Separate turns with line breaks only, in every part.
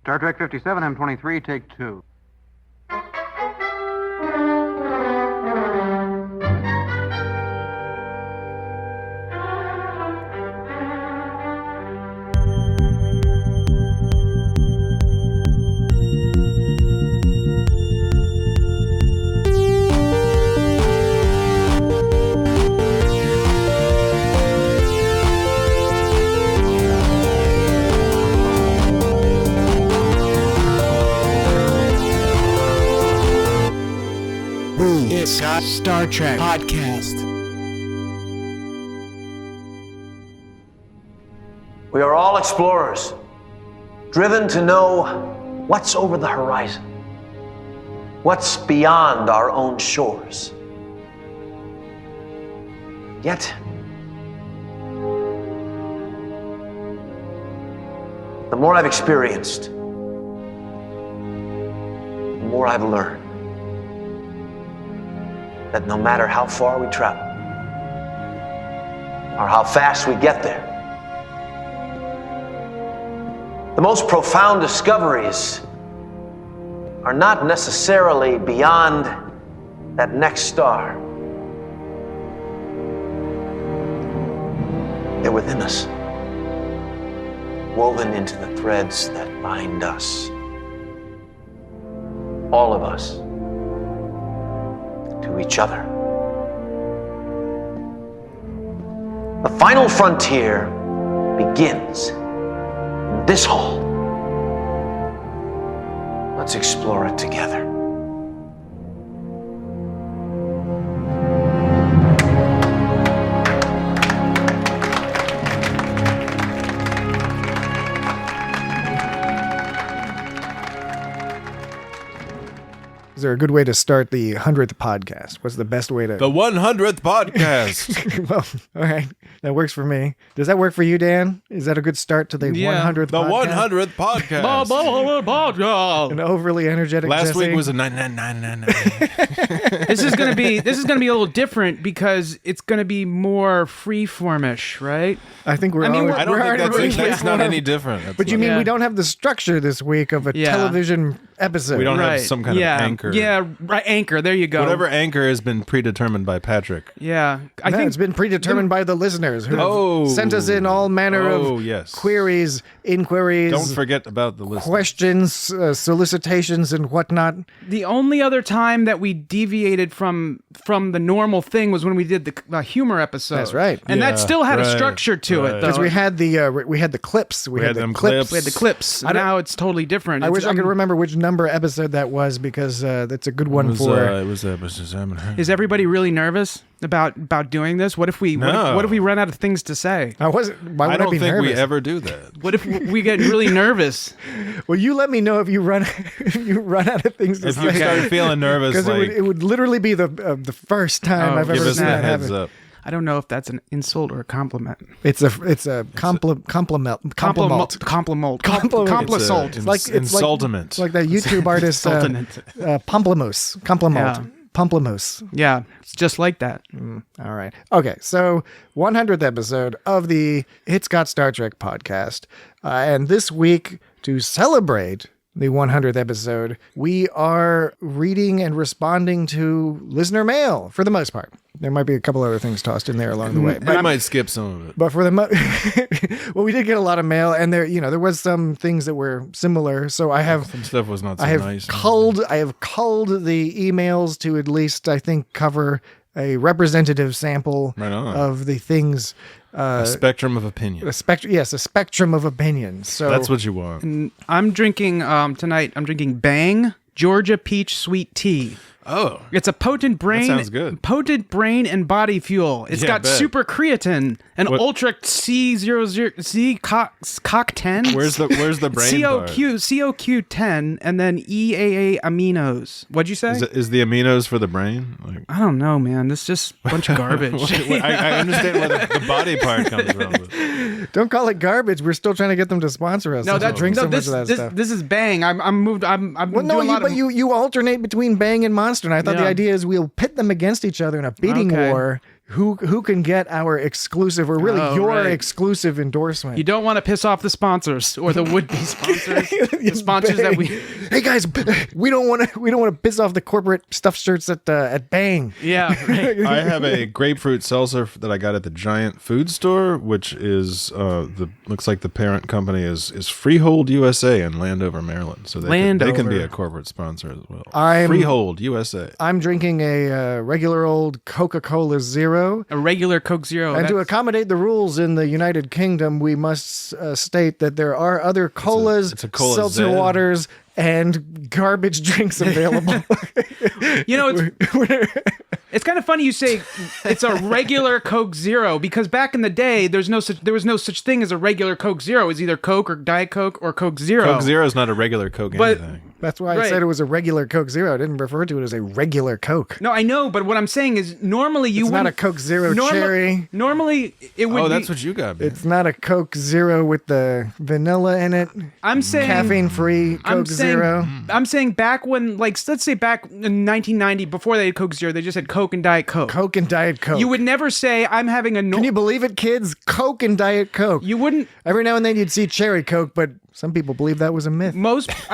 Star Trek 57, M23, take 2.
Star Trek Podcast.
We are all explorers, driven to know what's over the horizon, what's beyond our own shores. Yet, the more I've experienced, the more I've learned that no matter how far we travel, or how fast we get there, the most profound discoveries are not necessarily beyond that next star. They're within us, woven into the threads that bind us, all of us, to each other. The final frontier begins in this hall. Let's explore it together.
Is there a good way to start the 100th podcast? What's the best way to...
The 100th podcast.
Well, all right. That works for me. Does that work for you, Dan? Is that a good start to the 100th
the
podcast?
100th podcast.
An overly energetic
Last
Jesse?
week was a 9999.
This is gonna be a little different because it's gonna be more freeformish, right?
I think we're...
I mean,
I don't think that's not any different. That's
But you
not-
mean we don't have the structure this week of a television episode?
We don't have some kind of anchor.
Yeah, right. Anchor. There you go.
Whatever anchor has been predetermined by Patrick.
Yeah, I
No,
think
it's been predetermined by the listeners who have sent us in all manner of queries, inquiries.
Don't forget about the listeners.
Questions, solicitations, and whatnot.
the only other time that we deviated from the normal thing was when we did the humor episode.
That's right.
and that still had a
right,
structure to it, though.
Because we had the clips. We had the
them
clips.
clips.
We had the clips. Now it's totally different.
I wish I could remember which number episode that was because that's a good one for.
It was episode 7.
Is everybody really nervous about doing this? What if we what if we run out of things to say?
I wasn't. Why would
I don't
be
think
nervous?
we ever do that.
What if we get really nervous?
Well, you let me know if you run out of things to
If you
say.
start feeling nervous,
Because
like,
it would literally be the first time I've
give
ever
us
seen
the
that
heads
happen.
up.
I don't know if that's an insult or a compliment.
It's a compliment.
Compliment.
It's insultament.
It's like that YouTube artist Pomplamoose. Pomplamoose.
Yeah, it's just like that.
All right. Okay, so 100th episode of the It's Got Star Trek podcast. And this week, to celebrate the 100th episode, we are reading and responding to listener mail for the most part. There might be a couple other things tossed in there along the way.
I might skip some of it.
But for the well, we did get a lot of mail, and there was some things that were similar. So I have
Some stuff was not so
I have
nice.
culled the emails to at least I think cover a representative sample
Right on.
of the things.
A spectrum of opinion.
A spectrum of opinions. So
That's what you want.
I'm drinking tonight. I'm drinking Bang Georgia Peach Sweet Tea.
Oh.
It's a potent brain.
That sounds good.
Potent brain and body fuel. It's
Yeah,
got
bet.
super creatine and
What-
ultra C00 C cock 10.
Where's the brain part?
COQ10 and then EAA aminos. What'd you say?
Is the aminos for the brain? Like,
I don't know, man. This is just a bunch of garbage.
I understand where the body part comes from. But
don't call it garbage. We're still trying to get them to sponsor us.
No,
Don't
that's
drink so
this,
much of that stuff.
This is Bang. I'm moved. I'm
Well, no,
doing a lot of.
you alternate between Bang and Monster, and I thought the
Yeah.
idea is we'll pit them against each other in a bidding
Okay.
war. who can get our exclusive, or really
Oh,
your
right.
exclusive endorsement.
You don't want to piss off the sponsors or the would-be sponsors. The sponsors that we.
Hey guys, we don't want to piss off the corporate stuffed shirts at Bang.
Yeah. Right.
I have a grapefruit seltzer that I got at the Giant Food Store, which is looks like the parent company is Freehold USA in Landover, Maryland. So they can be
Landover.
a corporate sponsor as well.
Freehold
USA.
I'm drinking a regular old Coca-Cola Zero.
A regular Coke Zero.
And to
that's-
accommodate the rules in the United Kingdom, we must state that there are other colas,
it's a cola
seltzer
Zen.
waters, and garbage drinks available.
You know, it's kind of funny you say it's a regular Coke Zero, because back in the day, there was no such thing as a regular Coke Zero. It was either Coke or Diet Coke or Coke Zero.
Coke Zero is not a regular Coke
But-
anything.
That's why I
Right.
said it was a regular Coke Zero. I didn't refer to it as a regular Coke.
No, I know, but what I'm saying is normally you
It's not a
wouldn't-
Coke Zero cherry.
Normally it would
Oh,
be.
that's what you got, man.
It's not a Coke Zero with the vanilla in it.
I'm saying
Caffeine-free Coke
I'm saying,
Zero.
I'm saying back when, like, let's say back in 1990, before they had Coke Zero, they just had Coke and Diet Coke.
Coke and Diet Coke.
You would never say I'm having a.
Can you believe it, kids? Coke and Diet Coke.
You wouldn't.
Every now and then you'd see cherry Coke, but some people believe that was a myth.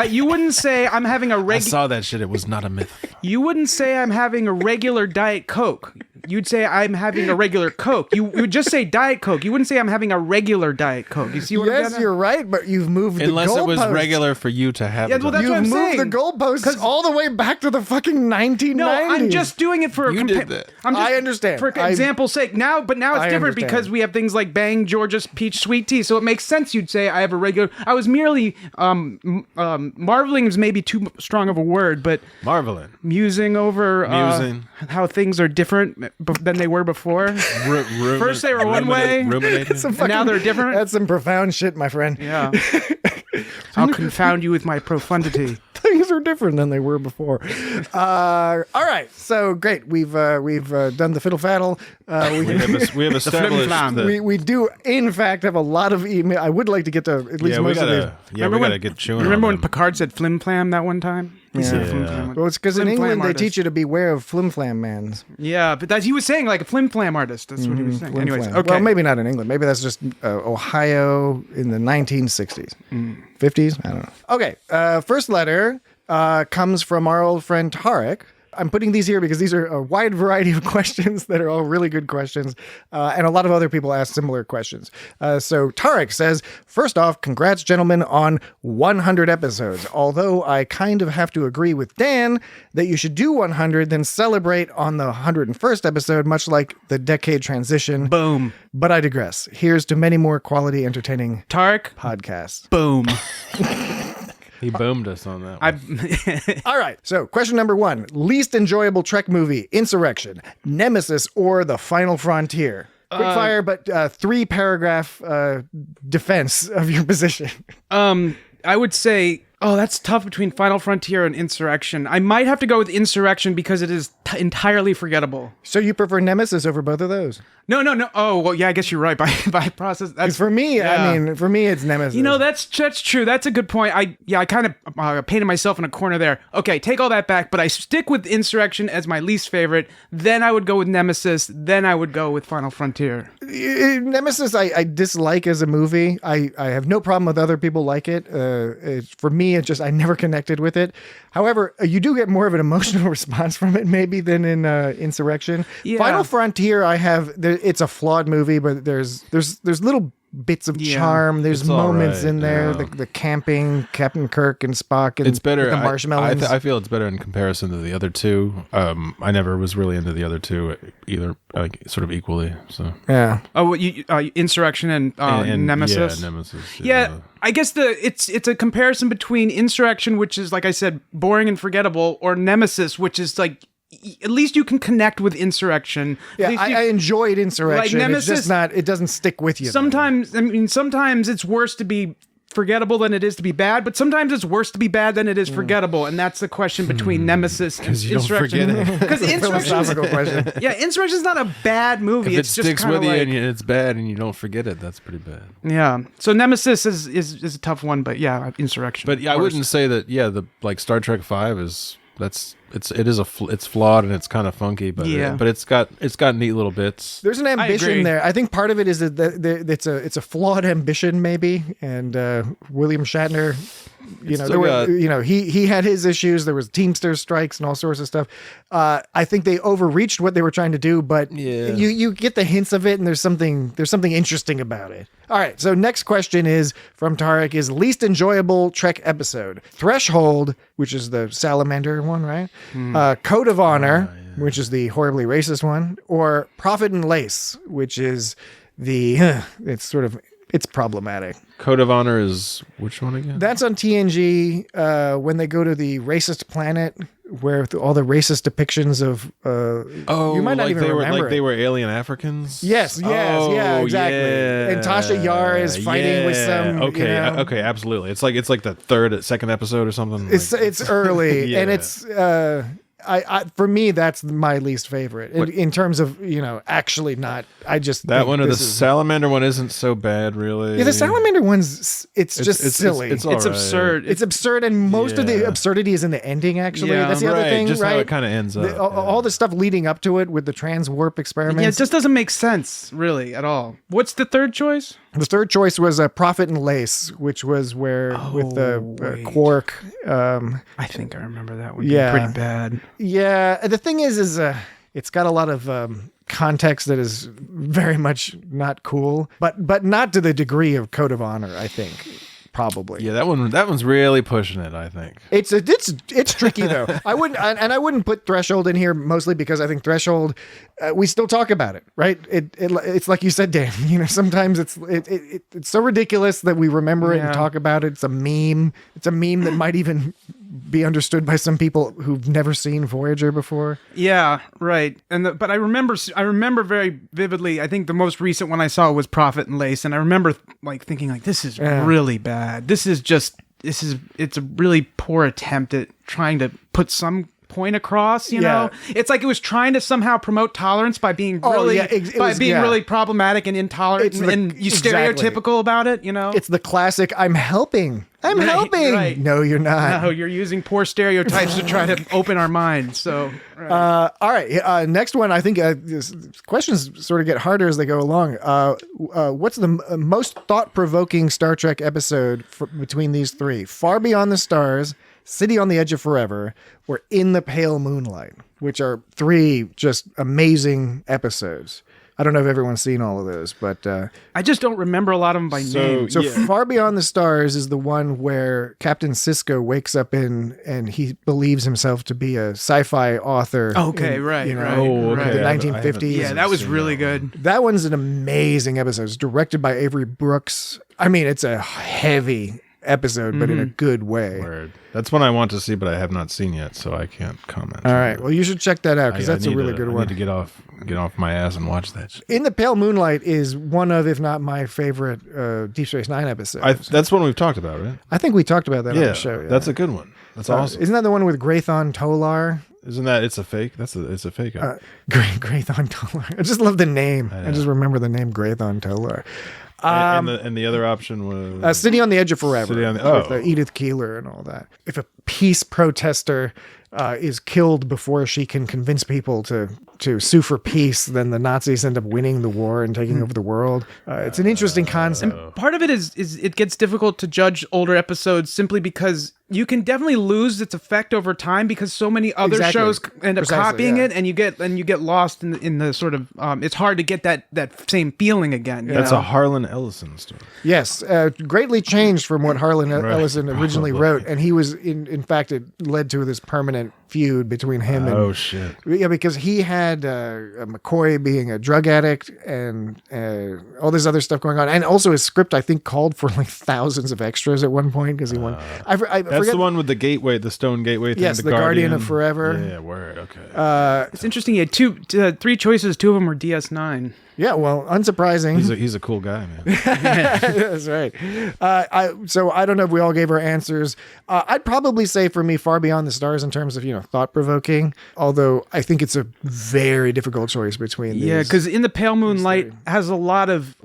You wouldn't say I'm having a
I saw that shit. It was not a myth.
You wouldn't say I'm having a regular Diet Coke. You'd say I'm having a regular Coke. You would just say Diet Coke. You wouldn't say I'm having a regular Diet Coke. You see what I'm
Yes,
getting at?
you're right, but you've moved
Unless
the
it was
goalposts.
regular for you to have.
Yeah,
it
well,
on.
that's what
You've
I'm
moved
saying.
the goalposts all the way back to the fucking 1990s.
No, I'm just doing it for a
You did that.
I understand.
For example's sake. Now it's
I
different
understand.
because we have things like Bang, Georgia's Peach Sweet Tea, so it makes sense you'd say I have a regular. I was merely marveling is maybe too strong of a word, but
Marveling.
musing over
Musing.
how things are different than they were before. First they were one way.
Ruminating.
Some
And now they're different?
That's some profound shit, my friend.
Yeah. I'll confound you with my profundity.
Things are different than they were before. All right, so great. We've done the fiddle faddle.
We have established
flam.
that.
We do in fact have a lot of email. I would like to get to at least
Yeah, we
most of
gotta.
these.
Yeah, we gotta get chewing.
Remember
on
when
them.
Picard said flim flam that one time? He said flim flam.
Well, it's because in
Flim flam
England they
artist.
teach you to beware of flim flam mans.
Yeah, but he was saying like a flim flam artist. That's what he was saying.
Flim
Anyways,
flam.
okay.
Well, maybe not in England. Maybe that's just Ohio in the 1960s, 50s. I don't know. Okay, first letter comes from our old friend Tarek. I'm putting these here because these are a wide variety of questions that are all really good questions. And a lot of other people ask similar questions. So Tarek says, first off, congrats, gentlemen, on 100 episodes. Although I kind of have to agree with Dan that you should do 100, then celebrate on the 101st episode, much like the decade transition.
Boom.
But I digress. Here's to many more quality, entertaining
Tarek.
podcasts.
Boom.
He boomed us on that. One.
All right. So, question number 1. Least enjoyable Trek movie, Insurrection, Nemesis, or The Final Frontier? Quick fire, but 3-paragraph defense of your position.
I would say, that's tough between Final Frontier and Insurrection. I might have to go with Insurrection because it is entirely forgettable.
So, you prefer Nemesis over both of those?
No. Oh, well, yeah, I guess you're right. By process, that's
For me,
yeah.
I mean, for me, it's Nemesis.
You know, that's true. That's a good point. I kind of painted myself in a corner there. Okay, take all that back, but I stick with Insurrection as my least favorite. Then I would go with Nemesis. Then I would go with Final Frontier.
Nemesis, I dislike as a movie. I have no problem with other people like it. For me, I never connected with it. However, you do get more of an emotional response from it, maybe, than in Insurrection.
Yeah.
Final Frontier, it's a flawed movie, but there's little bits of charm. There's
It's all
moments
right,
in there.
yeah.
The camping, Captain Kirk and Spock, and
It's better.
the marshmallows.
I feel it's better in comparison to the other two. I never was really into the other two either, like sort of equally. So
yeah.
Oh, Insurrection and Nemesis.
Yeah, Nemesis.
Yeah, I guess it's a comparison between Insurrection, which is, like I said, boring and forgettable, or Nemesis, which is like, at least you can connect with Insurrection.
Yeah,
At least you-
I enjoyed Insurrection.
Like
it's just
Nemesis-
it doesn't stick with you. though.
sometimes it's worse to be forgettable than it is to be bad, but sometimes it's worse to be bad than it is forgettable, and that's the question between Nemesis and
you don't
Insurrection.
forget it.
Because
Philosophical question.
Insurrection's not a bad movie.
If it
It's just
sticks
kinda
with you
like,
and it's bad and you don't forget it, that's pretty bad.
yeah. So Nemesis is a tough one, but yeah, Insurrection.
But yeah, I
Worst.
wouldn't say that. Yeah, the like Star Trek V is it's flawed and it's kind of funky, but but it's got neat little bits.
There's an ambition there. I think part of it is that it's a flawed ambition, maybe. And William Shatner, he had his issues. There was Teamsters strikes and all sorts of stuff. I think they overreached what they were trying to do, but you get the hints of it, and there's something interesting about it. All right, so next question is from Tarek: is least enjoyable Trek episode? Threshold, which is the salamander one, right? Code of Honor, which is the horribly racist one, or Prophet and Lace, which is the it's problematic.
Code of Honor is which one again?
That's on TNG when they go to the racist planet where all the racist depictions of you might not even remember
they were alien Africans.
Yes, exactly.
Yeah.
And Tasha Yar is fighting with some.
Okay, absolutely. It's like the second episode or something.
It's early and it's. For me, that's my least favorite in terms of actually not. I just
that one or the salamander one isn't so bad, really.
Yeah, the salamander one's it's just silly.
It's
absurd.
It's absurd, and most of the absurdity is in the ending. Actually, that's the other thing,
just
right?
How it kind of ends up.
All the stuff leading up to it with the transwarp experiments.
Yeah, it just doesn't make sense really at all. What's the third choice?
The third choice was Prophet and Lace, which was where with the Quark.
I think I remember that one. Yeah, pretty bad.
Yeah, the thing is it's got a lot of context that is very much not cool, but not to the degree of Code of Honor, I think. Probably.
Yeah, that one's really pushing it, I think.
It's tricky though. I wouldn't put Threshold in here mostly because I think Threshold we still talk about it, right? It's like you said, Dan, sometimes it's so ridiculous that we remember it and talk about it. It's a meme. It's a meme that might even be understood by some people who've never seen Voyager before.
Yeah, right. But I remember very vividly. I think the most recent one I saw was Prophet and Lace, and I remember thinking this is really bad. It's a really poor attempt at trying to put some point across, know. It's like it was trying to somehow promote tolerance by being really problematic and intolerant and stereotypical about it,
It's the classic I'm helping. Right. No, you're not.
No, you're using poor stereotypes to try to open our minds. So, right.
All right. Next one, I think questions sort of get harder as they go along. What's the most thought-provoking Star Trek episode between these three? Far Beyond the Stars, City on the Edge of Forever, or In the Pale Moonlight, which are three just amazing episodes. I don't know if everyone's seen all of those, but
I just don't remember a lot of them by name.
So Far Beyond the Stars is the one where Captain Sisko wakes up and he believes himself to be a sci-fi author.
Okay,
right.
The
1950s.
Yeah, that was really good.
That one's an amazing episode. It's directed by Avery Brooks. I mean, it's a heavy episode, but in a good way.
Word. That's one I want to see, but I have not seen yet, so I can't comment.
All right, well, you should check that out because that's a really good one.
I need to get off my ass and watch that.
In the Pale Moonlight is one of, if not my favorite, Deep Space Nine episodes.
That's one we've talked about, right?
I think we talked about that on the show. Yeah.
That's a good one. That's awesome.
Isn't that the one with Grathon Tolar?
Isn't that it's a fake? It's a fake.
Grathon Tolar. I just love the name. I just remember the name Grathon Tolar.
And the other option was
City on the Edge of Forever with Edith Keeler and all that. If a peace protester is killed before she can convince people to sue for peace, then the Nazis end up winning the war and taking over the world. It's an interesting concept.
And part of it is it gets difficult to judge older episodes simply because you can definitely lose its effect over time because so many other shows end up copying it, and you get lost in the sort of it's hard to get that same feeling again.
That's a Harlan Ellison story.
Yes, greatly changed from what Harlan Ellison originally wrote, and he was in fact it led to this permanent feud between him and
shit.
Yeah, because he had McCoy being a drug addict and all this other stuff going on, and also his script I think called for like thousands of extras at one point because he wanted.
That's the one with the gateway, the stone gateway thing.
Yes, the Guardian of Forever.
Yeah, word. Okay.
It's interesting. He had three choices. Two of them were DS9.
Yeah, well, unsurprising.
He's a cool guy, man.
That's right. So I don't know if we all gave our answers. I'd probably say for me, Far Beyond the Stars in terms of, thought provoking, although I think it's a very difficult choice between these.
Yeah, because In the Pale Moonlight has a lot of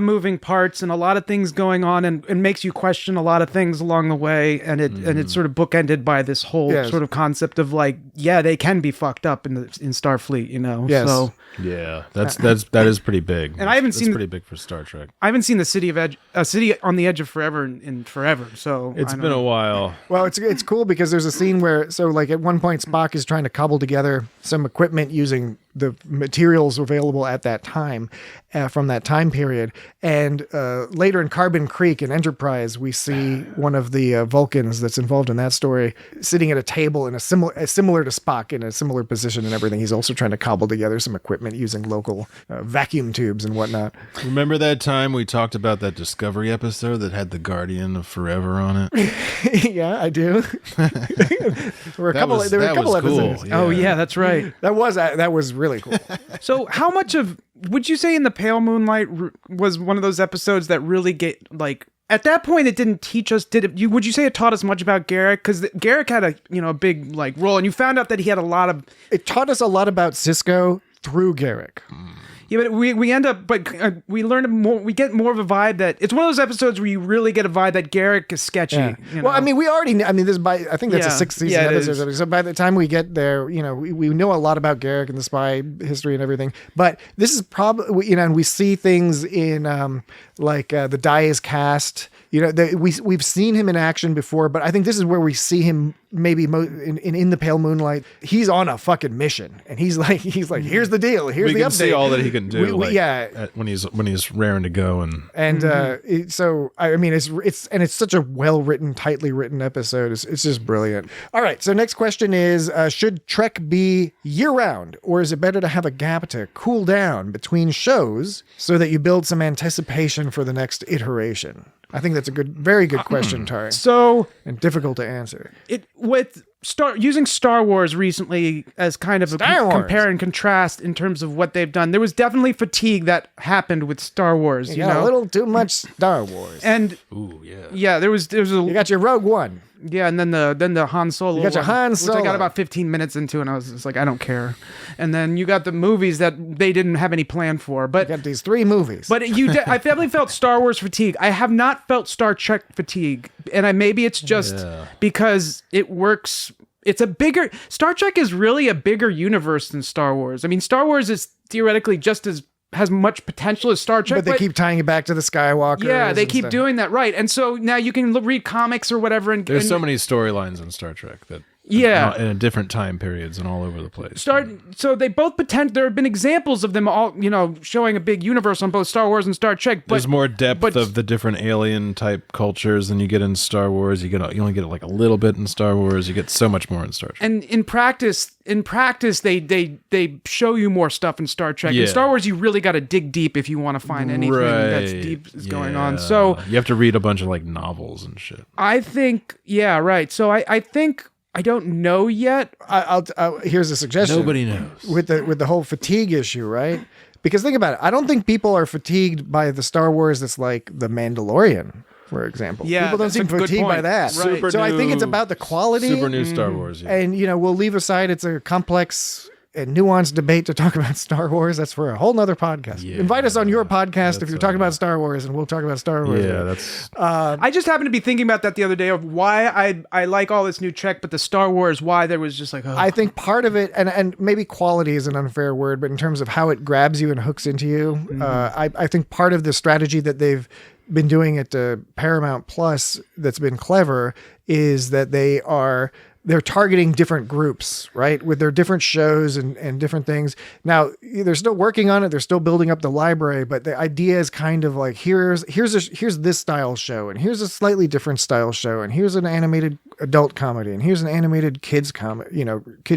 moving parts and a lot of things going on, and makes you question a lot of things along the way, and it's sort of bookended by this whole sort of concept of like, they can be fucked up in Starfleet,
Yes.
So
Yeah, that is pretty big.
And I haven't seen
pretty big for Star Trek.
I haven't seen the City on the Edge of Forever in forever. So
It's been a while.
Well, it's cool because there's a scene where, at one point Spock is trying to cobble together some equipment using the materials available at that time, from that time period. And later in Carbon Creek in Enterprise, we see one of the Vulcans that's involved in that story sitting at a table in similar to Spock in a similar position and everything. He's also trying to cobble together some equipment using local vacuum tubes and whatnot.
Remember that time we talked about that Discovery episode that had the Guardian of Forever on it?
Yeah, I do. There were a couple episodes.
Yeah.
Oh yeah, that's right.
That was really cool.
So how much of would you say In the Pale Moonlight was one of those episodes that really like at that point it didn't teach us? Would you say it taught us much about Garak? Because Garak had a big like role, and you found out that he had a lot of.
It taught us a lot about Sisko through Garak.
Yeah, but we end up, we learn more. We get more of a vibe that it's one of those episodes where you really get a vibe that Garak is sketchy.
Yeah.
You
Well,
know?
I mean, we already. I mean, I think that's a 6th season episode. So by the time we get there, we know a lot about Garak and the spy history and everything. But this is probably, and we see things in the Die is Cast. We've seen him in action before, but I think this is where we see him maybe in the Pale Moonlight. He's on a fucking mission, and he's like, here's the deal. Here's
we
the
can
update.
see all that he can do. When he's raring to go,
so I mean, it's such a well written, tightly written episode. It's just brilliant. All right, so next question is: should Trek be year round, or is it better to have a gap to cool down between shows so that you build some anticipation for the next iteration? I think that's a very good question, Tari.
So
and difficult to answer.
Using Star Wars recently as kind of a compare and contrast in terms of what they've done. There was definitely fatigue that happened with Star Wars.
You got a little too much Star Wars.
And there was
you got your Rogue One.
Yeah, and then the Han Solo.
You got your Han Solo,
which I got about 15 minutes into, and I was just like, I don't care. And then you got the movies that they didn't have any plan for. But
you got these 3 movies.
But I definitely felt Star Wars fatigue. I have not felt Star Trek fatigue, and maybe it's just because it works. Star Trek is really a bigger universe than Star Wars. I mean, Star Wars is theoretically has much potential as Star Trek.
But they keep tying it back to the Skywalker.
Yeah, they keep doing that, right. And so now you can read comics or whatever. And
there's so many storylines in Star Trek that in different time periods and all over the place.
So they both there have been examples of them all, showing a big universe on both Star Wars and Star Trek. But
there's more depth of the different alien type cultures than you get in Star Wars. You only get like a little bit in Star Wars. You get so much more in Star Trek.
And in practice, they show you more stuff in Star Trek. In Star Wars, you really got to dig deep if you want to find anything that's deep is going on. So
you have to read a bunch of like novels and shit.
I think, right. So I think. I don't know yet.
Here's a suggestion.
Nobody knows.
With the whole fatigue issue, right? Because think about it. I don't think people are fatigued by the Star Wars that's like The Mandalorian, for example.
Yeah,
people don't seem fatigued by that.
Right.
So I think it's about the quality.
Super new Star Wars. Yeah.
And, we'll leave aside it's a complex and nuanced debate to talk about Star Wars. That's for a whole nother podcast.
Yeah,
Invite us on your podcast if you're talking about Star Wars, and we'll talk about Star Wars.
Yeah, that's.
I just happened to be thinking about that the other day of why I like all this new Trek, but the Star Wars, why there was just like. Oh.
I think part of it, and maybe quality is an unfair word, but in terms of how it grabs you and hooks into you, I think part of the strategy that they've been doing at Paramount Plus that's been clever is that they're targeting different groups, right? With their different shows and different things. Now, they're still working on it. They're still building up the library, but the idea is kind of like, here's this style show, and here's a slightly different style show, and here's an animated adult comedy, and here's an animated kids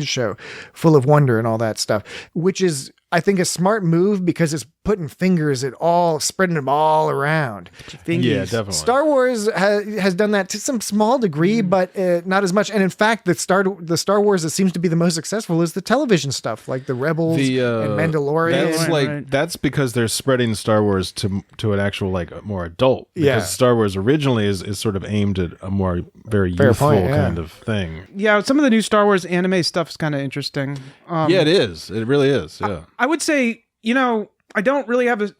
show full of wonder and all that stuff, which is, I think, a smart move because it's putting fingers at all, spreading them all around.
Yeah, definitely.
Star Wars has done that to some small degree, but not as much. And in fact, fact, that the Star Wars that seems to be the most successful is the television stuff, like the Rebels and Mandalorian.
That's because they're spreading Star Wars to an actual like more adult. Because
Yeah.
Star Wars originally is sort of aimed at a more very youthful kind of thing.
Yeah, some of the new Star Wars anime stuff is kind of interesting.
Yeah, it is. It really is. Yeah.
I would say, I don't really have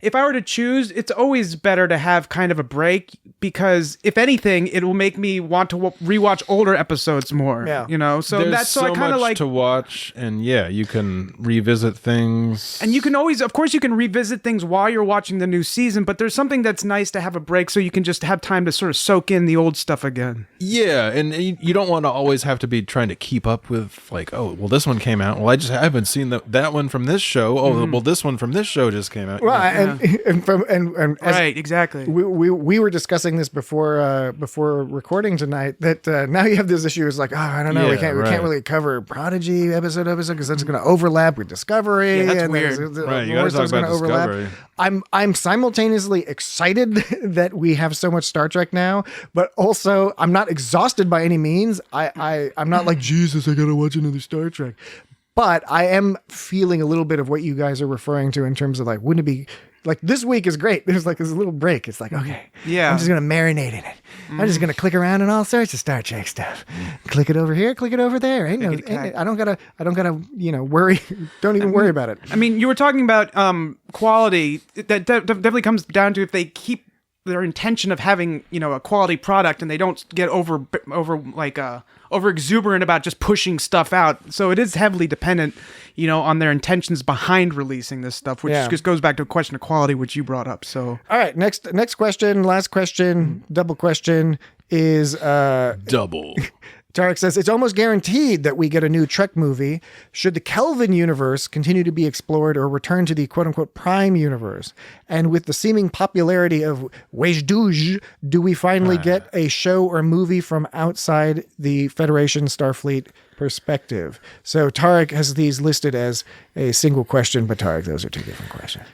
if I were to choose, it's always better to have kind of a break because if anything, it will make me want to rewatch older episodes more.
Yeah.
So
There's
that's so I kind of
much
like
to watch, and yeah, you can revisit things.
And you can always, of course, you can revisit things while you're watching the new season, but there's something that's nice to have a break so you can just have time to sort of soak in the old stuff again.
Yeah, and you don't want to always have to be trying to keep up with like, oh, well, this one came out. Well, I haven't seen that one from this show. Oh, well, this one from this show just came out.
Well, and as
Right, exactly.
we were discussing this before recording tonight that now you have this issue. It's like, oh, I don't know, we can't really cover Prodigy episode because that's going to overlap with Discovery.
Yeah, that's
and
weird.
Right, you got to talk about Discovery.
I'm simultaneously excited that we have so much Star Trek now, but also I'm not exhausted by any means. I'm not like, Jesus, I gotta watch another Star Trek. But I am feeling a little bit of what you guys are referring to in terms of like, wouldn't it be like this week is great. There's like this little break. It's like, okay,
yeah,
I'm just going to marinate in it. I'm just going to click around in all sorts of Star Trek stuff. Click it over here, click it over there. I don't gotta, worry. Don't even worry about it.
I mean, you were talking about quality. That definitely comes down to if they keep their intention of having, a quality product and they don't get over exuberant about just pushing stuff out. So it is heavily dependent, on their intentions behind releasing this stuff, which just goes back to a question of quality, which you brought up. So,
all right, next question, last question, double question is
double.
Tarek says, it's almost guaranteed that we get a new Trek movie. Should the Kelvin universe continue to be explored or return to the quote-unquote prime universe? And with the seeming popularity of Voyager, do we finally get a show or movie from outside the Federation Starfleet perspective? So Tarek has these listed as a single question, but Tarek, those are two different questions.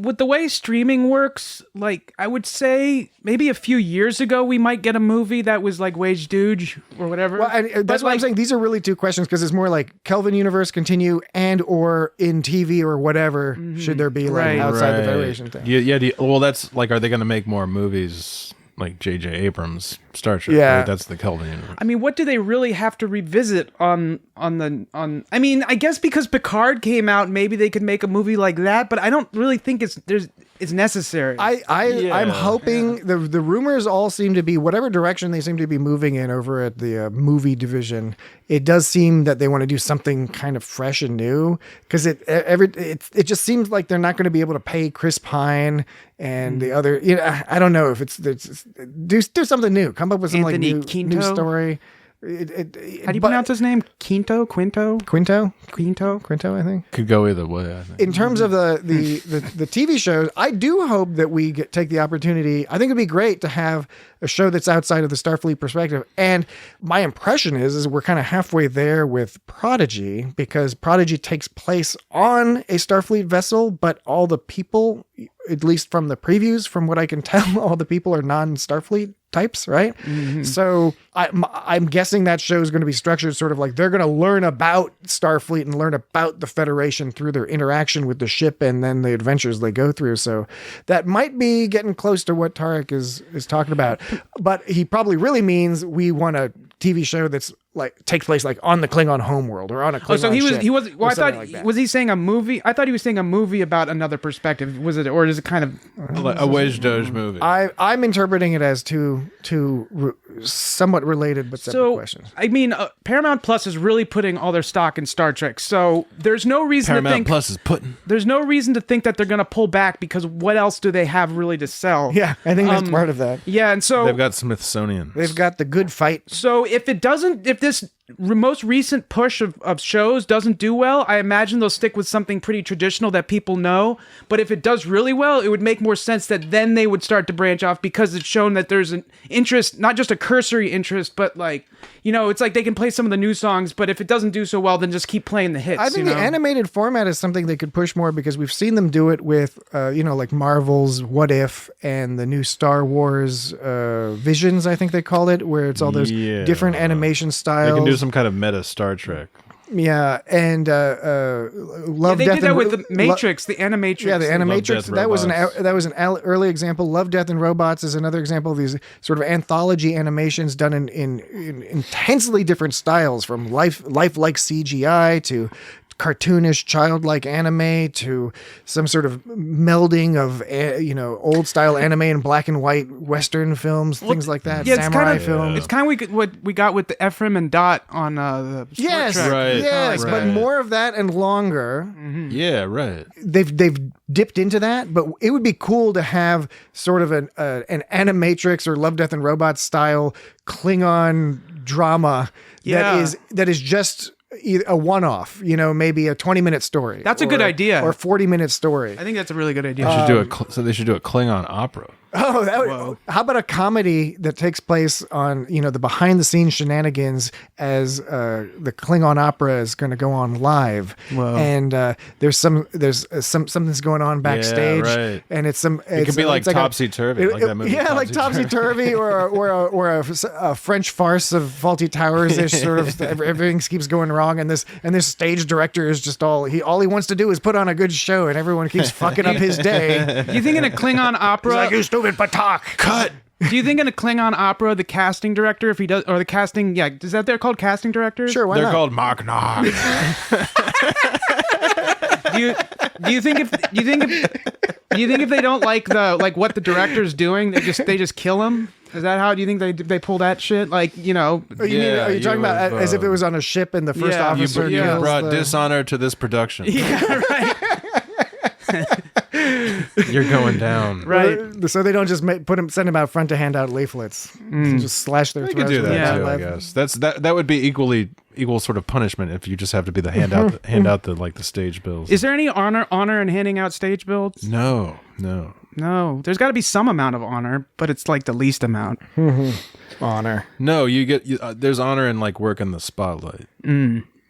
With the way streaming works, like I would say maybe a few years ago we might get a movie that was like Wage Dooge or whatever.
Well, and that's why I'm saying these are really two questions because it's more like Kelvin universe continue and or in TV or whatever should there be like outside the Federation thing.
Yeah. Well, that's like, are they going to make more movies like J.J. Abrams Star Trek?
Yeah,
right? That's the Kelvin universe.
I mean, what do they really have to revisit on? I mean, I guess because Picard came out, maybe they could make a movie like that, but I don't really think it's necessary.
I'm hoping the rumors all seem to be whatever direction they seem to be moving in over at the movie division. It does seem that they want to do something kind of fresh and new because it just seems like they're not going to be able to pay Chris Pine and the other. I don't know if it's do something new. Come up with some
Anthony
like new story.
How do you pronounce his name? Quinto,
I think.
Could go either way, I think.
In terms of the TV shows, I do hope that we take the opportunity. I think it'd be great to have a show that's outside of the Starfleet perspective. And my impression is we're kind of halfway there with Prodigy because Prodigy takes place on a Starfleet vessel, but all the people, at least from the previews, from what I can tell, all the people are non-Starfleet types, right? Mm-hmm. So I'm guessing that show is going to be structured sort of like they're going to learn about Starfleet and learn about the Federation through their interaction with the ship and then the adventures they go through. So that might be getting close to what Tarek is talking about. But he probably really means we want a TV show that's like takes place like on the Klingon homeworld or on a Klingon ship.
He was. Well, I thought
like
was he saying a movie? I thought he was saying a movie about another perspective. Was it, or is it kind of
a Wedge Doge movie?
I'm interpreting it as two somewhat related but separate questions.
I mean, Paramount Plus is really putting all their stock in Star Trek, so there's no reason to think
Plus is putting.
There's no reason to think that they're going to pull back because what else do they have really to sell?
Yeah, I think that's part of that.
Yeah, and so
they've got Smithsonian.
They've got the Good Fight.
So if this most recent push of shows doesn't do well, I imagine they'll stick with something pretty traditional that people know. But if it does really well, it would make more sense that then they would start to branch off, because it's shown that there's an interest, not just a cursory interest, but like, you know, it's like they can play some of the new songs, but if it doesn't do so well, then just keep playing the hits.
I think the animated format is something they could push more, because we've seen them do it with, like Marvel's What If and the new Star Wars Visions, I think they call it, where it's all those different animation styles.
They can do some kind of meta Star Trek.
Yeah, and Love,
they
Death,
did that
and
with the Matrix, the Animatrix.
Yeah, the Animatrix.
Death,
That was an early example. Love, Death, and Robots is another example of these sort of anthology animations done in intensely different styles, from lifelike CGI to cartoonish childlike anime to some sort of melding of old style anime and black and white Western films, things like that.
Yeah,
samurai films.
It's kind of what we got with the Ephraim and Dot on the
Yes,
Trek.
Right.
yes,
Right.
but more of that and longer.
Yeah, right.
They've dipped into that, but it would be cool to have sort of an Animatrix or Love, Death, and Robots style Klingon drama that is just a one-off, maybe a 20-minute story.
That's a good idea.
Or a 40-minute story.
I think that's a really good idea.
So they should do a Klingon opera.
Oh, how about a comedy that takes place on, the behind-the-scenes shenanigans as the Klingon opera is going to go on live, and there's something's going on backstage,
right.
and it
could be like Topsy-Turvy, like that movie.
Yeah, like Topsy-Turvy, or a French farce of Faulty Towers-ish sort of. Everything keeps going wrong, and this stage director is just all he wants to do is put on a good show, and everyone keeps fucking up his day.
You think in a Klingon opera?
He's like, you stupid patak.
Cut.
Do you think in a Klingon opera, the casting director, if he does, or the casting, is that they're called casting directors?
Sure, why
They're
not?
called Mark Nog.
Do you think if they don't like what the director's doing, they just kill him? Is that how do you think they pull that shit? Like,
Are you talking about as if it was on a ship and the first officer
You
kills
brought
the...
dishonor to this production.
Yeah, right.
You're going down.
Right.
So they don't just send them out front to hand out leaflets. Just slash their
They
throats.
could do
with
that
a
too, I
knife.
guess. That would be equal sort of punishment if you just have to be the hand out the stage bills.
Is there any honor in handing out stage builds?
No.
No. There's got to be some amount of honor, but it's like the least amount.
Honor.
No, you get there's honor in like working the spotlight.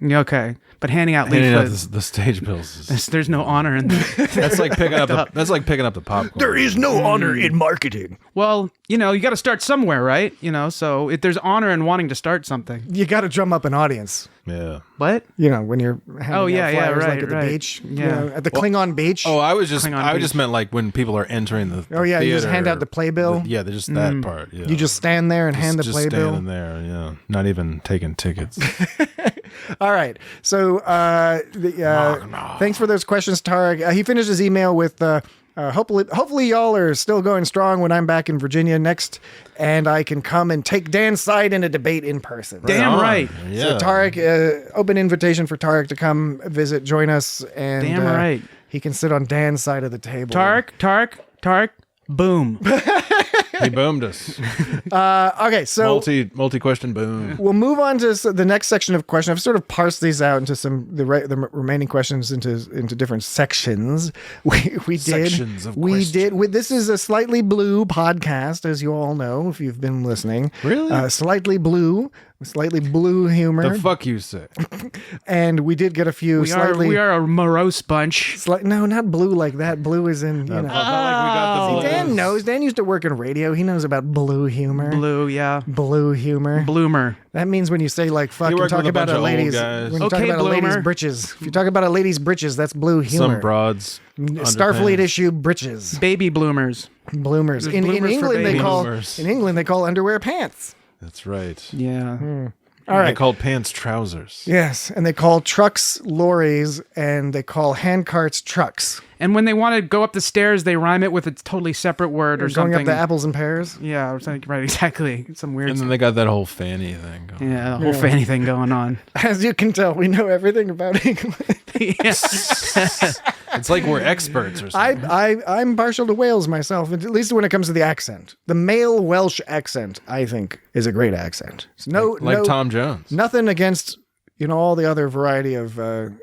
Okay, but handing out
Handing out
leaflets,
the stage bills.
there's no honor in that.
That's like picking up the popcorn.
There is no honor in marketing.
Well, you got to start somewhere, right? So if there's honor in wanting to start something.
You got to drum up an audience.
Yeah.
What?
When you're handing out flyers
right,
like at the beach.
Yeah.
At the Klingon beach.
Oh, I just
Beach.
meant like when people are entering the theater,
you just hand out the playbill.
They're just that part. Yeah.
You just stand there and hand the
just
playbill.
standing there, yeah, not even taking tickets.
All right. So thanks for those questions, Tarek. He finished his email with hopefully y'all are still going strong when I'm back in Virginia next, and I can come and take Dan's side in a debate in person.
Damn right.
Yeah.
So Tarek, open invitation for Tarek to come visit, join us, and
Damn right.
he can sit on Dan's side of the table.
Tarek, boom.
He boomed us.
Okay, so
multi question boom.
we'll move on to the next section of questions. I've sort of parsed these out into the remaining questions into different sections. We did.
Sections of
we
questions.
did. This is a slightly blue podcast, as you all know if you've been listening.
Really?
Slightly blue humor.
The fuck you say?
And we did get a few
We are a morose bunch.
No, not blue like that. Blue is in
Not like we got the blues.
Dan knows. Dan used to work in radio. He knows about blue humor.
Blue, yeah.
Blue humor.
Bloomer.
That means when you say like fuck and
worked
talk
with a
about
bunch
a
of old
lady's
guys.
when you talk
Okay,
about a lady's
bloomer.
britches. If you talk about a lady's britches, that's blue humor.
Some broads.
Starfleet
underpants.
issue britches.
Baby bloomers.
Bloomers.
There's
In
bloomers for
England they
babies.
call
Bloomers.
underwear pants.
That's right.
Yeah.
All
They
right.
called pants trousers.
Yes, and they call trucks lorries and they call handcarts trucks.
And when they want to go up the stairs, they rhyme it with a totally separate word or
Going
something.
up the apples and pears.
Yeah, or something. Right, exactly. Some weird.
And then they got that whole fanny thing going.
Yeah, the whole fanny thing going on.
As you can tell, we know everything about England.
Yeah.
It's like we're experts or something.
I'm partial to Wales myself, at least when it comes to the accent. The male Welsh accent, I think, is a great accent. So
like Tom Jones.
Nothing against all the other variety of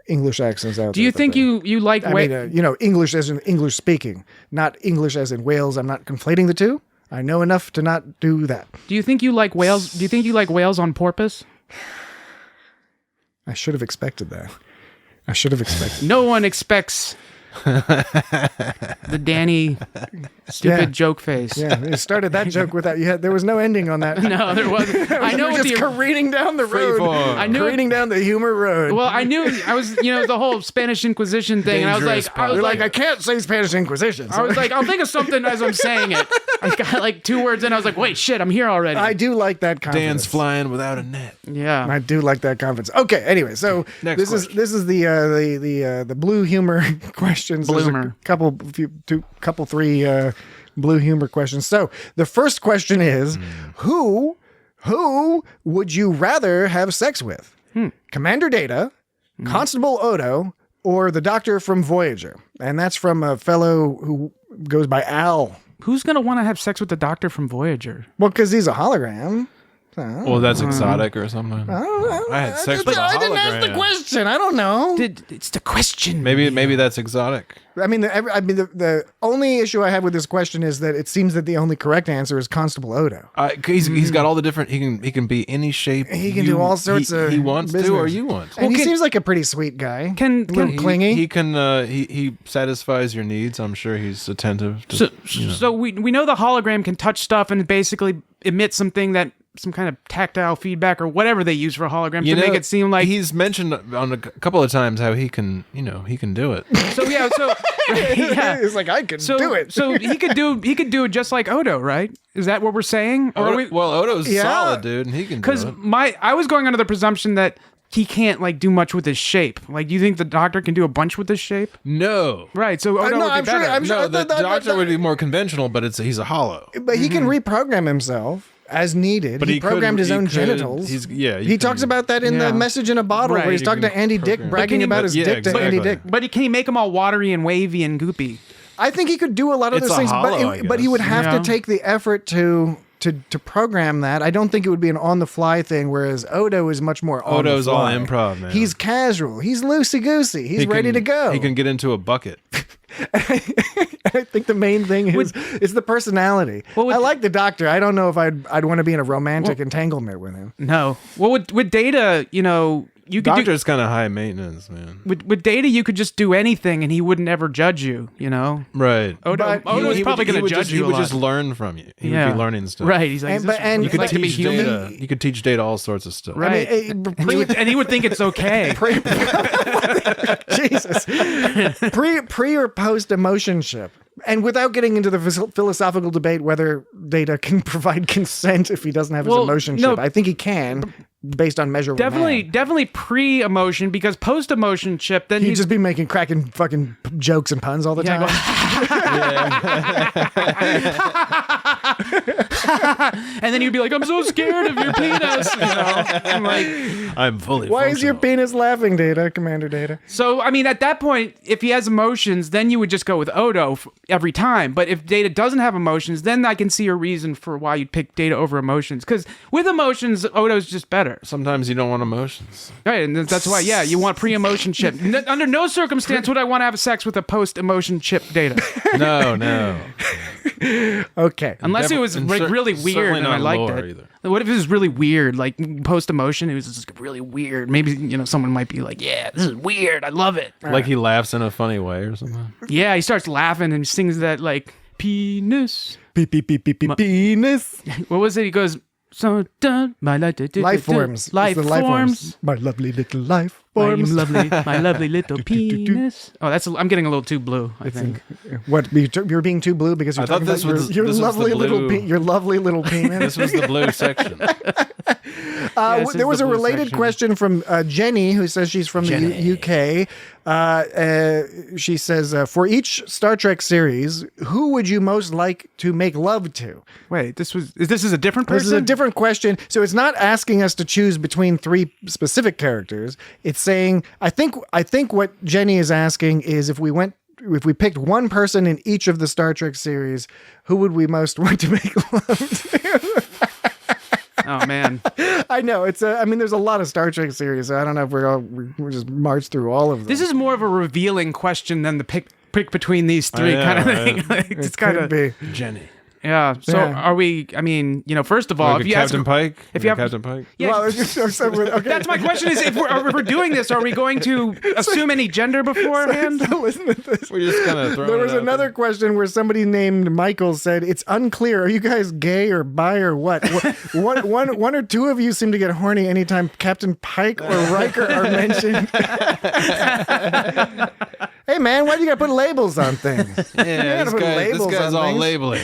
English accents out there.
Do you think you like?
English as in English speaking, not English as in Wales. I'm not conflating the two. I know enough to not do that.
Do you think you like Wales? Do you think you like Wales on porpoise?
I should have expected that. I should have expected.
No one expects the Danny stupid joke face.
Yeah, you started that joke with that. There was no ending on that.
No, there wasn't. I know
just careening down the road. Careening down the humor road.
Well, I knew I was, the whole Spanish Inquisition thing, and I was like,
I can't say Spanish Inquisition.
I was like, I'll think of something as I'm saying it. I got like 2 words in. I was like, wait, shit, I'm here already.
I do like that confidence.
Dan's flying without a net.
Yeah,
I do like that confidence. Okay, anyway, so this is the blue humor questions.
Blue humor.
Three blue humor questions. So the first question is, who would you rather have sex with? Commander Data, Constable Odo, or the Doctor from Voyager? And that's from a fellow who goes by Al.
Who's gonna want to have sex with the Doctor from Voyager?
Well, because he's a hologram.
Well, that's exotic or something.
I don't know.
I had sex with a hologram.
I didn't ask the question. I don't know.
It's the question.
Maybe that's exotic.
I mean, the only issue I have with this question is that it seems that the only correct answer is Constable Odo.
He's got all the different. He can be any shape.
He can do all sorts of.
He wants
business.
to, or you want to.
And he seems like a pretty sweet guy. A little clingy.
He can. He satisfies your needs. I'm sure he's attentive.
So we know the hologram can touch stuff and basically emit something that. Some kind of tactile feedback or whatever they use for holograms to make it seem like
he's mentioned on a couple of times how he can do it.
It's like I can do it.
So he could do it just like Odo, right? Is that what we're saying?
Odo's solid, dude, and he can do it.
Because I was going under the presumption that he can't do much with his shape. Like, do you think the Doctor can do a bunch with his shape?
No.
Right. So Odo would be better.
The Doctor would be more conventional, but he's a hollow.
But he can reprogram himself. As needed, but he programmed his own genitals. He talks about that in the Message in a Bottle, where he's talking to Andy Dick, bragging about his dick to Andy Dick.
But can he make them all watery and wavy and goopy?
I think he could do a lot of those things, but he would have to take the effort to program that. I don't think it would be an on-the-fly thing, whereas Odo is much more on the fly.
Odo's all improv, man.
He's casual. He's loosey-goosey. He's ready to go.
He can get into a bucket.
I think the main thing is the personality. I like the Doctor. I don't know if I'd want to be in a romantic entanglement with him.
No. Well, with Data, you could
Doctor's kind of high maintenance, man.
With Data, you could just do anything, and he wouldn't ever judge you.
Right.
Odo's probably going to judge you.
He would just learn from you. He would be learning stuff.
Right. He's like,
you could teach Data. You could teach Data all sorts of stuff.
Right. And he would think it's okay.
Jesus. Pre or post emotionship. And without getting into the philosophical debate whether Data can provide consent if he doesn't have his emotionship, I think he can, based on measure.
Definitely pre-emotion, because post-emotionship, then
he'd just be cracking fucking jokes and puns all the time.
And then you'd be like, "I'm so scared of your penis." I'm like,
I'm fully.
Why is your penis laughing, Data, Commander Data?
So I mean, at that point, if he has emotions, then you would just go with Odo every time. But if Data doesn't have emotions, then I can see a reason for why you'd pick Data over emotions. Because with emotions, Odo's just better.
Sometimes you don't want emotions,
right? And that's why, you want pre-emotion chip. Under no circumstance would I want to have sex with a post-emotion chip Data.
No.
Okay.
Unless it was really weird and I liked it. Either. What if it was really weird, like post-emotion? It was just really weird. Maybe someone might be like, "Yeah, this is weird. I love it."
Like he laughs in a funny way or something.
Yeah, he starts laughing and sings that like penis,
penis.
What was it? He goes, "So done, my life forms, life forms,
my lovely little life forms,
my lovely little penis." Oh, I'm getting a little too blue. I think.
What you're being too blue because you're talking about your lovely little penis.
This was the blue section.
this
There
is
was
the
a
blue
related
section.
question from Jenny, who says she's from the UK. She says, for each Star Trek series, who would you most like to make love to?
Wait, this is a different person?
This is a different question. So it's not asking us to choose between three specific characters. It's saying, I think what Jenny is asking is if we picked one person in each of the Star Trek series, who would we most want to make love to?
Oh man.
I know there's a lot of Star Trek series. So I don't know if we'll just march through all of them.
This is more of a revealing question than the pick between these three kind of thing. Like, it's kind of
be.
Jenny.
Yeah. So
Yeah.
are we? I mean, first of all,
Like
if you
Captain
ask,
Pike?
if you have
Captain Pike?
yeah,
Well, okay.
that's my question. Is if we're doing this, are we going to assume any gender beforehand?
So listen to this.
We just kind of throw
There was another question where somebody named Michael said, "It's unclear. Are you guys gay or bi or what? One or two of you seem to get horny anytime Captain Pike or Riker are mentioned." Hey man, why do you gotta put labels on things?
Yeah,
gotta put labels
this guy's
on
all
things.
labeling.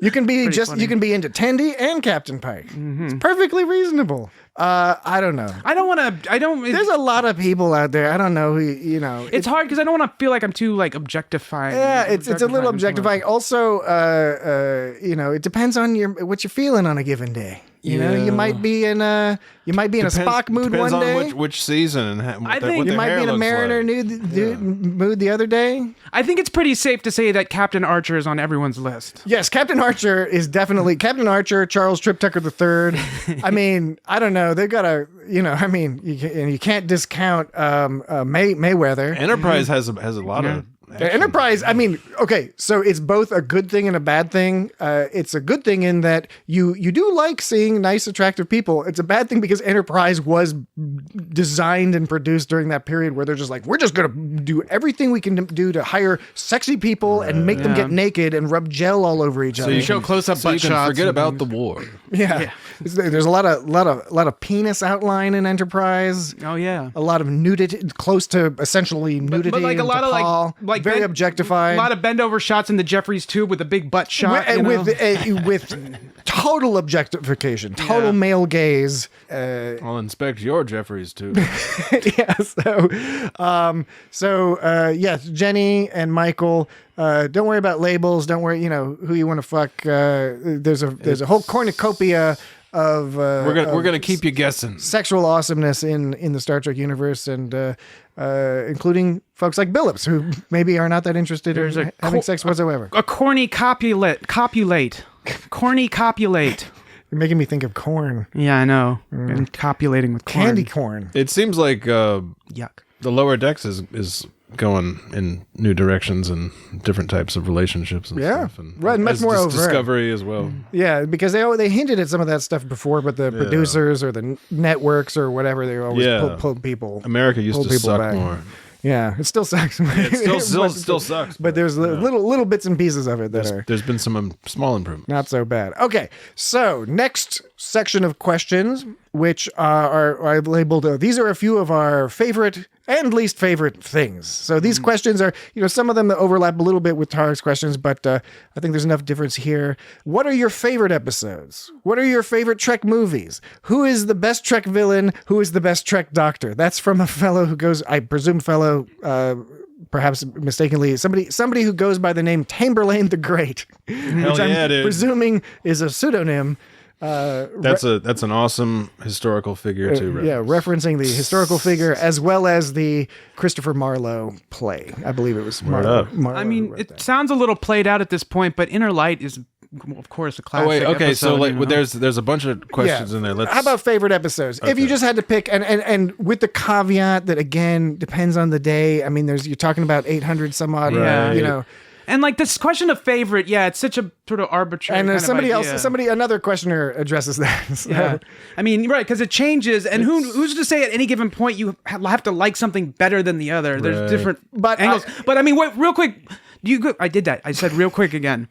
You can be
funny.
you can be into Tendi and Captain Pike. It's perfectly reasonable. I don't know. There's a lot of people out there. I don't know who
It's hard because I don't want to feel like I'm too like objectifying.
Yeah, it's a little objectifying. Also, it depends on what you're feeling on a given day. You know, you might be in a Spock mood one day.
Depends on which season and what
You might be in a Mariner mood the other day.
I think it's pretty safe to say that Captain Archer is on everyone's list.
Yes, Captain Archer is definitely Captain Archer. Charles Trip Tucker III. I mean, I don't know. They've got a, you can't discount Mayweather.
Enterprise has a lot of.
Enterprise, I mean, okay, so it's both a good thing and a bad thing. It's a good thing in that you do like seeing nice, attractive people. It's a bad thing because Enterprise was designed and produced during that period where they're just like, we're just going to do everything we can do to hire sexy people and make them get naked and rub gel all over each other.
You show close-up butt
you can
shots.
forget
and
about
things.
the war.
Yeah. There's a lot of penis outline in Enterprise.
Oh yeah.
A lot of nudity, close to essentially nudity.
But like a lot of like
very
bend-
objectified.
A lot of bend over shots in the Jeffries tube with a big butt shot.
with total objectification, total male gaze.
I'll inspect your Jeffries too.
Yeah. Yes, Jenny and Michael. Don't worry about labels. Don't worry, who you want to fuck. There's a whole cornucopia of
We're gonna keep you guessing.
sexual awesomeness in the Star Trek universe, and including folks like Billups, who maybe are not that interested in having sex whatsoever.
A corny copulate. Corny copulate.
You're making me think of corn.
Yeah, I know. And copulating with corn.
Candy corn.
It seems like
Yuck.
the lower decks is going in new directions and different types of relationships and
Yeah.
stuff. And
Right, much more overt.
discovery as well.
Yeah, because they hinted at some of that stuff before, but the producers or the networks or whatever, they always pull people.
America used
pull
to
people
suck
back.
more.
Yeah, it still sucks.
It still sucks.
But there's little bits and pieces of it that are
There's been some small improvements.
not so bad. Okay, so next section of questions, which are I've labeled, these are a few of our favorite and least favorite things. So these questions are, some of them that overlap a little bit with Tarek's questions, but I think there's enough difference here. What are your favorite episodes? What are your favorite Trek movies? Who is the best Trek villain? Who is the best Trek doctor? That's from a fellow who goes, I presume perhaps mistakenly, somebody who goes by the name Tamberlane the Great, which I'm
dude.
presuming is a pseudonym.
That's an awesome historical figure too.
Referencing the historical figure as well as the Christopher Marlowe play. I believe it was Marlowe.
I mean, it sounds a little played out at this point, but Inner Light is, of course, a classic.
Oh wait, okay.
episode,
So like, there's a bunch of questions in there.
How about favorite episodes? If you just had to pick, and with the caveat that again depends on the day. I mean, you're talking about 800 some odd.
Right.
And like this question of favorite, it's such a sort of arbitrary.
And
kind
somebody
of idea.
another questioner addresses that. So.
Yeah, I mean, right, because it changes, and who's to say at any given point you have to like something better than the other? There's different angles. But I mean, real quick, I did that. I said real quick again.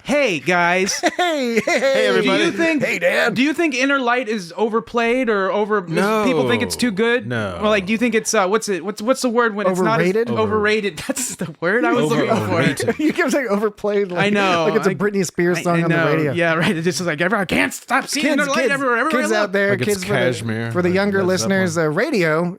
Hey guys.
Hey,
everybody.
Do you think?
Hey, Dan.
Do you think Inner Light is overplayed or
No.
People think it's too good?
No.
Or like, do you think it's what's the word when
Overrated?
it's not overrated? That's the word I was looking for.
Overrated.
You keep saying overplayed. Like,
I know.
like it's a Britney Spears song on the radio.
Yeah, right. It's just like everyone can't stop seeing Inner Light everywhere.
Kids out there,
Like it's
kids
Kashmir,
for the
like
younger
Led
listeners, radio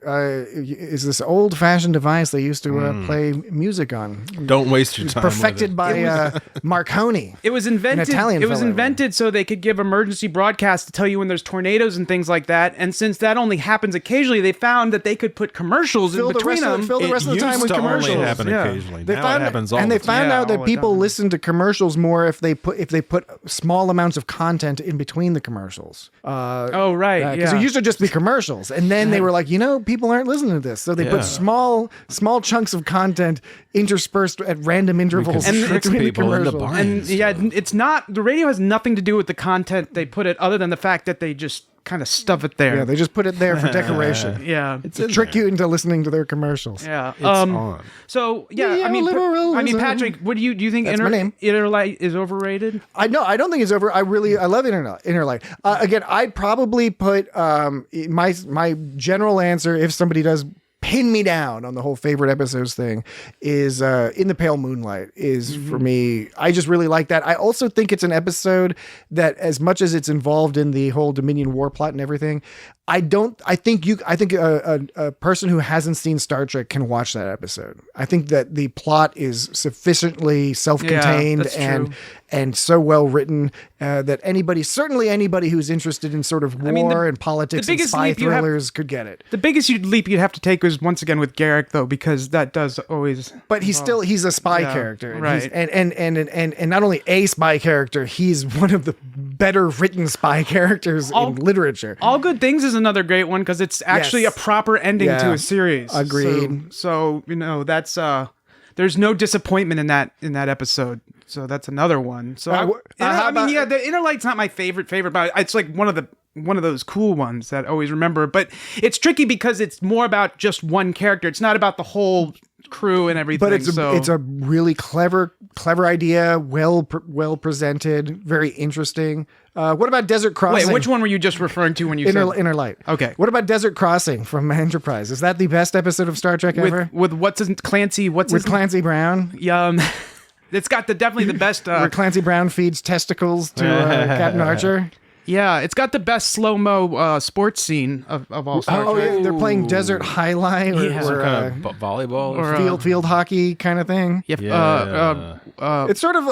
is this old-fashioned device they used to play music on.
Don't waste your time.
Perfected
with
by Marconi.
It was invented.
Italian
It was
fella.
invented so they could give emergency broadcasts to tell you when there's tornadoes and things like that. And since that only happens occasionally, they found that they could put commercials in between them.
Fill the rest of the time with commercials.
Only happen
Yeah.
occasionally.
They
Now
found
it happens all
and
the
they
time.
found
Yeah,
out that
all the
people
time.
listen to commercials more if they put small amounts of content in between the commercials.
Oh right,
Because
yeah.
it used to just be commercials, and then they were like, people aren't listening to this, so they put
Yeah.
small chunks of content interspersed at random intervals
And trick
between the
people into
commercials.
buying.
And yeah, it's not, the radio has nothing to do with the content they put it, other than the fact that they just kind of stuff it there.
Yeah, they just put it there for decoration.
Yeah.
To trick you into listening to their commercials.
Yeah.
It's on.
So yeah,
Yeah,
I mean,
liberalism.
Patrick, what do you think?
That's my name.
Inner Light is overrated?
I don't think it's over. I love Inner Light. Again, I'd probably put my general answer, if somebody does pin me down on the whole favorite episodes thing, is In the Pale Moonlight is for me. I just really like that. I also think it's an episode that, as much as it's involved in the whole Dominion war plot and everything, I think a person who hasn't seen Star Trek can watch that episode. I think that the plot is sufficiently self-contained
that's true.
and so well written that certainly anybody who's interested in sort of war
mean,
and politics
the
and
biggest
spy
leap you have-
thrillers could get it.
The biggest leap you'd have to take is once again with Garrick, though, because that does always.
But he's a spy
Yeah,
character, and
right.
he's- and not only a spy character, he's one of the better written spy characters in literature.
All Good Things is another great one because it's actually
Yes.
a proper ending
Yeah.
to a series.
Agreed.
So that's there's no disappointment in that episode. So that's another one. So
how about-
the Inner Light's not my favorite, but it's like one of those cool ones that I always remember. But it's tricky because it's more about just one character. It's not about the whole crew and everything.
But it's a really clever idea, well presented, very interesting. What about Desert Crossing?
Wait, which one were you just referring to when you said
Inner Light.
Okay.
What about Desert Crossing from Enterprise? Is that the best episode of Star Trek ever?
with Clancy?
With Clancy Brown?
It's got definitely the best.
Where Clancy Brown feeds testicles to Captain Archer?
Yeah, it's got the best slow-mo sports scene of all Star
Oh,
Trek.
yeah, they're playing Desert Highlight or,
Yeah.
or,
Kind of volleyball or
or,
field hockey kind of thing.
Yep.
Yeah.
It's sort of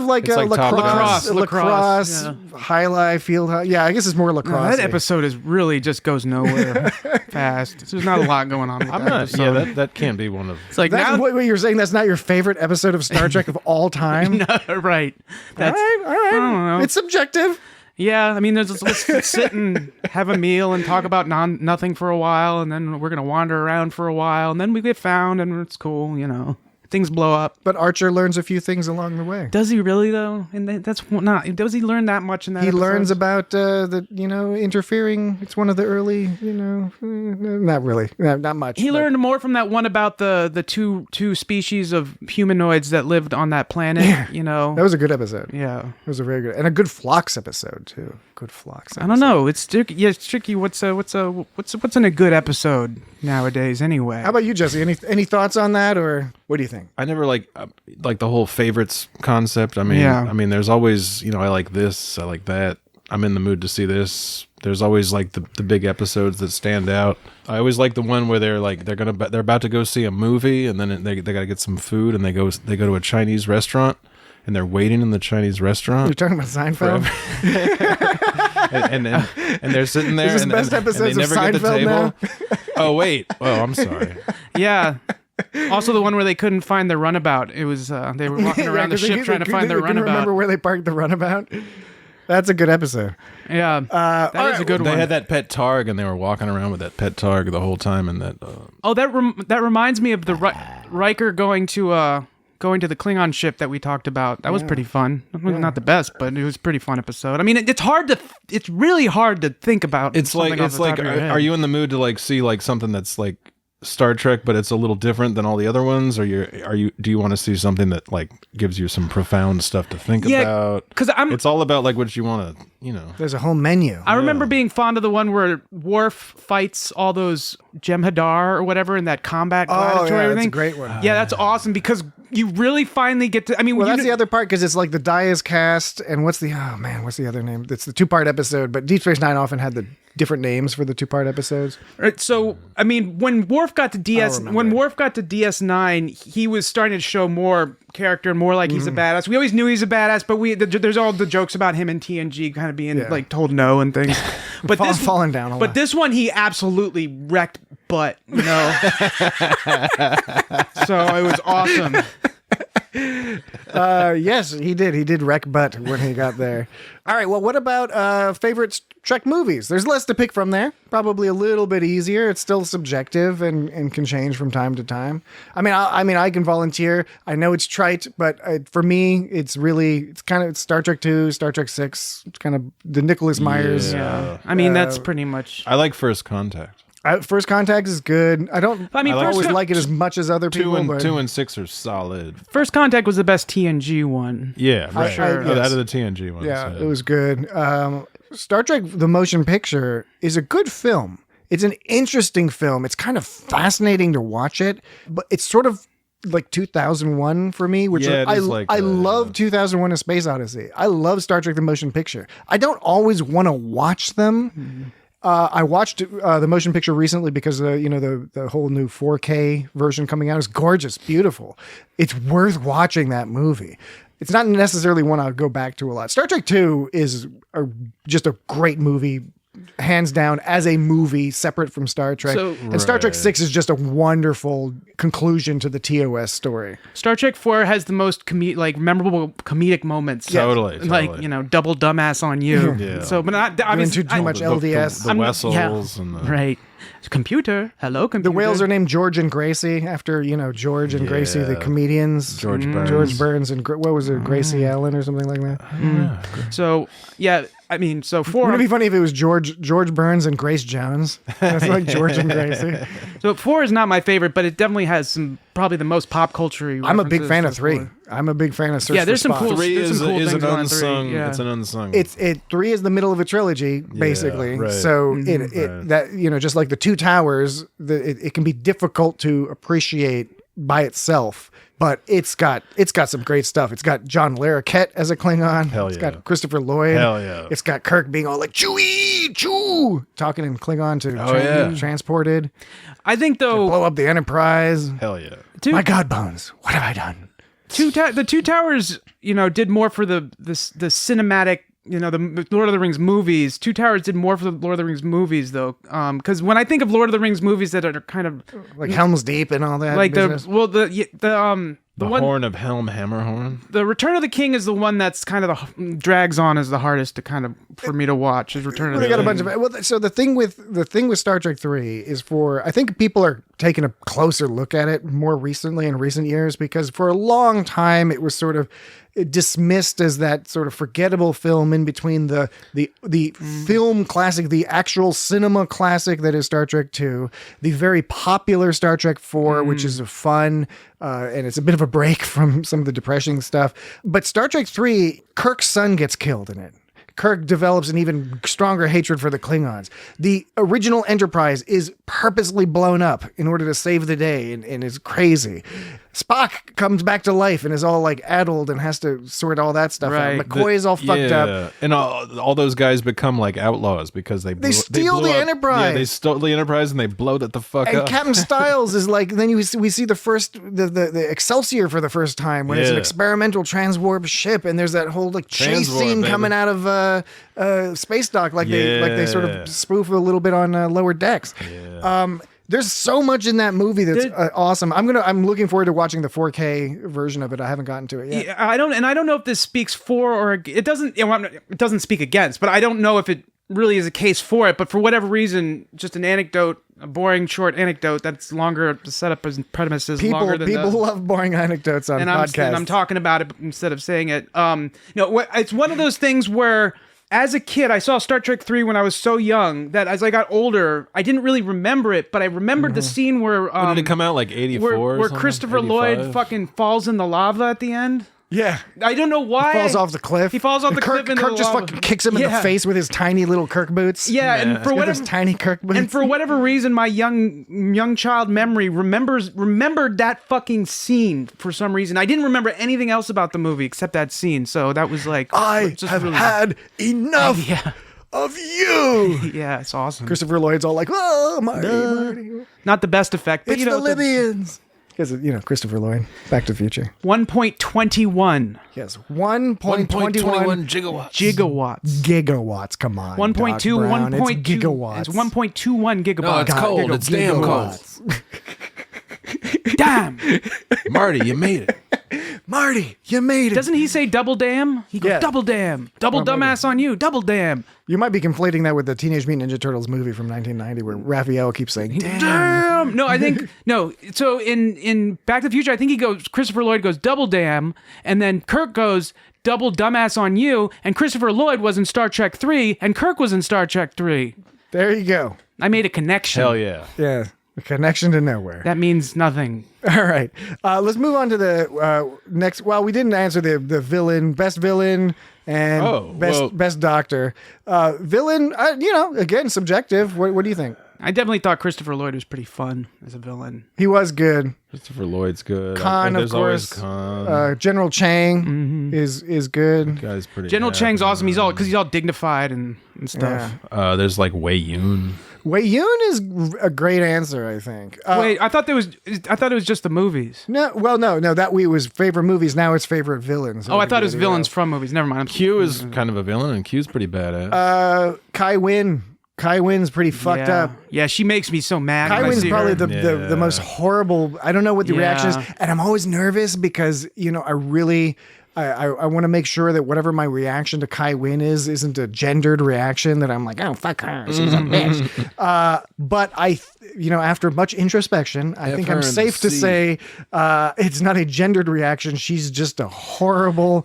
like
It's like top
lacrosse,
Yeah.
highlight, field. Yeah, I guess it's more lacrosse.
That episode is really just goes nowhere fast. There's not a lot going on with
I'm
that
not.
episode.
Yeah, that can't be one of.
It's like
That's
now,
what you're saying. That's not your favorite episode of Star Trek of all time.
right? That's
all right.
I don't know.
It's subjective.
Yeah, I mean, let's sit and have a meal and talk about nothing for a while, and then we're gonna wander around for a while, and then we get found, and it's cool, Things blow up.
But Archer learns a few things along the way.
Does he really though? And that's not. Does he learn that much in that?
He
episode?
learns about interfering. It's one of the early, not really, not much.
He
but-
learned more from that one about the two species of humanoids that lived on that planet.
That was a good episode.
Yeah.
It was a very good and a good Phlox episode too. Good Phlox.
I don't know. It's tricky. Yeah, it's tricky. What's in a good episode nowadays? Anyway.
How about you, Jesse? Any thoughts on that, or what do you think?
I never like the whole favorites concept. I mean,
Yeah.
There's always I like this, I like that. I'm in the mood to see this. There's always like the big episodes that stand out. I always like the one where they're about to go see a movie, and then they got to get some food, and they go to a Chinese restaurant, and they're waiting in the Chinese restaurant.
You're talking about Seinfeld.
and they're sitting there.
Is this
and,
best
and,
episodes
and they
of
never get the
Seinfeld
table.
now?
Oh wait. Oh, I'm sorry.
Yeah. Also, the one where they couldn't find their runabout. It was they were walking around the
'cause
ship trying to find their
they couldn't remember
runabout.
where they parked the runabout. That's a good episode.
Yeah, that is a good
They
one.
had that pet targ, and they were walking around with that pet targ the whole time. And that.
Oh, that reminds me of the Riker going to the Klingon ship that we talked about. That was pretty fun. Not the best, but it was a pretty fun episode. I mean, it's really hard to think about.
It's
something
like
off the top of your head.
are you in the mood to like see like something that's like Star Trek, but it's a little different than all the other ones? Or do you want to see something that like gives you some profound stuff to think about?
Because
it's all about like what you want to,
There's a whole menu.
I remember being fond of the one where Worf fights all those Jem'Hadar or whatever in that combat gladiator
yeah,
everything.
that's a great one.
Yeah, that's awesome because you really finally get to. I mean,
Well, that's the other part because it's like the die is cast, and what's the other name? It's the 2-part episode, but Deep Space Nine often had the different names for the 2-part episodes.
Right, so I mean, when Worf got to DS9, he was starting to show more character, and more like he's a badass. We always knew he's a badass, but there's all the jokes about him and TNG kind of being like told no and things. But
falling down a lot.
But this one, he absolutely wrecked butt. So it was awesome.
Yes, he did. He did wreck butt when he got there. All right. Well, what about favorite Trek movies? There's less to pick from there. Probably a little bit easier. It's still subjective and can change from time to time. I mean, I can volunteer. I know it's trite, but for me, it's kind of Star Trek 2, Star Trek 6. It's kind of the Nicholas Myers.
Yeah. I mean, that's pretty much.
I like First Contact.
First Contact is good. I always like it as much as other people.
2 and 6 are solid.
First Contact was the best TNG one.
Yeah, right.
Sure.
Out of the TNG ones.
Yeah, it was good. Star Trek: The Motion Picture is a good film. It's an interesting film. It's kind of fascinating to watch it, but it's sort of like 2001 for me, which I love 2001: A Space Odyssey. I love Star Trek: The Motion Picture. I don't always want to watch them. Mm-hmm. I watched the motion picture recently because the whole new 4K version coming out is gorgeous, beautiful. It's worth watching that movie. It's not necessarily one I'll go back to a lot. Star Trek 2 is just a great movie, hands down, as a movie separate from Star Trek. And Star Trek 6 is just a wonderful conclusion to the TOS story.
Star Trek 4 has the most memorable comedic moments.
Totally.
Like, double dumbass on you.
Yeah.
So, but not obviously
too much LDS.
The Wessels and the...
Right. Computer. Hello, computer.
The whales are named George and Gracie after, George and Gracie, the comedians.
George
Burns and what was it, Gracie Allen or something like that?
So, yeah, I mean, so 4...
Wouldn't it be funny if it was George Burns and Grace Jones? That's like George and Gracie.
So 4 is not my favorite, but it definitely has probably the most pop culture.
I'm a big fan of 3. I'm a big fan of Search for
there's some
Spock.
cool.
3
there's
is
some cool
an
things on
unsung.
3. Yeah.
It's an unsung.
3 is the middle of a trilogy, basically.
right.
So that just like the Two Towers, it can be difficult to appreciate by itself. But it's got some great stuff. It's got John Larroquette as a Klingon.
Hell
It's
yeah.
got Christopher Lloyd.
Hell yeah.
It's got Kirk being all like Chewie, chew, talking in Klingon to transported.
I think though,
Blow up the Enterprise.
Hell yeah.
My God, Bones, what have I done?
the Two Towers, did more for the cinematic. The Lord of the Rings movies. Two Towers did more for the Lord of the Rings movies, though. Because when I think of Lord of the Rings movies that are kind of
like Helm's Deep and all that,
like
business.
The
one,
Horn of Helm Hammerhorn.
the Return of the King is the one that's kind of drags on as the hardest to kind of for me to watch. Is Return of the
They got a
King.
bunch of so the thing with Star Trek 3 is I think people are taking a closer look at it more recently in recent years, because for a long time it was sort of dismissed as that sort of forgettable film in between the film classic, the actual cinema classic that is Star Trek 2, the very popular Star Trek 4, which is a fun and it's a bit of a break from some of the depressing stuff. But Star Trek 3, Kirk's son gets killed in it. Kirk develops an even stronger hatred for the Klingons. The original Enterprise is purposely blown up in order to save the day and is crazy. Spock comes back to life and is all like addled and has to sort all that stuff
Right.
out. McCoy is all fucked up.
And all those guys become like outlaws because they
steal the Enterprise.
Yeah, they stole the Enterprise and they blowed it the fuck
And
up.
Captain Styles is like, then we see the Excelsior for the first time when it's an
Yeah.
experimental transwarp ship, and there's that whole like chase
Transwarp,
scene
baby.
coming out of Space Dock, like they sort
Yeah.
of spoof a little bit on Lower Decks. There's so much in that movie that's awesome. I'm looking forward to watching the 4K version of it. I haven't gotten to it yet.
Yeah, I don't know if this speaks for or it doesn't. It doesn't speak against, but I don't know if it really is a case for it. But for whatever reason, just an anecdote, a boring short anecdote that's longer. The setup and premise is longer than
People love boring anecdotes on podcasts.
I'm talking about it instead of saying it. It's one of those things where as a kid, I saw Star Trek 3 when I was so young that as I got older, I didn't really remember it, but I remembered the scene where
When did it come out? Like 84?
where Christopher Lloyd
85?
fucking falls in the lava at the end.
Yeah.
I don't know why.
He falls off the cliff.
He falls off
And
the cliff into
Kirk
the
just
lava.
fucking kicks him in the
Yeah.
face with his tiny little Kirk boots.
Yeah, and for
He's got
whatever
those tiny Kirk boots.
and for whatever reason, my young child memory remembered that fucking scene for some reason. I didn't remember anything else about the movie except that scene. So that was like
I
just
have
really-
had enough
Yeah.
of you.
Yeah, it's awesome.
Christopher Lloyd's all like, oh, Marty.
Not the best effect, but
It's
you know,
the Libyans. Because, Christopher Lloyd, Back to the Future.
1.21
Yes, 1.21
gigawatts.
gigawatts.
gigawatts. Come on.
1.2,
Doc Brown,
1.2
It's gigawatts.
It's 1.21 gigawatts.
No, it's cold. It's damn cold.
Gigawatts.
Damn.
Marty, you made it.
Marty, you made it.
Doesn't he say double damn? He goes
Yeah.
double damn. Double dumbass on you. Double damn.
You might be conflating that with the Teenage Mutant Ninja Turtles movie from 1990 where Raphael keeps saying, damn.
Damn. No, I think no. So in Back to the Future, I think Christopher Lloyd goes double damn, and then Kirk goes double dumbass on you, and Christopher Lloyd was in Star Trek 3, and Kirk was in Star Trek 3.
There you go.
I made a connection.
Hell yeah.
Yeah, a connection to nowhere.
That means nothing.
All right. Let's move on to the next. Well, we didn't answer the villain, best villain, and best doctor. Villain, again, subjective. What do you think?
I definitely thought Christopher Lloyd was pretty fun as a villain.
He was good.
Christopher Lloyd's good.
Khan, of
There's always
course.
Khan.
General Chang is good.
Guy's pretty
General
bad.
Chang's awesome. He's all dignified and stuff.
Yeah.
There's like Wei Yun.
Wei Yun is a great answer, I think.
Wait, I thought it was just the movies.
No, that was favorite movies. Now it's favorite villains.
Oh, I thought it was villains from movies. Never mind.
Q is kind of a villain, and Q's pretty badass.
Kai Wynn. Kai Wynn's pretty fucked
yeah.
up.
Yeah, she makes me so mad.
Kai
when I
Wynn's
see
probably
her.
the most horrible. I don't know what the reaction is,
Yeah.
and I'm always nervous because I really. I want to make sure that whatever my reaction to Kai Wynn isn't a gendered reaction that I'm like, oh, fuck her, she's a bitch. But after much introspection, I think
her
I'm
in the
safe to
sea.
say it's not a gendered reaction. She's just a horrible,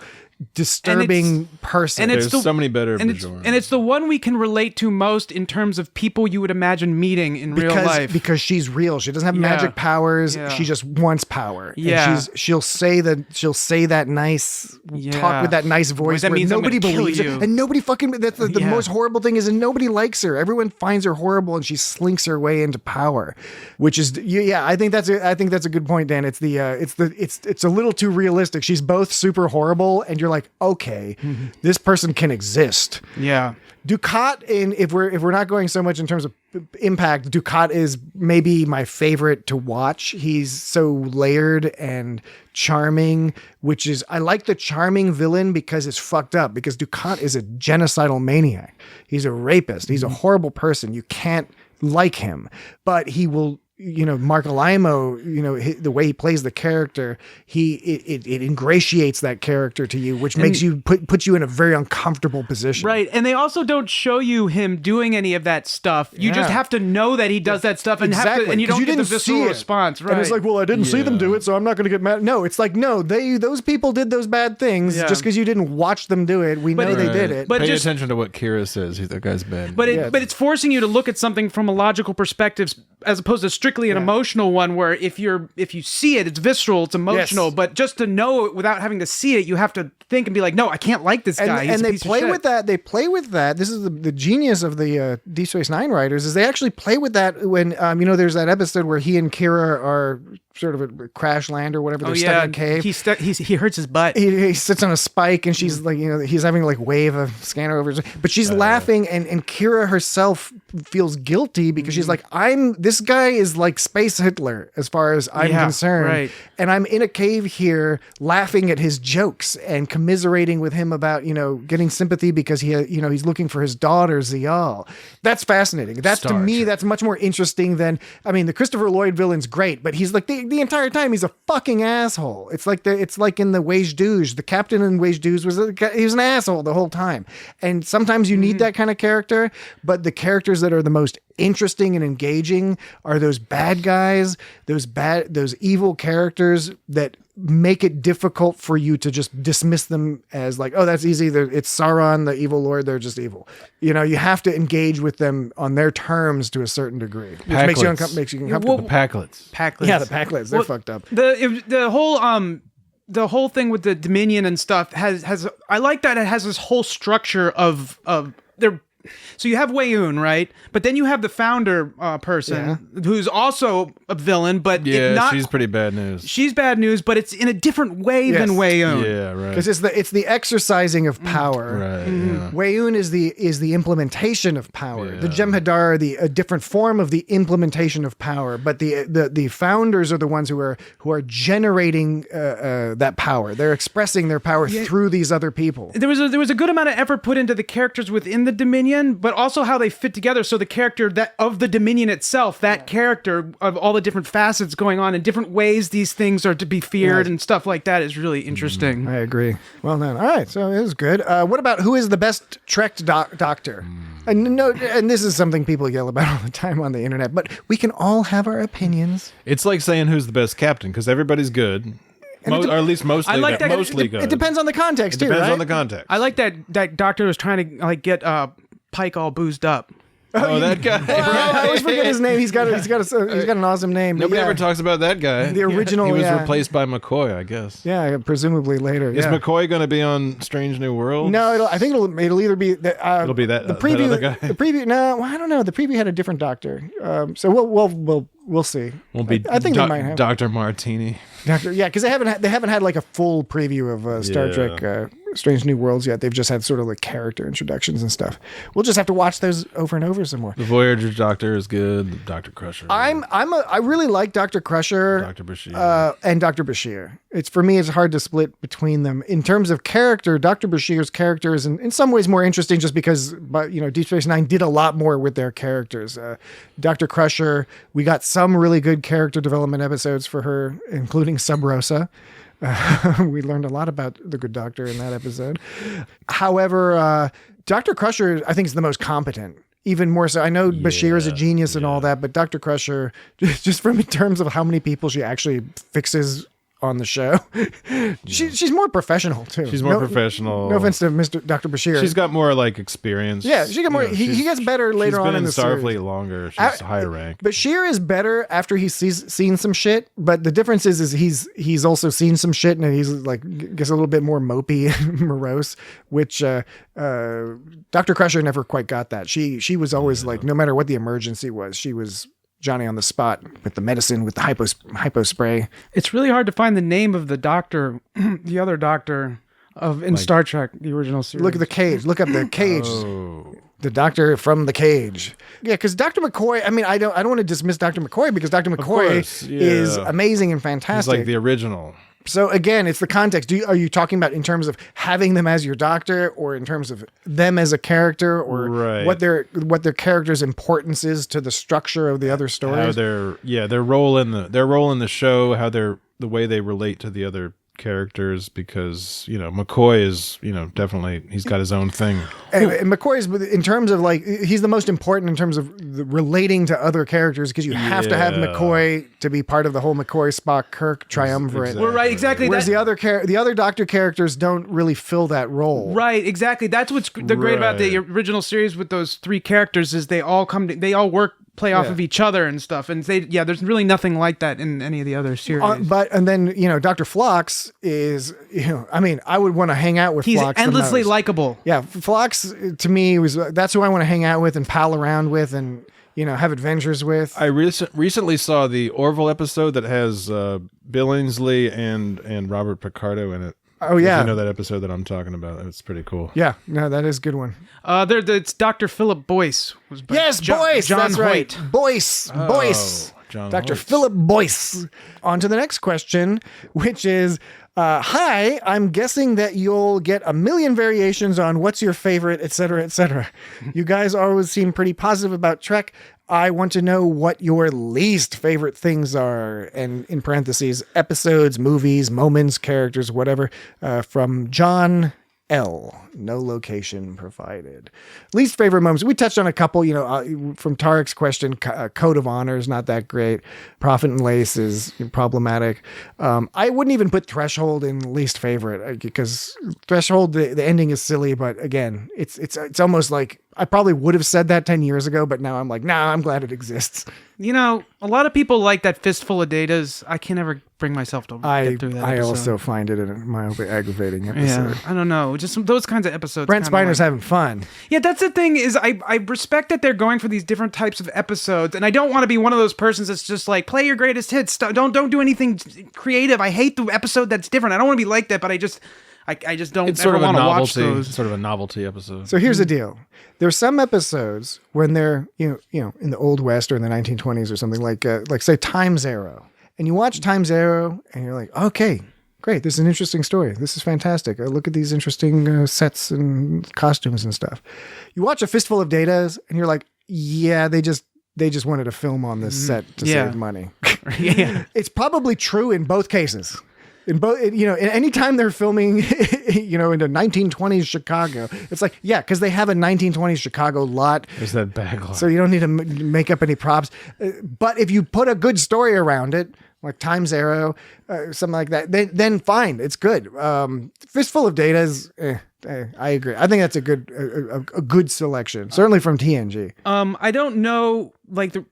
disturbing person.
and
There's so many better
and it's the one we can relate to most in terms of people you would imagine meeting in real life.
Because she's real. She doesn't have magic powers.
Yeah.
She just wants power.
Yeah.
And she'll say that nice talk with that nice voice
That
where
means I'm
nobody
gonna kill
believes her.
you.
And nobody fucking that's the
Yeah.
most horrible thing is that nobody likes her. Everyone finds her horrible and she slinks her way into power. Which is I think that's a good point, Dan. It's it's a little too realistic. She's both super horrible and you're like, okay, this person can exist.
yeah.
Ducat, if we're not going so much in terms of impact, Ducat is maybe my favorite to watch. He's so layered and charming, which is I like the charming villain because it's fucked up. Because Ducat is a genocidal maniac. He's a rapist. He's a horrible person. You can't like him, but he will. Mark Alaimo, the way he plays the character, it ingratiates that character to you, which makes you puts you in a very uncomfortable position.
Right. And they also don't show you him doing any of that stuff. You just
Yeah.
have to know that he does that stuff and and you
'cause
don't get the
didn't see
visceral
it.
response. Right.
And it's like, well, I didn't see them do it, so I'm not going to get mad. No, it's like, no, those people did those bad things.
Yeah.
Just because you didn't watch them do it, we know they did it.
But
Pay
just-
attention to what Kira says. That guy's bad.
But
Yeah.
it's forcing you to look at something from a logical perspective as opposed to strictly an emotional one where if you see it, it's visceral, it's emotional,
Yes.
but just to know it without having to see it, you have to think and be like, no, I can't like this guy. He's
and
a
they
piece of
play
shit.
with that. They play with that. This is the genius of the Deep Space Nine writers is they actually play with that when there's that episode where he and Kira are sort of a crash land or whatever. They're stuck in a cave.
He hurts his butt.
He sits on a spike and she's like, he's having to like wave a scanner over his, but she's laughing and Kira herself feels guilty because she's like, this guy is like space Hitler as far as I'm concerned.
right.
And I'm in a cave here laughing at his jokes and commiserating with him about, getting sympathy because he's looking for his daughter, Zial. That's fascinating. That's to me, that's much more interesting than, the Christopher Lloyd villain's great, but he's like the entire time he's a fucking asshole. It's like in the Wage Douche, the captain in Wage Douche he was an asshole the whole time. And sometimes you need that kind of character, but the characters characters that are the most interesting and engaging are those bad guys, those evil characters that make it difficult for you to just dismiss them as like, oh, that's easy. It's Sauron, the evil lord. They're just evil. You know, you have to engage with them on their terms to a certain degree, which makes you uncomfortable.
The Packlets.
Yeah, the Packlets. They're fucked up.
The whole thing with the Dominion and stuff has I like that it has this whole structure of their. So you have Weyoun, right? But then you have the founder person who's also a villain, but
she's pretty bad news.
She's bad news, but it's in a different way than Weyoun.
Yeah, right.
Because it's the exercising of power.
Right. Yeah.
Weyoun is the implementation of power. The Jem'Hadar are a different form of the implementation of power, but the founders are the ones who are generating that power. They're expressing their power through these other people.
There was a good amount of effort put into the characters within the Dominion, but also how they fit together. So the character of the Dominion itself, that character of all the different facets going on in different ways these things are to be feared and stuff like that is really interesting.
I agree. Well done. All right, so it was good. What about who is the best Trek doctor? And this is something people yell about all the time on the internet, but we can all have our opinions.
It's like saying who's the best captain, because everybody's good. Or at least mostly,
I like that.
Mostly good.
It depends on the context,
Depends
right?
on the context.
I like that doctor was trying to like get Pike all boozed up.
Oh, that guy.
I always forget his name. He's got an awesome name.
Nobody ever talks about that guy.
The original.
He was replaced by McCoy, I guess.
Yeah, presumably later.
Is McCoy going to be on Strange New Worlds?
No, I think it'll either be
it'll be the
preview.
That other guy.
The preview. No, well, I don't know. The preview had a different doctor. So we'll see.
Won't be.
I think they might have
Dr. Martini.
Because they haven't had like a full preview of Star Trek Strange New Worlds yet. They've just had sort of like character introductions and stuff. We'll just have to watch those over and over some more.
The Voyager Doctor is good. Dr. Crusher.
I really like Dr. Crusher,
Dr. Bashir,
and Dr. Bashir. For me, it's hard to split between them in terms of character. Dr. Bashir's character is in some ways more interesting, just because, Deep Space Nine did a lot more with their characters. Dr. Crusher, we got some really good character development episodes for her, including Sub Rosa. We learned a lot about the Good Doctor in that episode. However, Dr. Crusher, I think, is the most competent. Even more so. I know Bashir is a genius and all that, but Dr. Crusher, just from in terms of how many people she actually fixes on the show, she's more professional too.
She's more professional.
No offense to Dr. Bashir.
She's got more like experience.
Yeah, she got more. He gets better later on in the series.
She's been in Starfleet longer. She's higher rank.
Bashir is better after he's seen some shit. But the difference is he's also seen some shit, and he's like gets a little bit more mopey and morose. Which Dr. Crusher never quite got that. She was always like, no matter what the emergency was, she was Johnny on the spot with the medicine, with the hypo spray.
It's really hard to find the name of the doctor, the other doctor in Star Trek, the original series.
Look at the cage. Look up the cage.
Oh.
The doctor from the cage. Yeah, because Dr. McCoy, I mean, I don't want to dismiss Dr. McCoy, because Dr. McCoy is amazing and fantastic.
He's like the original.
So again, it's the context. Are you talking about in terms of having them as your doctor, or in terms of them as a character, or what their character's importance is to the structure of the other stories?
How their role in the show, how the way they relate to the other characters, because McCoy is definitely, he's got his own thing.
And McCoy is, in terms of like, he's the most important in terms of relating to other characters, because you have to have McCoy to be part of the whole McCoy, Spock, Kirk triumvirate.
Well, right, exactly.
Whereas the other Doctor characters don't really fill that role.
Right, exactly. That's what's great about the original series with those three characters, is they all play off of each other and stuff, and there's really nothing like that in any of the other series.
And then Dr. Phlox is, I mean, I would want to hang out with Phlox.
He's endlessly likable.
Yeah, Phlox to me that's who I want to hang out with and pal around with and have adventures with.
I recently saw the Orville episode that has Billingsley and Robert Picardo in it.
Oh yeah,
you know that episode that I'm talking about. It's pretty cool.
Yeah, no, that is a good one.
It's Dr. Philip Boyce.
Boyce.
John
That's
Hoyt.
Right. Boyce.
John
Dr.
Hoyt.
Philip Boyce. On to the next question, which is, hi, I'm guessing that you'll get a million variations on what's your favorite, etc., etc. You guys always seem pretty positive about Trek. I want to know what your least favorite things are, and in parentheses, episodes, movies, moments, characters, whatever, from John L, no location provided. Least favorite moments. We touched on a couple, from Tarek's question, Code of Honor is not that great. Prophet and Lace is problematic. I wouldn't even put Threshold in least favorite because Threshold, the ending is silly, but again, it's almost like I probably would have said that 10 years ago, but now I'm like, nah, I'm glad it exists.
A lot of people like that Fistful of Datas. I can never bring myself to get through that
I
episode.
also find it a mildly aggravating episode.
Yeah, I don't know. Just those kinds of episodes.
Brent Spiner's having fun.
Yeah, that's the thing is I respect that they're going for these different types of episodes, and I don't want to be one of those persons that's just like, play your greatest hits. Don't do anything creative. I hate the episode that's different. I don't want to be like that, but I just don't
It's sort
ever
of a
want to watch
novelty,
those.
sort of a novelty episode.
So here's the deal. There's some episodes when they're, in the Old West or in the 1920s or something like say Time Zero. And you watch Time Zero and you're like, okay, great. This is an interesting story. This is fantastic. Look at these interesting sets and costumes and stuff. You watch A Fistful of Datas and you're like, yeah, they just wanted to film on this set to save money.
Yeah.
It's probably true in both cases. In both, any time they're filming, into 1920s Chicago, it's like, yeah, because they have a 1920s Chicago lot.
There's that backlog.
So you don't need to make up any props. But if you put a good story around it, like Time Zero, something like that, then fine, it's good. Fistful of Data is, I agree. I think that's a good selection, certainly from TNG.
I don't know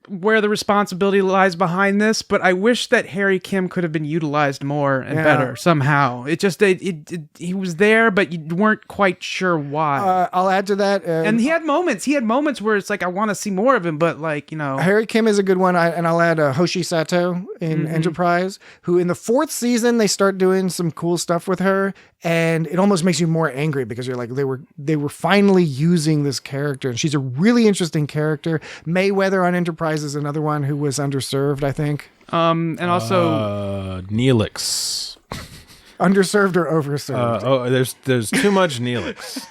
where the responsibility lies behind this, but I wish that Harry Kim could have been utilized more and better somehow. It just he was there, but you weren't quite sure why.
I'll add to that,
and he had moments. He had moments where it's like I want to see more of him, but
Harry Kim is a good one, and I'll add Hoshi Sato in Enterprise, who in the 4th season they start doing some cool stuff with her, and it almost makes you more angry because you're like they were finally using this character, and she's a really interesting character. Mayweather on Enterprise is another one who was underserved, I think.
And also
Neelix.
Underserved or overserved?
There's too much Neelix.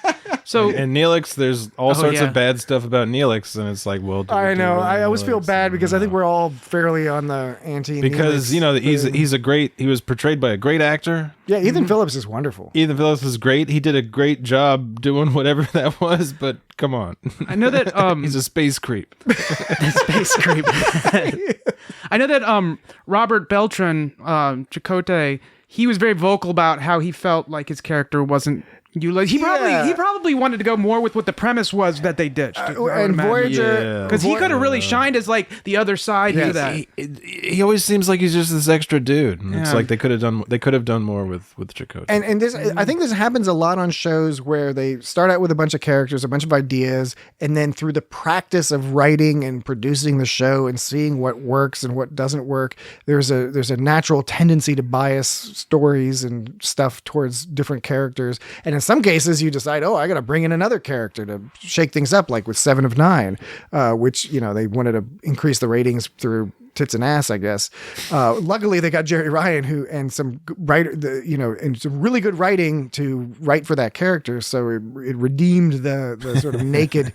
So
and Neelix, there's all sorts of bad stuff about Neelix, and it's like, well,
I know. I always feel bad because I think we're all fairly on the anti.
Because he was portrayed by a great actor.
Yeah, Ethan Phillips is wonderful.
Ethan Phillips is great. He did a great job doing whatever that was, but come on.
I know that
he's a space creep.
Space creep. I know that Robert Beltran, Chakotay, he was very vocal about how he felt like his character wasn't. He probably wanted to go more with what the premise was that they ditched.
And Voyager,
because he could have really shined as like the other side to that.
He always seems like he's just this extra dude. And it's like they could have done more with Chakotay.
And this, I think this happens a lot on shows where they start out with a bunch of characters, a bunch of ideas, and then through the practice of writing and producing the show and seeing what works and what doesn't work, there's a natural tendency to bias stories and stuff towards different characters. And in some cases, you decide, I got to bring in another character to shake things up, like with 7 of 9, which, they wanted to increase the ratings through tits and ass, I guess. Luckily, they got Jerry Ryan, and some and some really good writing to write for that character. So it redeemed the sort of naked,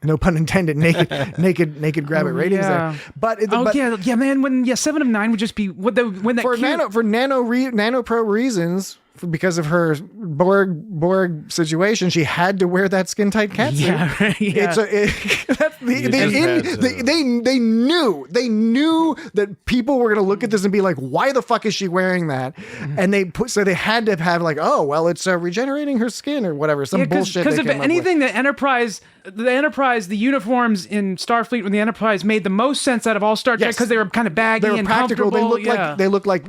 no pun intended, naked grab it ratings there. But
man, when 7 of 9 would just be when that
for nanopro reasons. Because of her Borg situation, she had to wear that skin tight catsuit. They knew that people were going to look at this and be like, "Why the fuck is she wearing that?" And they had to have like, "Oh, well, it's regenerating her skin or whatever." Some bullshit.
Because if anything, the Enterprise, the uniforms in Starfleet when the Enterprise made the most sense out of all Star Trek because they were kind of baggy and
practical.
comfortable.
They look like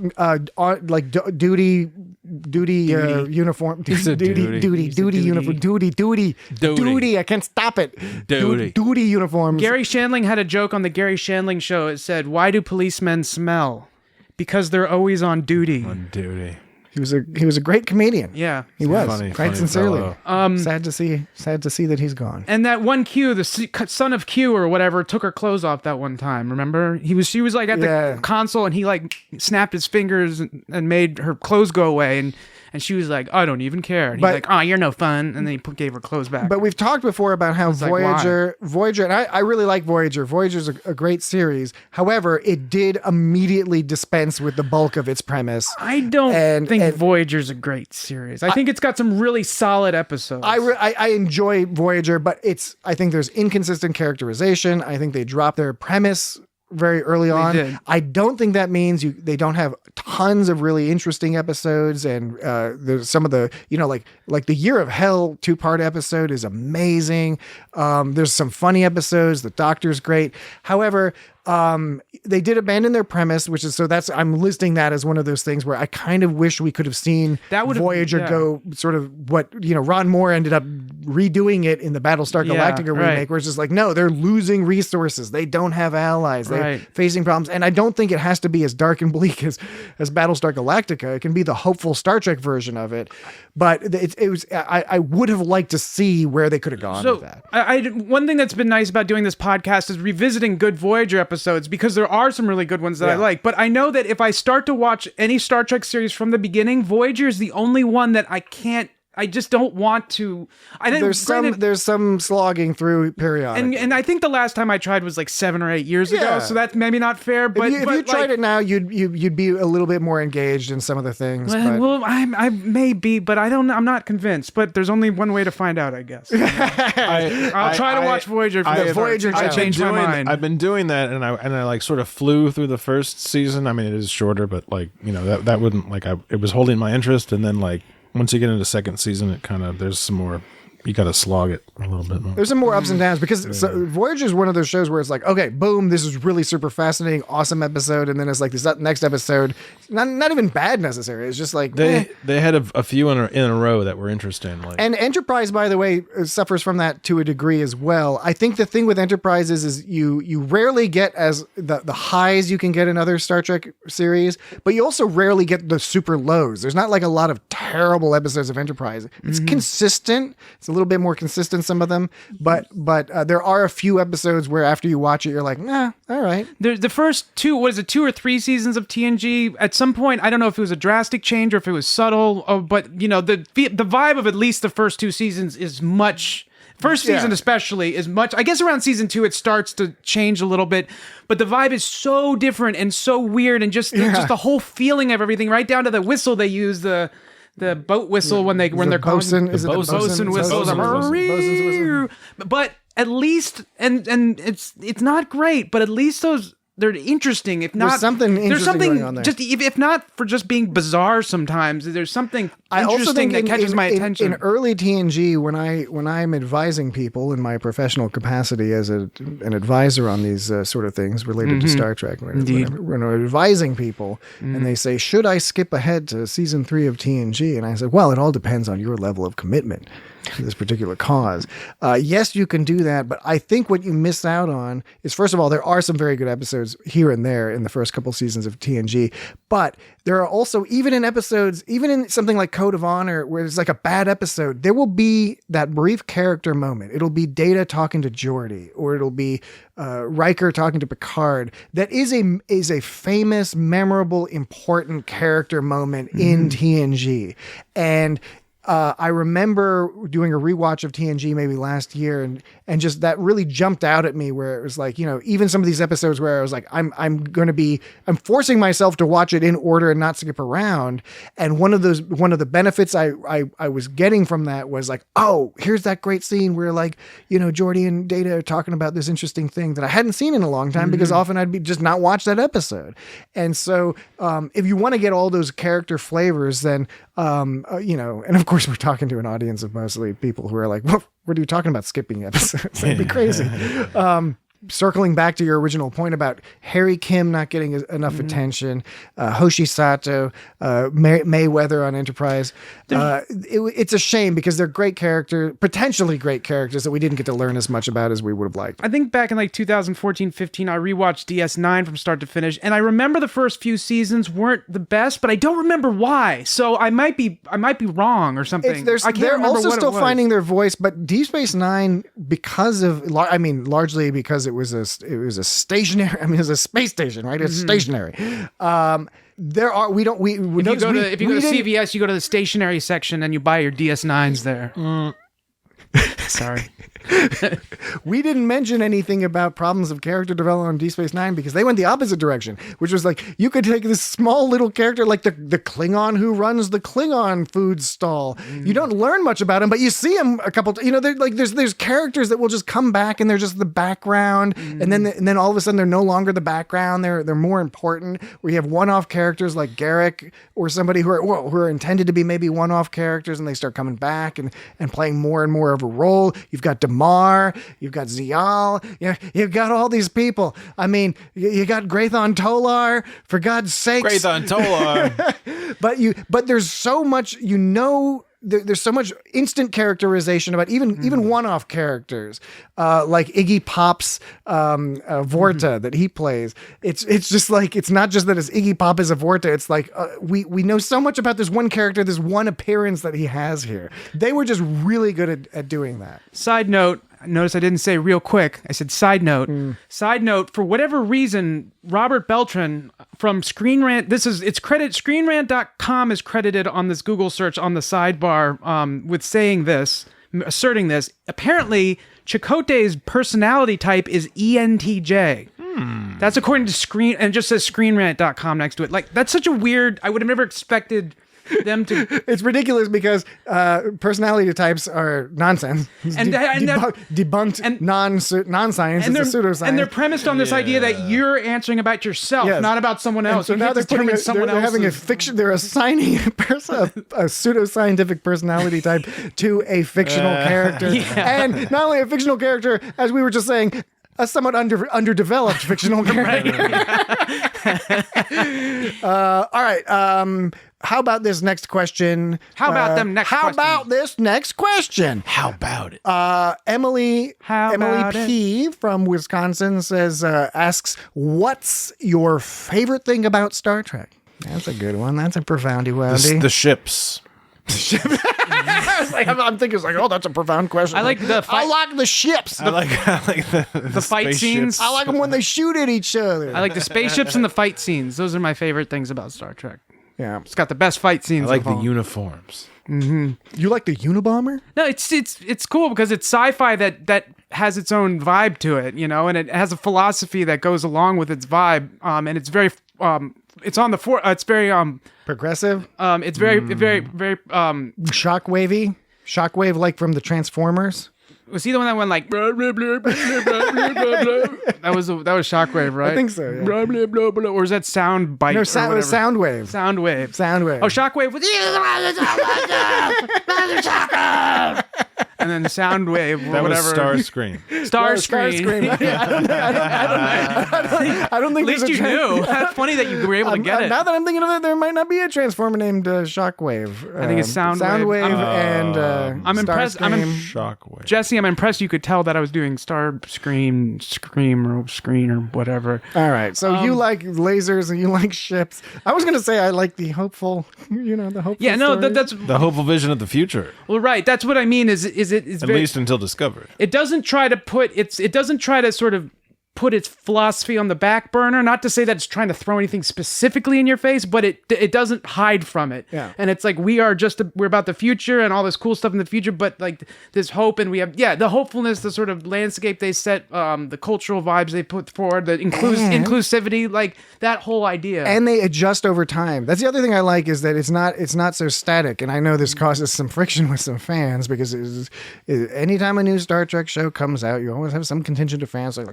duty uniform. Duty uniform. Duty. I can't stop it. Duty uniforms.
Gary Shandling had a joke on the Gary Shandling show. It said, "Why do policemen smell? Because they're always on duty."
On duty.
He was a great comedian.
Yeah,
he was.
Funny
Sincerely.
fellow.
Sad to see that he's gone.
And that one Q, the son of Q or whatever, took her clothes off that one time. Remember? She was like at the console, and he like snapped his fingers and made her clothes go away. And and she was like, I don't even care. And he's
But-
like, oh, you're no fun. And then he gave her clothes back.
But we've talked before about how
like,
Voyager, and I really like Voyager. Voyager's a great series. However, it did immediately dispense with the bulk of its premise.
I don't think
and-
Voyager's a great series. I think it's got some really solid episodes.
I enjoy Voyager, but I think there's inconsistent characterization. I think they dropped their premise very early on.
did.
I don't think that means they don't have tons of really interesting episodes, and there's some of the like the Year of Hell 2-part episode is amazing. There's some funny episodes. The Doctor's great. However, they did abandon their premise, which is I'm listing that as one of those things where I kind of wish we could have seen Voyager go sort of what Ron Moore ended up redoing it in the Battlestar Galactica remake, where it's just like, no, they're losing resources. They don't have allies. They're facing problems. And I don't think it has to be as dark and bleak as Battlestar Galactica. It can be the hopeful Star Trek version of it. But I would have liked to see where they could have gone with that.
One thing that's been nice about doing this podcast is revisiting good Voyager episodes, because there are some really good ones that I like. But I know that if I start to watch any Star Trek series from the beginning, Voyager is the only one that I just don't want to.
There's some slogging through periodically.
And I think the last time I tried was like 7 or 8 years ago, so that's maybe not fair. But
if you tried it now, you'd be a little bit more engaged in some of the things.
Well, I may be, but I'm not convinced. But there's only one way to find out, I guess. I'll try to watch Voyager. I changed my mind.
I've been doing that, and I like sort of flew through the first season. I mean, it is shorter, but like that wouldn't it was holding my interest, and then like once you get into second season, it kind of there's some more. You got to slog it a little bit more.
There's some more ups and downs because Voyager is one of those shows where it's like, okay, boom, this is really super fascinating, awesome episode, and then it's like this next episode, not even bad necessarily. It's just like
they had a few in a row that were interesting. Like,
and Enterprise, by the way, suffers from that to a degree as well. I think the thing with Enterprise is you rarely get as the highs you can get in other Star Trek series, but you also rarely get the super lows. There's not like a lot of terrible episodes of Enterprise. It's consistent. It's a little bit more consistent, some of them, but there are a few episodes where after you watch it, you're like, nah, all right.
The first 2 or 3 seasons of TNG, at some point, I don't know if it was a drastic change or if it was subtle, but the vibe of at least the first 2 seasons is much. First season especially is much. I guess around season 2 it starts to change a little bit, but the vibe is so different and so weird, and just the whole feeling of everything, right down to the whistle they use, the boat whistle when they're calling
bosun
whistle. But at least and it's not great, but at least they're interesting. If not,
there's something interesting going on there.
Just if not for just being bizarre, sometimes there's something interesting that catches my attention.
In early TNG, when I'm advising people in my professional capacity as an advisor on these sort of things related to Star Trek, when I'm advising people, and they say, should I skip ahead to season 3 of TNG? And I said, well, it all depends on your level of commitment to this particular cause. Yes, you can do that, but I think what you miss out on is, first of all, there are some very good episodes here and there in the first couple seasons of TNG, but there are also, even in something like Code of Honor, where it's like a bad episode, there will be that brief character moment. It'll be Data talking to Geordi, or it'll be Riker talking to Picard. That is a famous, memorable, important character moment in TNG. And I remember doing a rewatch of TNG maybe last year, and just that really jumped out at me, where it was like, even some of these episodes where I was like, I'm forcing myself to watch it in order and not skip around. And one of the benefits I was getting from that was like, oh, here's that great scene where like, Geordi and Data are talking about this interesting thing that I hadn't seen in a long time, because often I'd be just not watch that episode. And so if you want to get all those character flavors, then and of course we're talking to an audience of mostly people who are like, what are you talking about skipping episodes? That'd be crazy. Circling back to your original point about Harry Kim not getting enough attention, Hoshi Sato, Mayweather on Enterprise. It's a shame, because they're potentially great characters that we didn't get to learn as much about as we would have liked.
I think back in like 2014-15, I rewatched DS9 from start to finish, and I remember the first few seasons weren't the best, but I don't remember why. So I might be wrong or something.
They're also still finding their voice, but Deep Space Nine, largely because it was a stationary. I mean, it was a space station, right? It's stationary. There are if
you go to CVS, you go to the stationary section and you buy your DS9s there. Sorry.
We didn't mention anything about problems of character development on Deep Space Nine because they went the opposite direction, which was like you could take this small little character like the Klingon who runs the Klingon food stall. You don't learn much about him, but you see him a couple. There's characters that will just come back and they're just the background, and then all of a sudden they're no longer the background. They're more important. Where you have one-off characters like Garrick or somebody who are intended to be maybe one-off characters, and they start coming back and playing more and more of a role. You've got Damar, you've got Zial, you've got all these people. I mean, you got Grathon Tolar, for God's sakes.
Grathon Tolar.
but there's so much, there's so much instant characterization about even one-off characters, like Iggy Pop's Vorta that he plays. It's just like, it's not just that it's Iggy Pop is a Vorta. It's like we know so much about this one character, this one appearance that he has here. They were just really good at doing that.
Side note, notice I didn't say real quick. I said side note. Side note, for whatever reason, Robert Beltran from Screen Rant, ScreenRant.com is credited on this Google search on the sidebar with asserting this. Apparently, Chakotay's personality type is ENTJ. That's according to Screen, and it just says ScreenRant.com next to it. Like, that's such a weird, I would have never expected them to.
It's ridiculous because personality types are nonsense. Debunked non-science. It's a pseudoscience.
And they're premised on this idea that you're answering about yourself, not about someone else.
So now they're having a fiction. They're assigning a pseudoscientific personality type to a fictional character, and not only a fictional character, as we were just saying, a somewhat underdeveloped fictional character. All right. How about this next question?
How about
this next question?
How about it?
Emily P. from Wisconsin asks, what's your favorite thing about Star Trek? That's a good one. That's a profoundy woundy.
The ships.
I'm thinking, oh, that's a profound question.
I like the fight.
I like the ships.
I like the
fight scenes.
I like them when they shoot at each other.
I like the spaceships and the fight scenes. Those are my favorite things about Star Trek.
Yeah,
it's got the best fight scenes.
I like the uniforms.
You like the Unabomber?
No, it's cool because it's sci-fi that has its own vibe to it, and it has a philosophy that goes along with its vibe. And it's very it's on the it's very
progressive.
It's very very
shockwavy. Shockwave, like from the Transformers.
Was he the one that went like blah, blah, blah, blah, blah, blah, blah, blah? That was Shockwave, right?
I think so. Yeah.
Blah, blah, blah, blah. Or is that Sound Bite?
No, Soundwave.
Soundwave. Oh, Shockwave was. And then Soundwave.
That
whatever.
was Starscream.
Starscream.
I don't think.
At least you knew. That's funny that you were able to get it.
Now that I'm thinking of it, there might not be a Transformer named Shockwave.
I think it's Soundwave. I'm impressed.
Shockwave.
Jesse, I'm impressed you could tell that I was doing Scream, or Screen, or whatever.
All right. So you like lasers and you like ships. I was going to say I like the hopeful, the hopeful.
Yeah, no,
stories.
that's
the hopeful vision of the future.
Well, right. That's what I mean. It's
at least until discovered.
It doesn't try to sort of put its philosophy on the back burner. Not to say that it's trying to throw anything specifically in your face, but it doesn't hide from it.
Yeah.
And it's like we're about the future and all this cool stuff in the future, but like this hope, and we have the hopefulness, the sort of landscape they set, the cultural vibes they put forward, the inclusivity, like that whole idea.
And they adjust over time. That's the other thing I like, is that it's not so static. And I know this causes some friction with some fans, because anytime a new Star Trek show comes out, you always have some contingent of fans like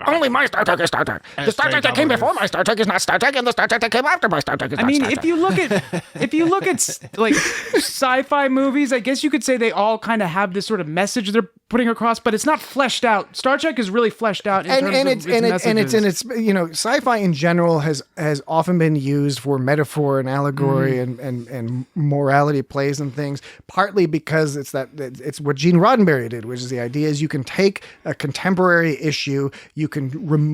only my Star Trek is Star Trek. The Star Trek that came before my Star Trek is not Star Trek, and the Star Trek that came after my Star Trek is not Star Trek.
if you look at like sci-fi movies, I guess you could say they all kind of have this sort of message they're putting across, but it's not fleshed out. Star Trek is really fleshed out in terms of its messages.
Sci-fi in general has often been used for metaphor and allegory and morality plays and things, partly because it's it's what Gene Roddenberry did, which is the idea is you can take a contemporary issue, you can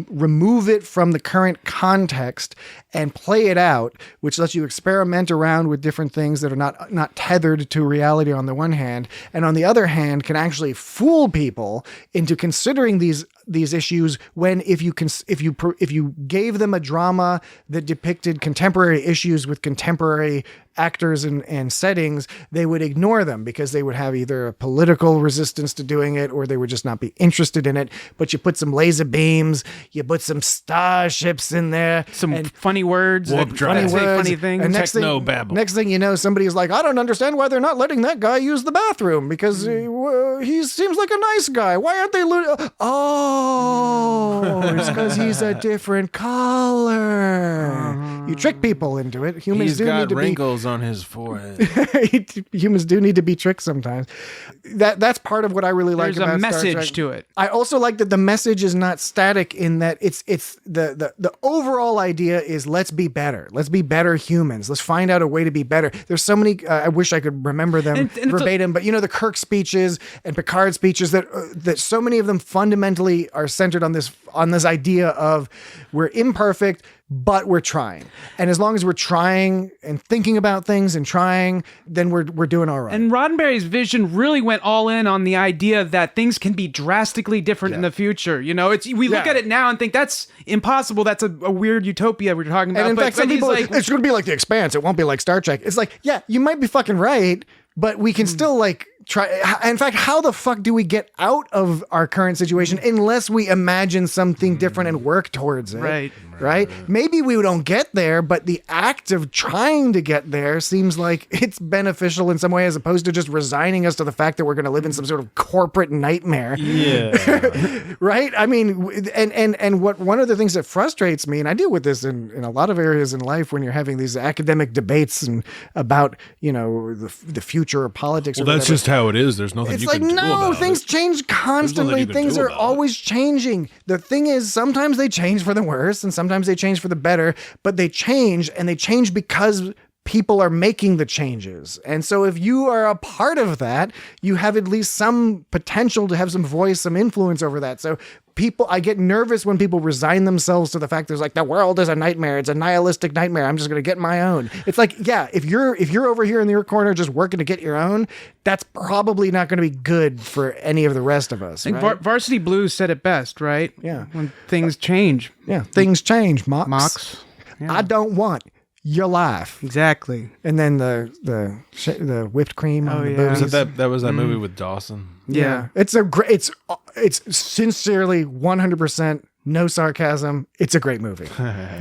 remove it from the current context and play it out, which lets you experiment around with different things that are not tethered to reality on the one hand, and on the other hand can actually fool people into considering these issues when if you gave them a drama that depicted contemporary issues with contemporary actors and settings, they would ignore them because they would have either a political resistance to doing it or they would just not be interested in it. But you put some laser beams, you put some starships in there,
some funny words,
Warp drive.
funny things,
and
Techno-babble.
next thing you know, somebody's like, I don't understand why they're not letting that guy use the bathroom because he seems like a nice guy. Why aren't they? Oh, it's because he's a different color. You trick people into it. Humans
He's
do
got
need to
wrinkles on his forehead.
Humans do need to be tricked sometimes. That's part of what I really like
There's
about
a
Star
message
Trek.
to it.
I also like that the message is not static in that it's the overall idea is let's be better. Let's be better humans. Let's find out a way to be better. There's so many, I wish I could remember them
And
verbatim, but the Kirk speeches and Picard speeches that so many of them fundamentally are centered on this idea of we're imperfect, but we're trying. And as long as we're trying and thinking about things and trying, then we're doing all right.
And Roddenberry's vision really went all in on the idea that things can be drastically different in the future. We look at it now and think that's impossible. That's a weird utopia we're talking about.
And in fact, some people,
like,
it's going to be like The Expanse. It won't be like Star Trek. It's like, yeah, you might be fucking right, but we can still try. In fact, how the fuck do we get out of our current situation unless we imagine something different and work towards it? Right? Maybe we don't get there, but the act of trying to get there seems like it's beneficial in some way as opposed to just resigning us to the fact that we're going to live in some sort of corporate nightmare.
Yeah.
Right? I mean, and what one of the things that frustrates me, and I deal with this in a lot of areas in life when you're having these academic debates and about, the future of politics.
Well,
or
that's
whatever.
just how it is. There's nothing
It's
you
like,
can do
no,
about
things
it.
change constantly.
you can
Things
do
are
about it.
always changing. The thing is, sometimes they change for the worse and sometimes they change for the better, but they change because people are making the changes. And so if you are a part of that, you have at least some potential to have some voice, some influence over that. So I get nervous when people resign themselves to the fact there's the world is a nightmare. It's a nihilistic nightmare. I'm just going to get my own. It's like, yeah, if you're over here in your corner just working to get your own, that's probably not going to be good for any of the rest of us.
I think
Right?
Varsity Blues said it best, right?
Yeah.
When things change.
Yeah, things change, Mox.
Mox. Yeah.
I don't want your life.
Exactly.
And then the whipped cream on the
yeah.
boobies.
That was that movie with Dawson.
Yeah. It's a great, it's sincerely 100% no sarcasm. It's a great movie.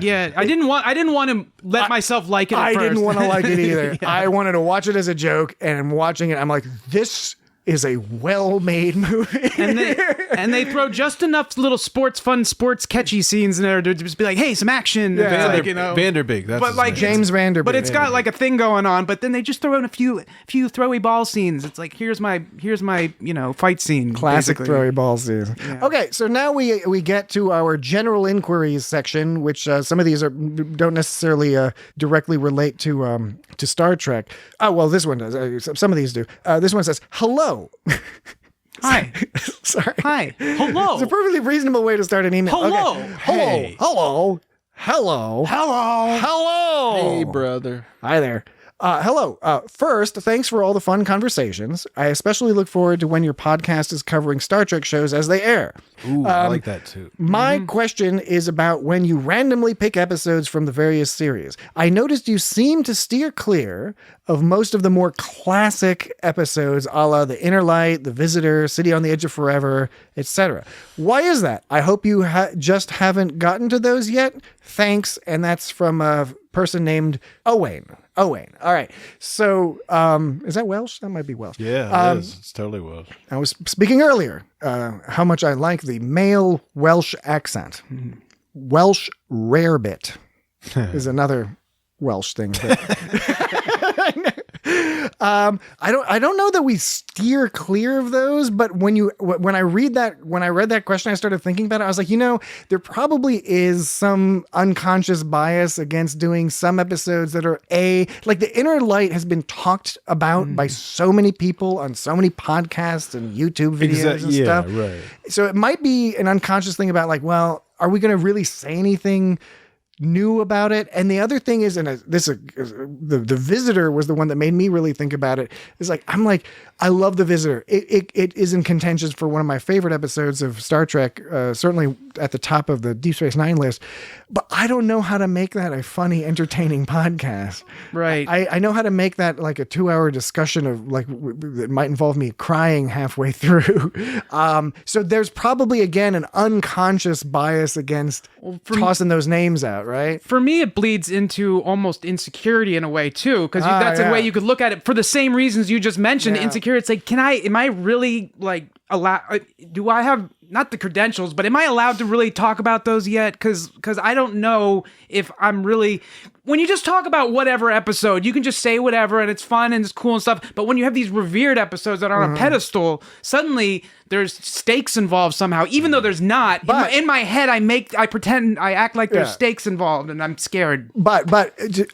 Yeah, I didn't want to let myself like it at
I
first.
didn't want to like it either.
Yeah.
I wanted to watch it as a joke, and I'm watching it. I'm like, this is a well-made movie.
And they throw just enough fun sports catchy scenes in there to just be like, hey, some action.
Yeah.
It's
Vanderbeek. That's
But
his
like
name.
James Vanderbeek.
But it's got a thing going on. But then they just throw in a few throwy ball scenes. It's like here's my fight scene.
Classic
basically.
throwy ball season.
Yeah.
Okay, so now we get to our general inquiries section, which some of these don't necessarily directly relate to Star Trek. Oh well, this one does. Some of these do. This one says hello.
Hi.
Sorry.
Hi. Hello.
It's a perfectly reasonable way to start an email.
Hello.
Okay.
Hey.
Hello. Hello.
Hello.
Hello.
Hey, brother.
Hi there. Hello. First, thanks for all the fun conversations. I especially look forward to when your podcast is covering Star Trek shows as they air.
Ooh, I like that too.
My question is about when you randomly pick episodes from the various series. I noticed you seem to steer clear of most of the more classic episodes, a la The Inner Light, The Visitor, City on the Edge of Forever, etc. Why is that? I hope you just haven't gotten to those yet. Thanks. And that's from a person named Owain. All right. So, is that Welsh? That might be Welsh.
Yeah, it is. It's totally Welsh.
I was speaking earlier how much I like the male Welsh accent. Welsh rarebit is another Welsh thing. I don't know that we steer clear of those, but when I read that question, I started thinking about it. I was like, there probably is some unconscious bias against doing some episodes that are like The Inner Light has been talked about by so many people on so many podcasts and YouTube videos and stuff.
Right.
So it might be an unconscious thing about like, well, are we going to really say anything new about it? And the other thing is, the Visitor was the one that made me really think about it. It's like, I love The Visitor. It is in contention for one of my favorite episodes of Star Trek, certainly at the top of the Deep Space Nine list. But I don't know how to make that a funny, entertaining podcast.
Right.
I know how to make that like a 2-hour discussion of like that might involve me crying halfway through. So there's probably again an unconscious bias against tossing those names out, right?
For me, it bleeds into almost insecurity in a way too, because that's a way you could look at it for the same reasons you just mentioned.
Yeah.
Insecure. It's like, am I really like do I have not the credentials, but am I allowed to really talk about those yet? Because I don't know if I'm really. When you just talk about whatever episode, you can just say whatever and it's fun and it's cool and stuff. But when you have these revered episodes that are on a pedestal, suddenly there's stakes involved somehow, even though there's not.
But,
in my head, I pretend, I act like there's stakes involved and I'm scared.
But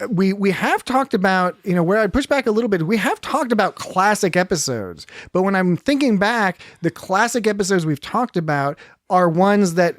we have talked about, where I push back a little bit, we have talked about classic episodes. But when I'm thinking back, the classic episodes we've talked about are ones that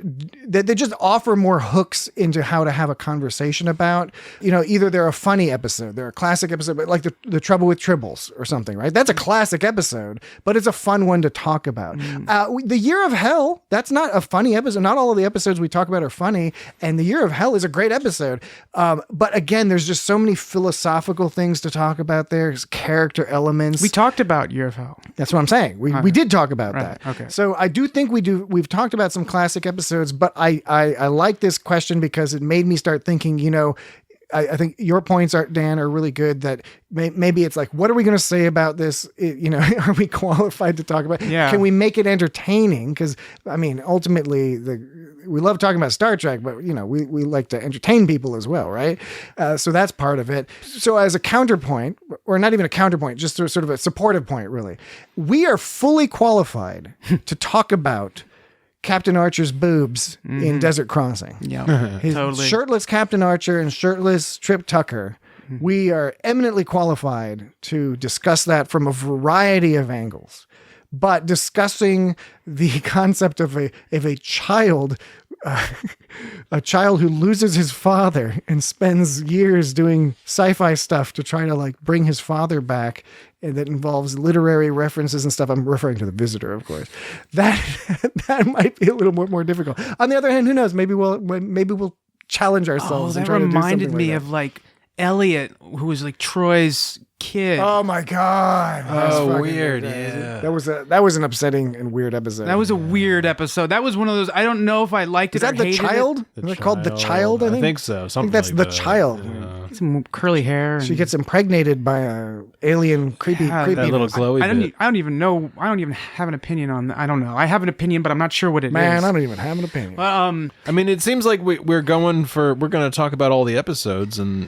they just offer more hooks into how to have a conversation about. Either they're a funny episode, they're a classic episode, but like the Trouble with Tribbles or something, right? That's a classic episode, but it's a fun one to talk about. The Year of Hell, that's not a funny episode. Not all of the episodes we talk about are funny, and The Year of Hell is a great episode. But again, there's just so many philosophical things to talk about there. There's character elements.
We talked about Year of Hell.
That's what I'm saying. We did talk about that.
Okay.
So I do think we've talked about some classic episodes, but I like this question because it made me start thinking, I think your points Dan are really good, that maybe it's like, what are we going to say about this? Are we qualified to talk about it?
Yeah.
Can we make it entertaining? Because ultimately we love talking about Star Trek, but we like to entertain people as well. Right. So that's part of it. So as a counterpoint, or not even a counterpoint, just sort of a supportive point, really, we are fully qualified to talk about Captain Archer's boobs in Desert Crossing.
Yeah, totally.
Shirtless Captain Archer and shirtless Trip Tucker. We are eminently qualified to discuss that from a variety of angles. But discussing the concept of a child, a child who loses his father and spends years doing sci-fi stuff to try to like bring his father back, and that involves literary references and stuff. I'm referring to The Visitor, of course. That might be a little more difficult. On the other hand, who knows? Maybe we'll challenge ourselves.
That reminded me of like Elliot, who was like Troy's kid.
Oh my God.
Oh, weird. Yeah.
That was an upsetting and weird episode.
That was a weird episode. That was one of those, I don't know if I liked it or
Is that
hated
The Child?
it.
Is it called The Child, I think?
I think so. Something
that's
like
The
that.
Child.
Yeah.
Some curly hair.
She gets impregnated by a alien creepy.
Yeah,
That little glowy bit.
I don't even know. I don't even have an opinion on that. I don't know. I have an opinion, but I'm not sure what it is.
Man, I don't even have an opinion.
I mean, it seems like we're going to talk about all the episodes, and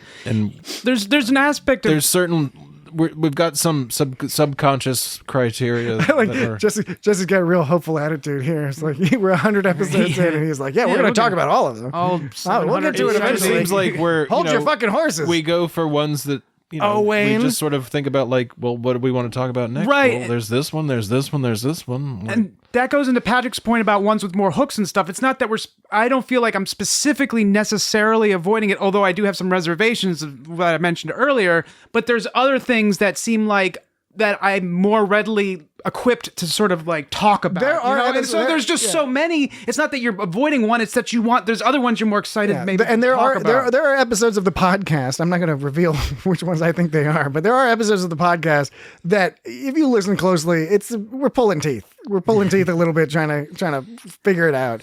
there's an aspect of
there's certain. We've got some subconscious criteria.
Like
that are,
Jesse's got a real hopeful attitude here. It's like we're 100 episodes in, and he's like, "Yeah, we're going to talk about all of them.
all
We'll get to it
700
it
eventually."
seems like we're
Hold your fucking horses.
We go for ones that
Wayne.
we just sort of think about like, well, what do we want to talk about next?
Right.
Well, there's this one. There's this one. There's this one. Like,
And that goes into Patrick's point about ones with more hooks and stuff. It's not that I don't feel like I'm specifically necessarily avoiding it, although I do have some reservations of what I mentioned earlier, but there's other things that seem like that I'm more readily equipped to sort of like talk about.
There are
And so there's just so many. It's not that you're avoiding one, it's that there's other ones you're more excited maybe
and
to talk about.
there are episodes of the podcast. I'm not going to reveal which ones I think they are, but there are episodes of the podcast that, if you listen closely, we're pulling teeth. We're pulling teeth a little bit, trying to figure it out.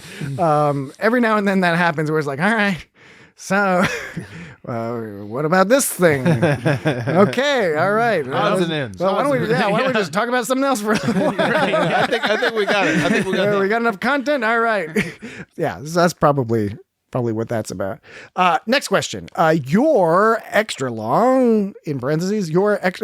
Every now and then that happens, where it's like, all right, so what about this thing? Okay, all right.
Odds and ends.
Well, why don't we just talk about something else for a while?
I think we got it. I think we got
We got enough content. All right. Yeah, that's probably probably what that's about. Next question. Your extra long, in parentheses,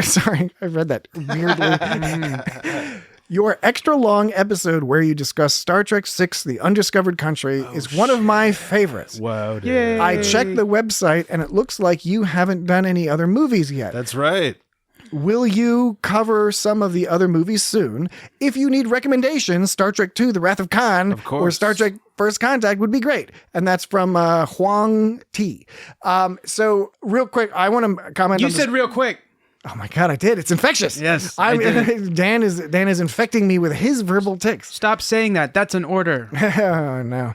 sorry, I read that weirdly. Your extra long episode where you discuss Star Trek VI, The Undiscovered Country, is one of my favorites.
Wow, dude.
Yay.
I checked the website and it looks like you haven't done any other movies yet.
That's right.
Will you cover some of the other movies soon? If you need recommendations, Star Trek II, The Wrath of Khan,
Of course.
or Star Trek First Contact would be great. And that's from Huang T. So real quick, I want to comment
You
on
said real quick.
Oh my God, I did. It's infectious.
Yes, I did.
Dan is infecting me with his verbal tics.
Stop saying that. That's an order.
Oh, no.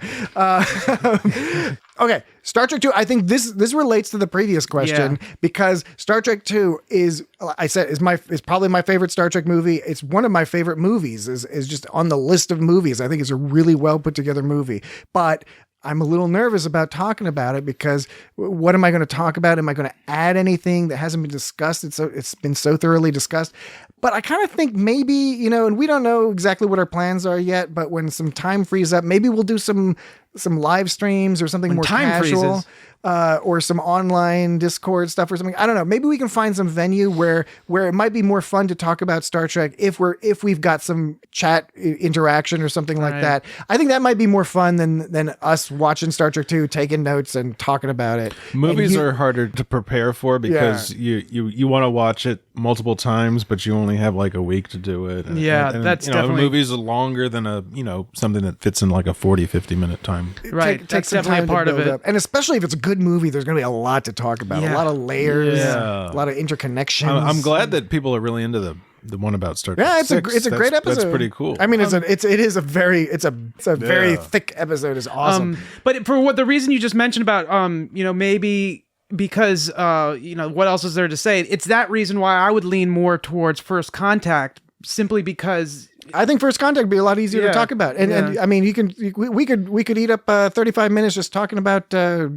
Okay, Star Trek II. I think this relates to the previous question because Star Trek II is probably my favorite Star Trek movie. It's one of my favorite movies. Is just on the list of movies. I think it's a really well put together movie, but I'm a little nervous about talking about it because what am I going to talk about? Am I going to add anything that hasn't been discussed? It's been so thoroughly discussed. But I kind of think maybe, and we don't know exactly what our plans are yet, but when some time frees up, maybe we'll do some live streams or something more
time
casual.
freezes.
Or some online Discord stuff or something. I don't know. Maybe we can find some venue where it might be more fun to talk about Star Trek if we've got some chat interaction or something like that. I think that might be more fun than us watching Star Trek 2, taking notes and talking about it.
Movies are harder to prepare for because you want to watch it multiple times, but you only have like a week to do it. And,
that's definitely...
movies are longer than something that fits in like a 40-50 minute time.
Right. Take some time
part
to
of
build
it.
up. And especially if it's a good movie, there's going to be a lot to talk about. A lot of layers, a lot of interconnections.
I'm glad that people are really into the one about Star Trek.
Yeah, it's a great episode.
That's pretty cool.
I mean, it's a very thick episode. It's awesome.
But for the reason you just mentioned about maybe because what else is there to say? It's that reason why I would lean more towards First Contact, simply because
I think First Contact would be a lot easier to talk about. And I mean, we could eat up 35 minutes just talking about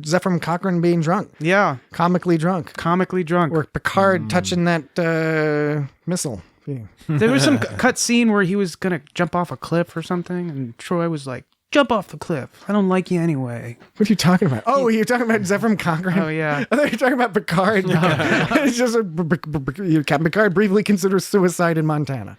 Zephyr Cochrane being drunk.
Yeah.
Comically drunk.
Or
Or Picard touching that missile. Yeah.
There was some cut scene where he was going to jump off a cliff or something, and Troy was like, "Jump off the cliff. I don't like you anyway."
What are you talking about? Oh, you're talking about Zephyr Cochrane?
Oh, yeah.
I thought you were talking about Picard. It's just Captain Picard briefly considers suicide in Montana.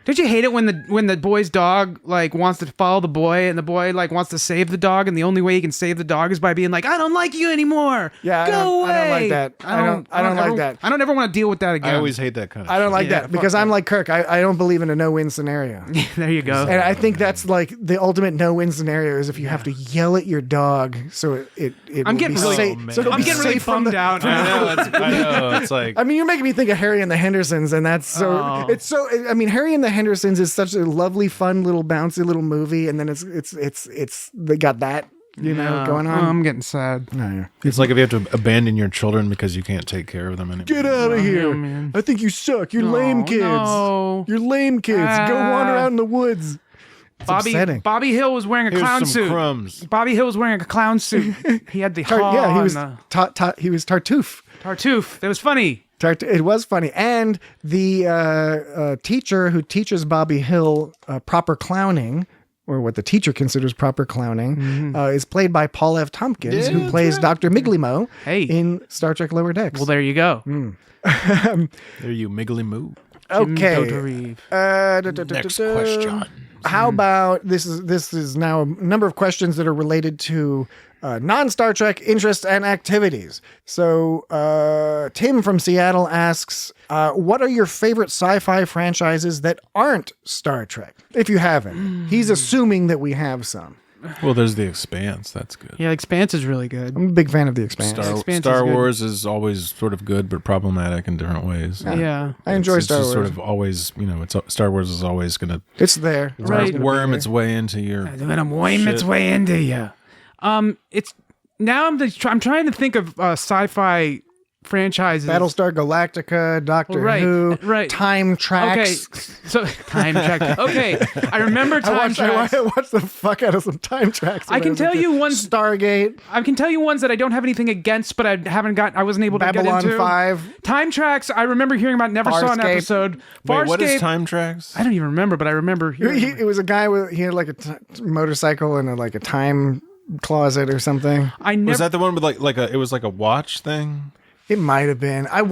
Don't you hate it when the boy's dog wants to follow the boy, and the boy wants to save the dog, and the only way he can save the dog is by being like, "I don't like you anymore.
Yeah,
go away."
I don't like that. I don't like that.
I don't ever want to deal with that again.
I always hate that kind of
I don't like
Yeah,
that because I'm like Kirk. I don't believe in a no-win scenario.
There you go.
And I think that's like the ultimate no-win scenario is if you have to yell at your dog so it
I'm
will
getting
be
really-
safe.
Oh, man.
So it'll
I'm
be
getting really
safe from
bummed out.
I know. It's like
I mean, you're making me think of Harry and the Hendersons, and that's so.
Oh.
It's so. I mean, Harry and the Hendersons is such a lovely, fun, little bouncy little movie, and then it's they got that going on.
I'm getting sad.
Oh, yeah.
it's like if you have to abandon your children because you can't take care of them anymore.
Get out of here!
man.
I think you suck. You're lame kids.
No.
You're lame kids. Go wander out in the woods. Upsetting.
Bobby Hill was wearing a
Here's
clown
some
suit.
crumbs.
Bobby Hill was wearing a clown suit. He had the haw
He was
and the
he was Tartuffe.
Tartuffe. That was funny.
It was funny. And the teacher who teaches Bobby Hill proper clowning, or what the teacher considers proper clowning, is played by Paul F. Tompkins, who plays Dr. Miglimo in Star Trek Lower Decks.
Well, there you go.
There you miggly moo.
Okay.
Next question.
How about this is now a number of questions that are related to non-Star Trek interests and activities. So Tim from Seattle asks, what are your favorite sci-fi franchises that aren't Star Trek? If you haven't. He's assuming that we have some.
Well, there's The Expanse. That's good.
Yeah, Expanse is really good.
I'm a big fan of The Expanse.
Expanse
Star
is good.
Wars is always sort of good, but problematic in different ways.
Yeah.
I enjoy
It's
Star
just
Wars.
sort of always, Star Wars is always going to
It's there. It's always gonna be
worm
there.
its way into your.
It's gonna worm its way into you. It's now I'm trying to think of sci-fi franchises.
Battlestar Galactica, Doctor Who, Time Tracks.
Okay, so Time Track. Okay, I remember Time Tracks.
I watched the fuck out of some Time Tracks.
I can tell you ones.
Stargate,
I can tell you ones that I don't have anything against, but I wasn't able to
Babylon
get into.
5.
Time Tracks. I remember hearing about. Never saw an
Farscape.
episode.
Wait, what is
Farscape.
Time Tracks?
I don't even remember, but I remember hearing.
It was a guy he had like a motorcycle and he had like a time closet or something.
I never.
Was that the one with it was like a watch thing?
It might have been. I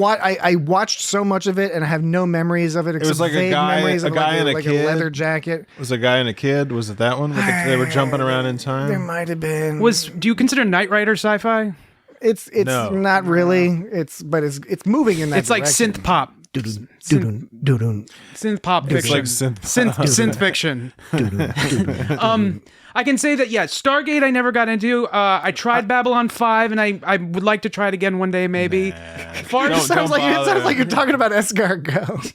watched so much of it, and I have no memories of it. Except
was like a
vague
guy-
memories
a
of
guy and a
like
kid.
a leather jacket.
Was a guy and a kid? Was it that one? They were jumping around in time.
There might have been.
Do you consider Knight Rider sci-fi?
It's
No.
not really. It's moving in that.
It's like
direction.
synth pop. Synth pop fiction.
like synth
synth fiction. I can say that Stargate I never got into. I tried Babylon 5 and I would like to try it again one day maybe.
It
Don't
sounds
bother.
like you're talking about escargot.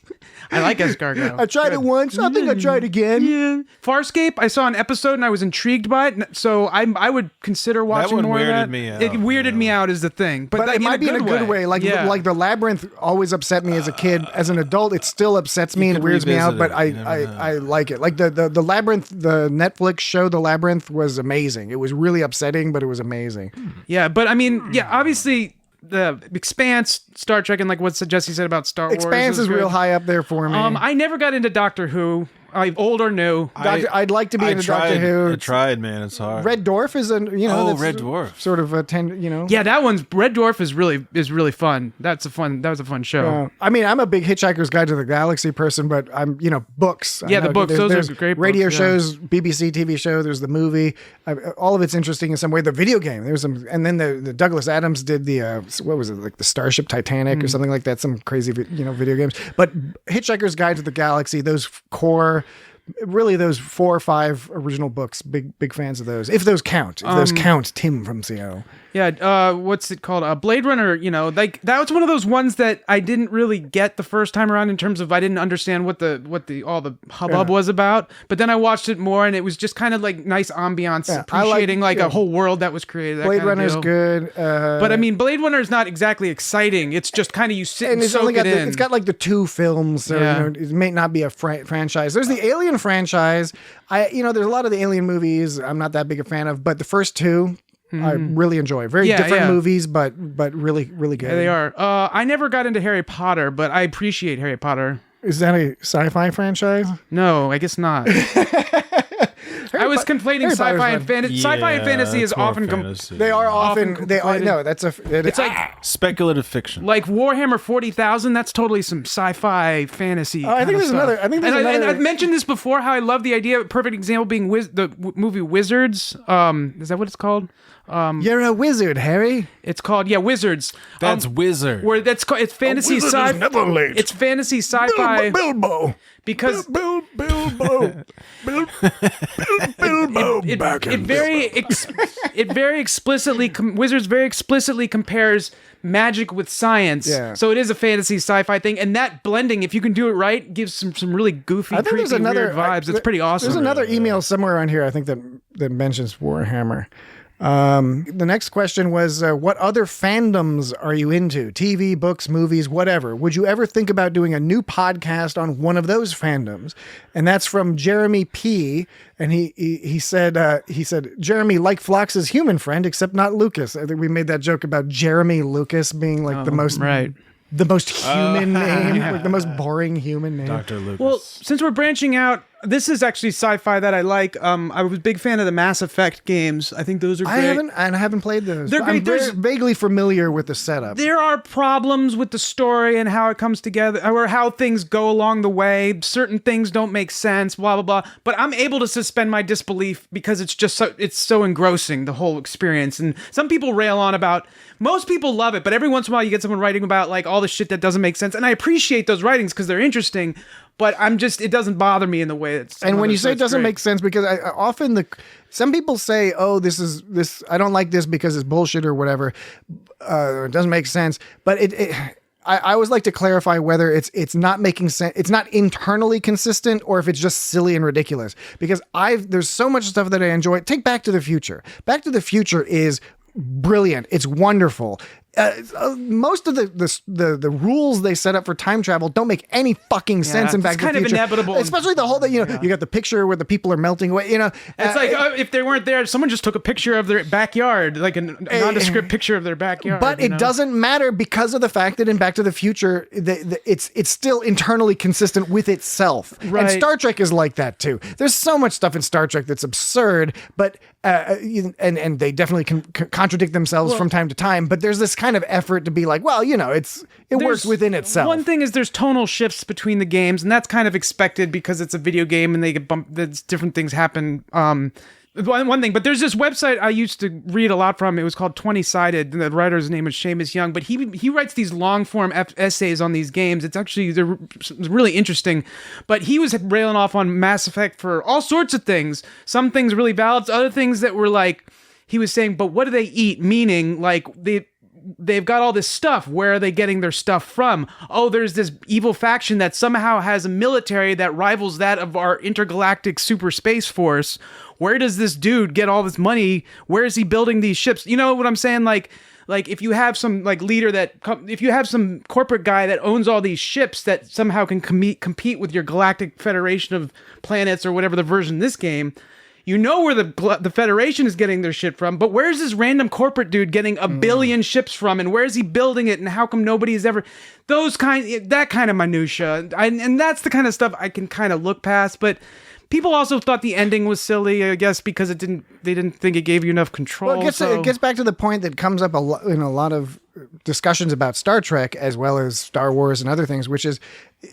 I like escargot.
I tried it once. I think I tried again.
Yeah. Farscape, I saw an episode and I was intrigued by it, so I would consider watching
one
more of
weirded
that.
me out,
It weirded me out is the thing, but
But it might be in a good way. Like the labyrinth always upset me as a kid. As an adult, it still upsets me and
could
weirds me out.
revisit
But
it. You never know.
I like it. Like the labyrinth, the Netflix show, The Labyrinth was amazing. It was really upsetting, but it was amazing.
Yeah, but I mean, obviously the Expanse, Star Trek, and like what Jesse said about Star Wars.
Expanse is
good.
real high up there for me.
I never got into Doctor Who. Old or new.
I'd like to be into Doctor Who.
I tried, man. It's hard.
Red Dwarf is that's
Red Dwarf.
sort of a
Yeah, that one's Red Dwarf is really fun. That was a fun show.
I mean, I'm a big Hitchhiker's Guide to the Galaxy person, but I'm, books.
Yeah, the books, those are great
Radio
books, yeah.
shows, BBC TV show, there's the movie. All of it's interesting in some way. The video game, there's some, and then the Douglas Adams did the, what was it, like the Starship Titanic or something like that, some crazy, video games. But Hitchhiker's Guide to the Galaxy, those core, really those 4 or 5 original books, big fans of those. If those count. Tim from CO.
Yeah, what's it called? Blade Runner, like that was one of those ones that I didn't really get the first time around in terms of I didn't understand what all the hubbub was about. But then I watched it more and it was just kind of like nice ambiance, appreciating a whole world that was created.
Blade Runner's good.
But I mean, Blade Runner is not exactly exciting. It's just kind of you sit and soak it in.
It's got like the 2 films, so it may not be a franchise. There's the Alien franchise. There's a lot of the Alien movies I'm not that big a fan of, but the first 2 I really enjoy. Very different movies, but really, really good.
Yeah, they are. I never got into Harry Potter, but I appreciate Harry Potter.
Is that a sci-fi franchise?
No, I guess not. I was conflating
Harry
sci-fi
Potter's
and fantasy. Sci-fi and fantasy is
it's more
often
fantasy.
They are often.
Often
They are.
conflated.
No, that's a.
It's like
Speculative fiction.
like Warhammer 40,000. That's totally some sci-fi fantasy.
I think there's another. I think there's
And
another.
I've mentioned this before. How I love the idea. Perfect example being movie Wizards. Is that what it's called?
You're a wizard, Harry.
It's called Wizards.
That's Wizard.
Where that's called. It's fantasy sci.
never late.
It's fantasy sci-fi
Bilbo.
because
Bilbo.
it very explicitly Wizards very explicitly compares magic with science.
Yeah.
So it is a fantasy sci-fi thing, and that blending, if you can do it right, gives some really goofy,
I think
creepy,
there's another
weird vibes. It's pretty awesome.
There's another email somewhere around here. I think that mentions Warhammer. The next question was, what other fandoms are you into? TV, books, movies, whatever. Would you ever think about doing a new podcast on one of those fandoms? And that's from Jeremy P. And he said, Jeremy, like Phlox's human friend, except not Lucas. I think we made that joke about Jeremy Lucas being like the most human name, like the most boring human name.
Dr. Lucas.
Well, since we're branching out, this is actually sci-fi that I like. I was a big fan of the Mass Effect games. I think those are great.
I haven't played those.
They're great.
I'm vaguely familiar with the setup.
There are problems with the story and how it comes together, or how things go along the way. Certain things don't make sense, blah, blah, blah. But I'm able to suspend my disbelief because it's so engrossing, the whole experience. And some people rail on about, most people love it, but every once in a while you get someone writing about like all the shit that doesn't make sense. And I appreciate those writings because they're interesting, but it doesn't bother me in the way that's.
And when you say it doesn't make sense, because some people say, oh, this, I don't like this because it's bullshit or whatever. It doesn't make sense. But I always like to clarify whether it's not making sense, it's not internally consistent, or if it's just silly and ridiculous. Because there's so much stuff that I enjoy. Take Back to the Future. Back to the Future is brilliant. It's wonderful. most of the rules they set up for time travel don't make any fucking sense in Back to the Future.
It's kind of inevitable.
Especially the whole that, you got the picture where the people are melting away,
It's if they weren't there, someone just took a picture of their backyard, like a nondescript picture of their backyard.
But it doesn't matter because of the fact that in Back to the Future, it's still internally consistent with itself.
Right.
And Star Trek is like that too. There's so much stuff in Star Trek that's absurd, but and they definitely can contradict themselves from time to time. But there's this kind of effort to be like, well, it works within itself.
One thing is there's tonal shifts between the games, and that's kind of expected because it's a video game and they get bumped. Different things happen. One thing, but there's this website I used to read a lot from. It was called 20-Sided. The writer's name is Seamus Young, but he writes these long form essays on these games. It's actually they're really interesting. But he was railing off on Mass Effect for all sorts of things. Some things really valid, other things that were like he was saying, but what do they eat? Meaning like they've got all this stuff. Where are they getting their stuff from? Oh, there's this evil faction that somehow has a military that rivals that of our intergalactic super space force. Where does this dude get all this money? Where is he building these ships? You know what I'm saying? Like if you have some leader if you have some corporate guy that owns all these ships that somehow can compete with your Galactic Federation of planets or whatever the version of this game, where the Federation is getting their shit from, but where's this random corporate dude getting a billion ships from, and where's he building it, and how come nobody's ever... that kind of minutia, and that's the kind of stuff I can kind of look past, but... People also thought the ending was silly, I guess, because they didn't think it gave you enough control.
Well, it gets back to the point that comes up in a lot of discussions about Star Trek as well as Star Wars and other things, which is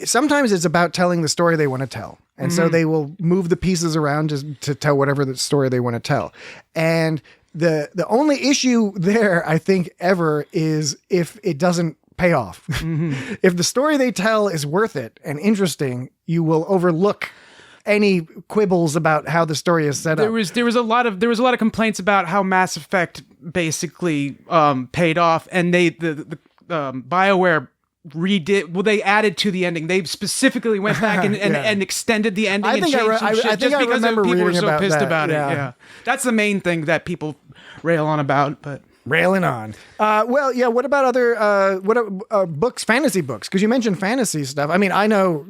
sometimes it's about telling the story they want to tell. And so they will move the pieces around to tell whatever the story they want to tell. And the only issue there, I think, ever is if it doesn't pay off. If the story they tell is worth it and interesting, you will overlook any quibbles about how the story is set up.
There was a lot of complaints about how Mass Effect basically paid off, and the BioWare redid. Well, they added to the ending. They specifically went back and extended the ending. I think I remember people were so pissed about it. Yeah, that's the main thing that people rail on about, but.
Railing on. What about other books, fantasy books? Because you mentioned fantasy stuff. I mean, I know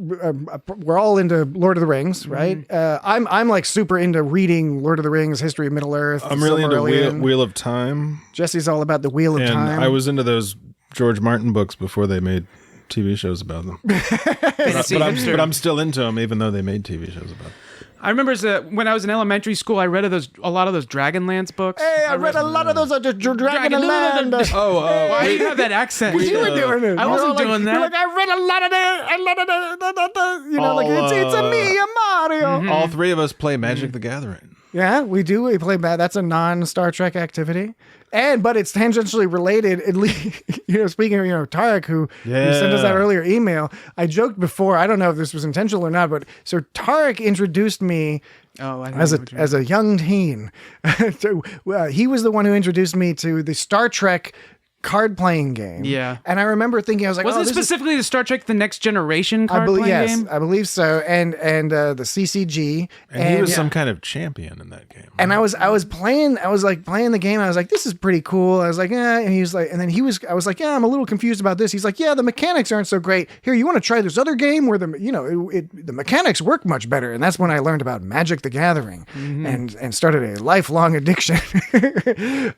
we're all into Lord of the Rings, right? I'm like super into reading Lord of the Rings, History of Middle Earth.
I'm really into Wheel of Time.
Jesse's all about the Wheel of Time.
I was into those George Martin books before they made TV shows about them. but I'm still into them, even though they made TV shows about them.
I remember when I was in elementary school, I read a lot of those Dragonlance books.
Hey, I read a lot of those Dragonland.
Why do you have that accent?
You were doing it.
I wasn't doing that.
You're like, I read a lot of it's a me, a Mario.
All three of us play Magic the Gathering.
Yeah, we do. We play that's a non-Star Trek activity. But it's tangentially related. At least, speaking of, Tarek, who sent us that earlier email, I joked before, I don't know if this was intentional or not, but so Tarek introduced me as a young teen. He was the one who introduced me to the Star Trek card-playing game.
Yeah.
And I remember thinking, I was like,
wasn't it specifically the Star Trek The Next Generation card-playing game?
Yes, I believe so. And the CCG.
And he was some kind of champion in that game. Right?
And I was playing the game. I was like, this is pretty cool. I was like, yeah. And he was like, and then I was like, yeah, I'm a little confused about this. He's like, yeah, the mechanics aren't so great. Here, you want to try this other game where the mechanics work much better. And that's when I learned about Magic the Gathering and started a lifelong addiction.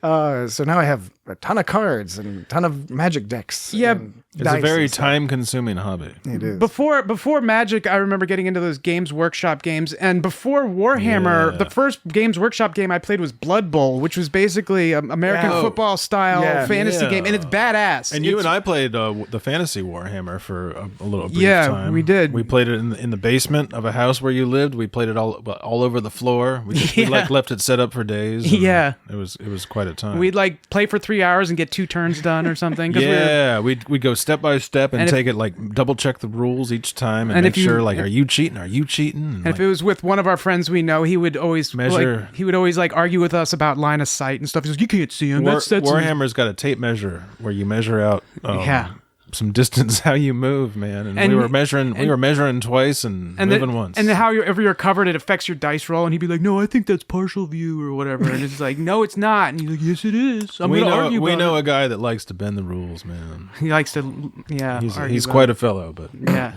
So now I have a ton of cards and a ton of Magic decks.
Yeah.
It's a very time-consuming hobby.
It is.
Before Magic, I remember getting into those Games Workshop games, and before Warhammer, the first Games Workshop game I played was Blood Bowl, which was basically an American football style fantasy game, and it's badass.
And you and I played the fantasy Warhammer for a little brief time.
Yeah, we did.
We played it in the basement of a house where you lived. We played it all over the floor. We left it set up for days.
Yeah,
it was quite a time.
We'd play for 3 hours and get 2 turns done or something.
We'd go step by step and take it double check the rules each time and make sure are you cheating? Are you cheating?
And if it was with one of our friends we know, he would always measure. He would always argue with us about line of sight and stuff. He's like, you can't see him.
Warhammer's got a tape measure where you measure out. some distance how you move, man. And we were measuring twice and moving once.
And then however you're covered, it affects your dice roll. And he'd be like, "No, I think that's partial view or whatever." And it's like, "No, it's not." And you're like, "Yes, it is."
We know a guy that likes to bend the rules, man.
He likes to, yeah.
He's quite a fellow, but
yeah.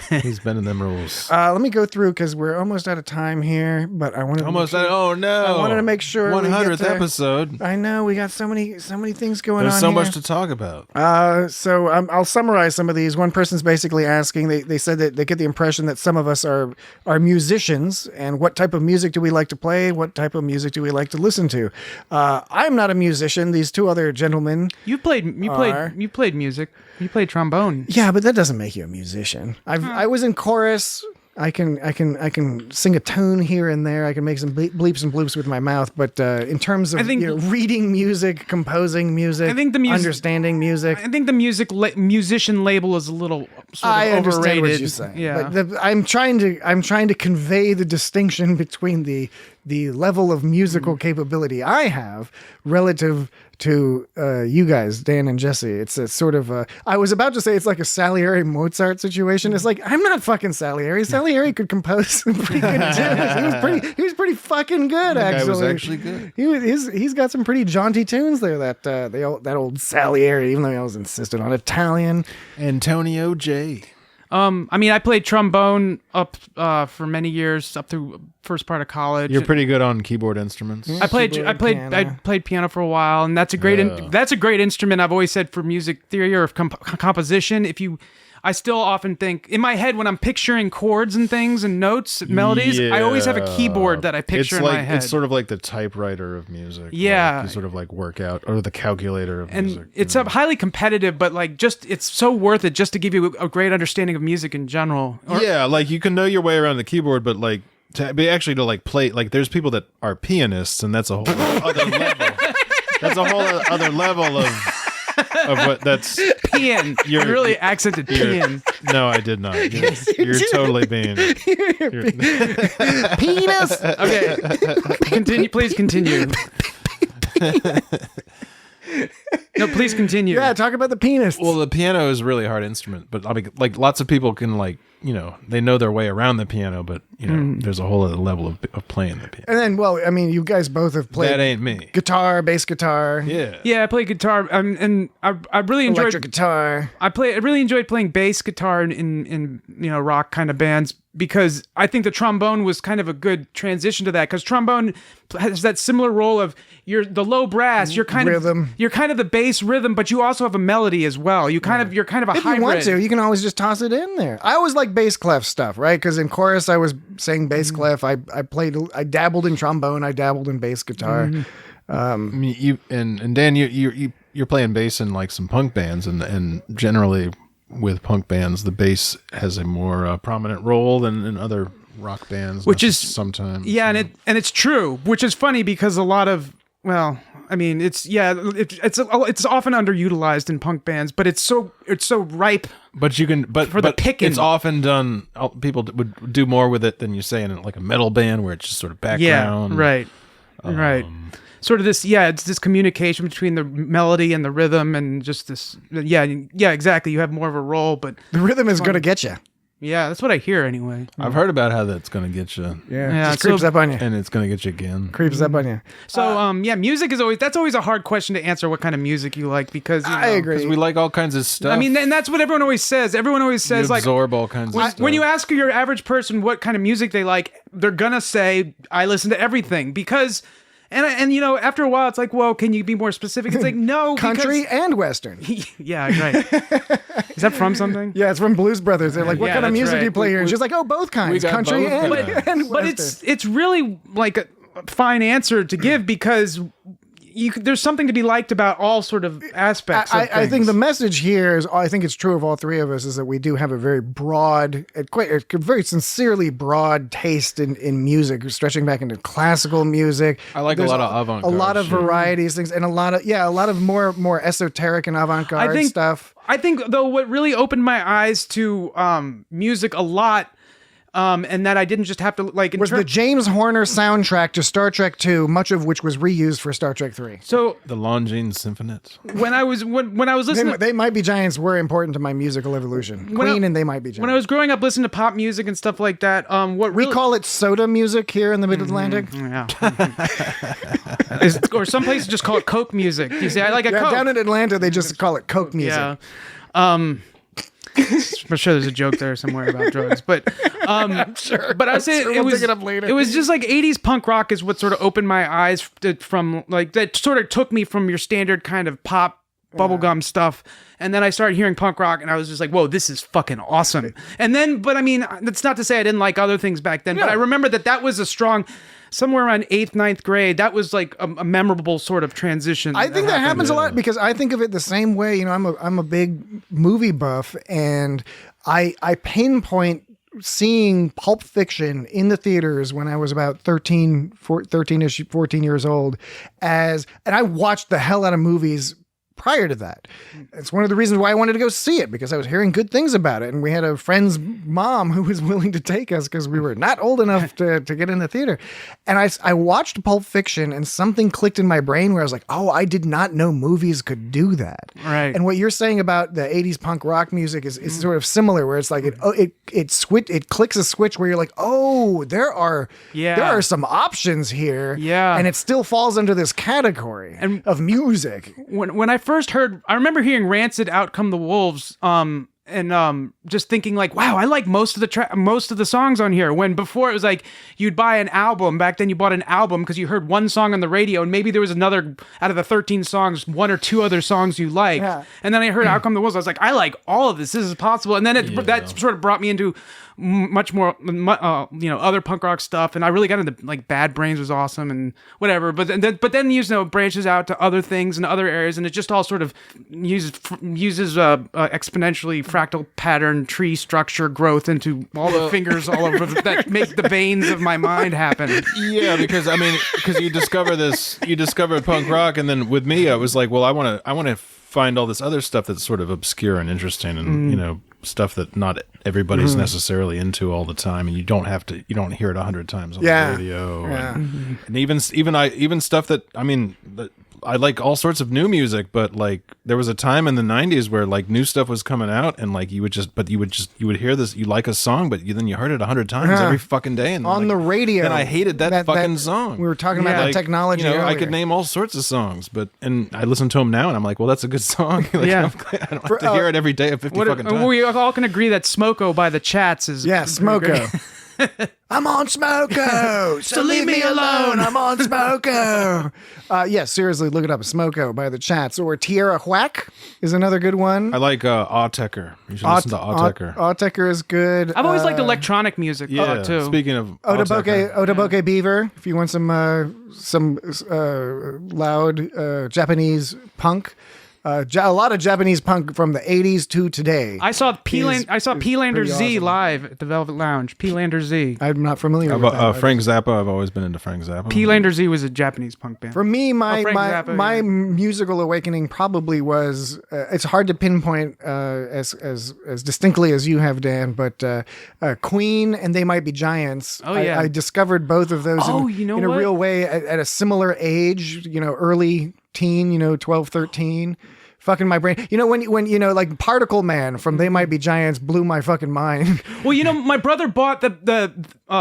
he's bending them rules.
Let me go through because we're almost out of time here. But I wanted
oh no!
I wanted to make sure
100th episode.
I know we got so many things going on.
There's so
here.
much to talk about.
So I'll summarize some of these. One person's basically asking. They said that they get the impression that some of us are musicians, and what type of music do we like to play? What type of music do we like to listen to? I'm not a musician. These two other gentlemen.
You played music. You played trombone.
Yeah, but that doesn't make you a musician. I was in chorus. I can sing a tune here and there. I can make some bleeps and bloops with my mouth. But in terms of reading music, composing music, understanding music,
I think the musician label is a little sort of
I
overrated.
understand what you're saying.
Yeah,
but I'm trying to convey the distinction between the level of musical capability I have relative to you guys, Dan and Jesse. It's a sort of I was about to say it's like a Salieri Mozart situation. It's like, I'm not fucking Salieri. Salieri could compose some pretty good tunes. He was pretty fucking good, actually.
Guy was actually good.
He's got some pretty jaunty tunes there. That old Salieri, even though he always insisted on Italian.
Antonio J.
I played trombone up for many years, up through first part of college.
You're pretty good on keyboard instruments.
I played piano for a while, and that's a great instrument. I've always said for music theory or composition. I still often think in my head when I'm picturing chords and things and notes, melodies. I always have a keyboard that I picture in my head.
It's sort of like the typewriter of music.
Yeah,
you sort of like work out, or the calculator of music.
And it's highly competitive, but it's so worth it just to give you a great understanding of music in general.
You can know your way around the keyboard, but to play, there's people that are pianists, and that's a whole other level. That's a whole other level of what that's
peeing. You really accented peeing.
No, I did not. You're totally being
penis.
Okay, please continue. No, please continue.
Yeah, talk about the penis.
Well, the piano is a really hard instrument, but lots of people can they know their way around the piano, but there's a whole other level of playing the piano.
And then, you guys both have played.
That ain't me.
Guitar, bass guitar.
Yeah, I play guitar, and I really enjoyed
electric guitar.
I really enjoyed playing bass guitar in rock kind of bands, because I think the trombone was kind of a good transition to that, because trombone has that similar role of you're the low brass, you're kind of the bass rhythm, but you also have a melody as well. You're kind of a hybrid.
If you want to, you can always just toss it in there. I always like bass clef stuff, right? Because in chorus I was saying bass clef. I dabbled in trombone. I dabbled in bass guitar.
You and Dan, you're playing bass in some punk bands, and generally with punk bands, the bass has a more prominent role than in other rock bands,
which is
sometimes.
Yeah, and it's true, which is funny because a lot of it's often underutilized in punk bands, but it's so ripe.
But the picking, it's often done. People would do more with it than you say in a metal band where it's just sort of background.
Yeah, right. Sort of this, it's this communication between the melody and the rhythm, and just this, exactly. You have more of a role, but
the rhythm is going to get you.
Yeah, that's what I hear anyway.
I've heard about how that's going to get you.
Yeah, it just creeps up on you.
And it's going to get you again.
Creeps up on you.
So, music is always a hard question to answer, what kind of music you like, because,
I agree.
Because we like all kinds of stuff.
And that's what everyone always says. Everyone always says,
you absorb all kinds of stuff.
When you ask your average person what kind of music they like, they're going to say, I listen to everything, because... And after a while, it's like, well, can you be more specific? It's like, no,
country and western.
Yeah, right. Is that from something?
Yeah, it's from Blues Brothers. They're like, what kind of music do you play here? And she's like, oh, both kinds, country and western.
But it's really like a fine answer to give, because there's something to be liked about all sort of aspects.
I think the message here is, I think it's true of all three of us, is that we do have a very broad, very sincerely broad taste in music, stretching back into classical music.
I like a lot of avant-garde,
a lot of varieties, things, and a lot of more esoteric and avant-garde stuff.
I think though what really opened my eyes to music a lot and that I didn't just have to like.
Was the James Horner soundtrack to Star Trek II, much of which was reused for Star Trek III?
So
The Longines Symphonies.
when I was listening,
They Might Be Giants were important to my musical evolution. Queen and They Might Be Giants.
when I was growing up listening to pop music and stuff like that, what
we
really,
call it soda music here in the Mid-Atlantic.
yeah. Or some places just call it Coke music. You say I like a
Yeah,
Coke.
down in Atlanta, they just call it Coke music.
Yeah. I'm sure there's a joke there somewhere about drugs, but
Sure.
but I would say
Sure,
it
we'll
was
dig it up later.
it was just like 80s punk rock is what sort of opened my eyes from like that sort of took me from your standard kind of pop bubblegum stuff, and then I started hearing punk rock and I was just like, whoa, this is fucking awesome. And then but I mean, that's not to say I didn't like other things back then, but I remember that was a strong somewhere around 8th, 9th grade, that was like a memorable sort of transition.
I think that happens a lot because I think of it the same way. You know, I'm a big movie buff, and I pinpoint seeing Pulp Fiction in the theaters when I was about 13-ish, 14 years old, and I watched the hell out of movies prior to that. It's one of the reasons why I wanted to go see it, because I was hearing good things about it. And we had a friend's mom who was willing to take us because we were not old enough to get in the theater. And I watched Pulp Fiction, and something clicked in my brain where I was like, oh, I did not know movies could do that.
Right.
And what you're saying about the 80s punk rock music is sort of similar, where it's like it clicks a switch where you're like, oh, there are some options here.
Yeah.
And it still falls under this category of music.
When I first heard, I remember hearing Rancid Out Come the Wolves, and just thinking like, wow, I like most of the songs on here. When before it was like you'd buy an album. Back then you bought an album because you heard one song on the radio, and maybe there was another out of the 13 songs, one or two other songs you liked. Yeah. And then I heard Out Come the Wolves. I was like, I like all of this. This is possible. And then that sort of brought me into much more, other punk rock stuff. And I really got into like Bad Brains was awesome and whatever. But then branches out to other things and other areas, and it just all sort of uses exponentially fractal pattern tree structure growth into all the fingers all over that make the veins of my mind happen.
Yeah, because you discover punk rock, and then with me, I was like, well, I want to find all this other stuff that's sort of obscure and interesting, and stuff that not everybody's necessarily into all the time, and you don't hear it 100 times on the radio, and even stuff that I like all sorts of new music, but like there was a time in the 90s where like new stuff was coming out, and like you would hear this, you like a song, but then you heard it 100 times every fucking day, and
on the radio.
And I hated that fucking song.
We were talking about that technology.
I could name all sorts of songs, and I listen to them now, and I'm like, well, that's a good song. Like, I don't have to hear it every day of 50 fucking times.
We all can agree that Smoko by the Chats is
Smoko. I'm on Smoko, so leave me alone. I'm on Smoko. Seriously, look it up. Smoko by the Chats, or Tierra Whack is another good one.
I like Autechre. You should listen to Autechre.
Autechre is good.
I've always liked electronic music too.
Speaking of
Otoboke Beaver, if you want some loud Japanese punk. A lot of Japanese punk from the 80s to today.
I saw P-Lander Z
awesome.
live at the Velvet Lounge. P-Lander Z.
I'm not familiar with that.
Frank Zappa. I've always been into Frank Zappa.
P-Lander Z was a Japanese punk band.
For me, my
Zappa,
musical awakening probably was. It's hard to pinpoint as distinctly as you have, Dan, but Queen and They Might Be Giants.
Oh yeah,
I discovered both of those in a real way at a similar age. Early teen. 12, 13. Fucking my brain. When like Particle Man from They Might Be Giants blew my fucking mind.
Well, my brother bought the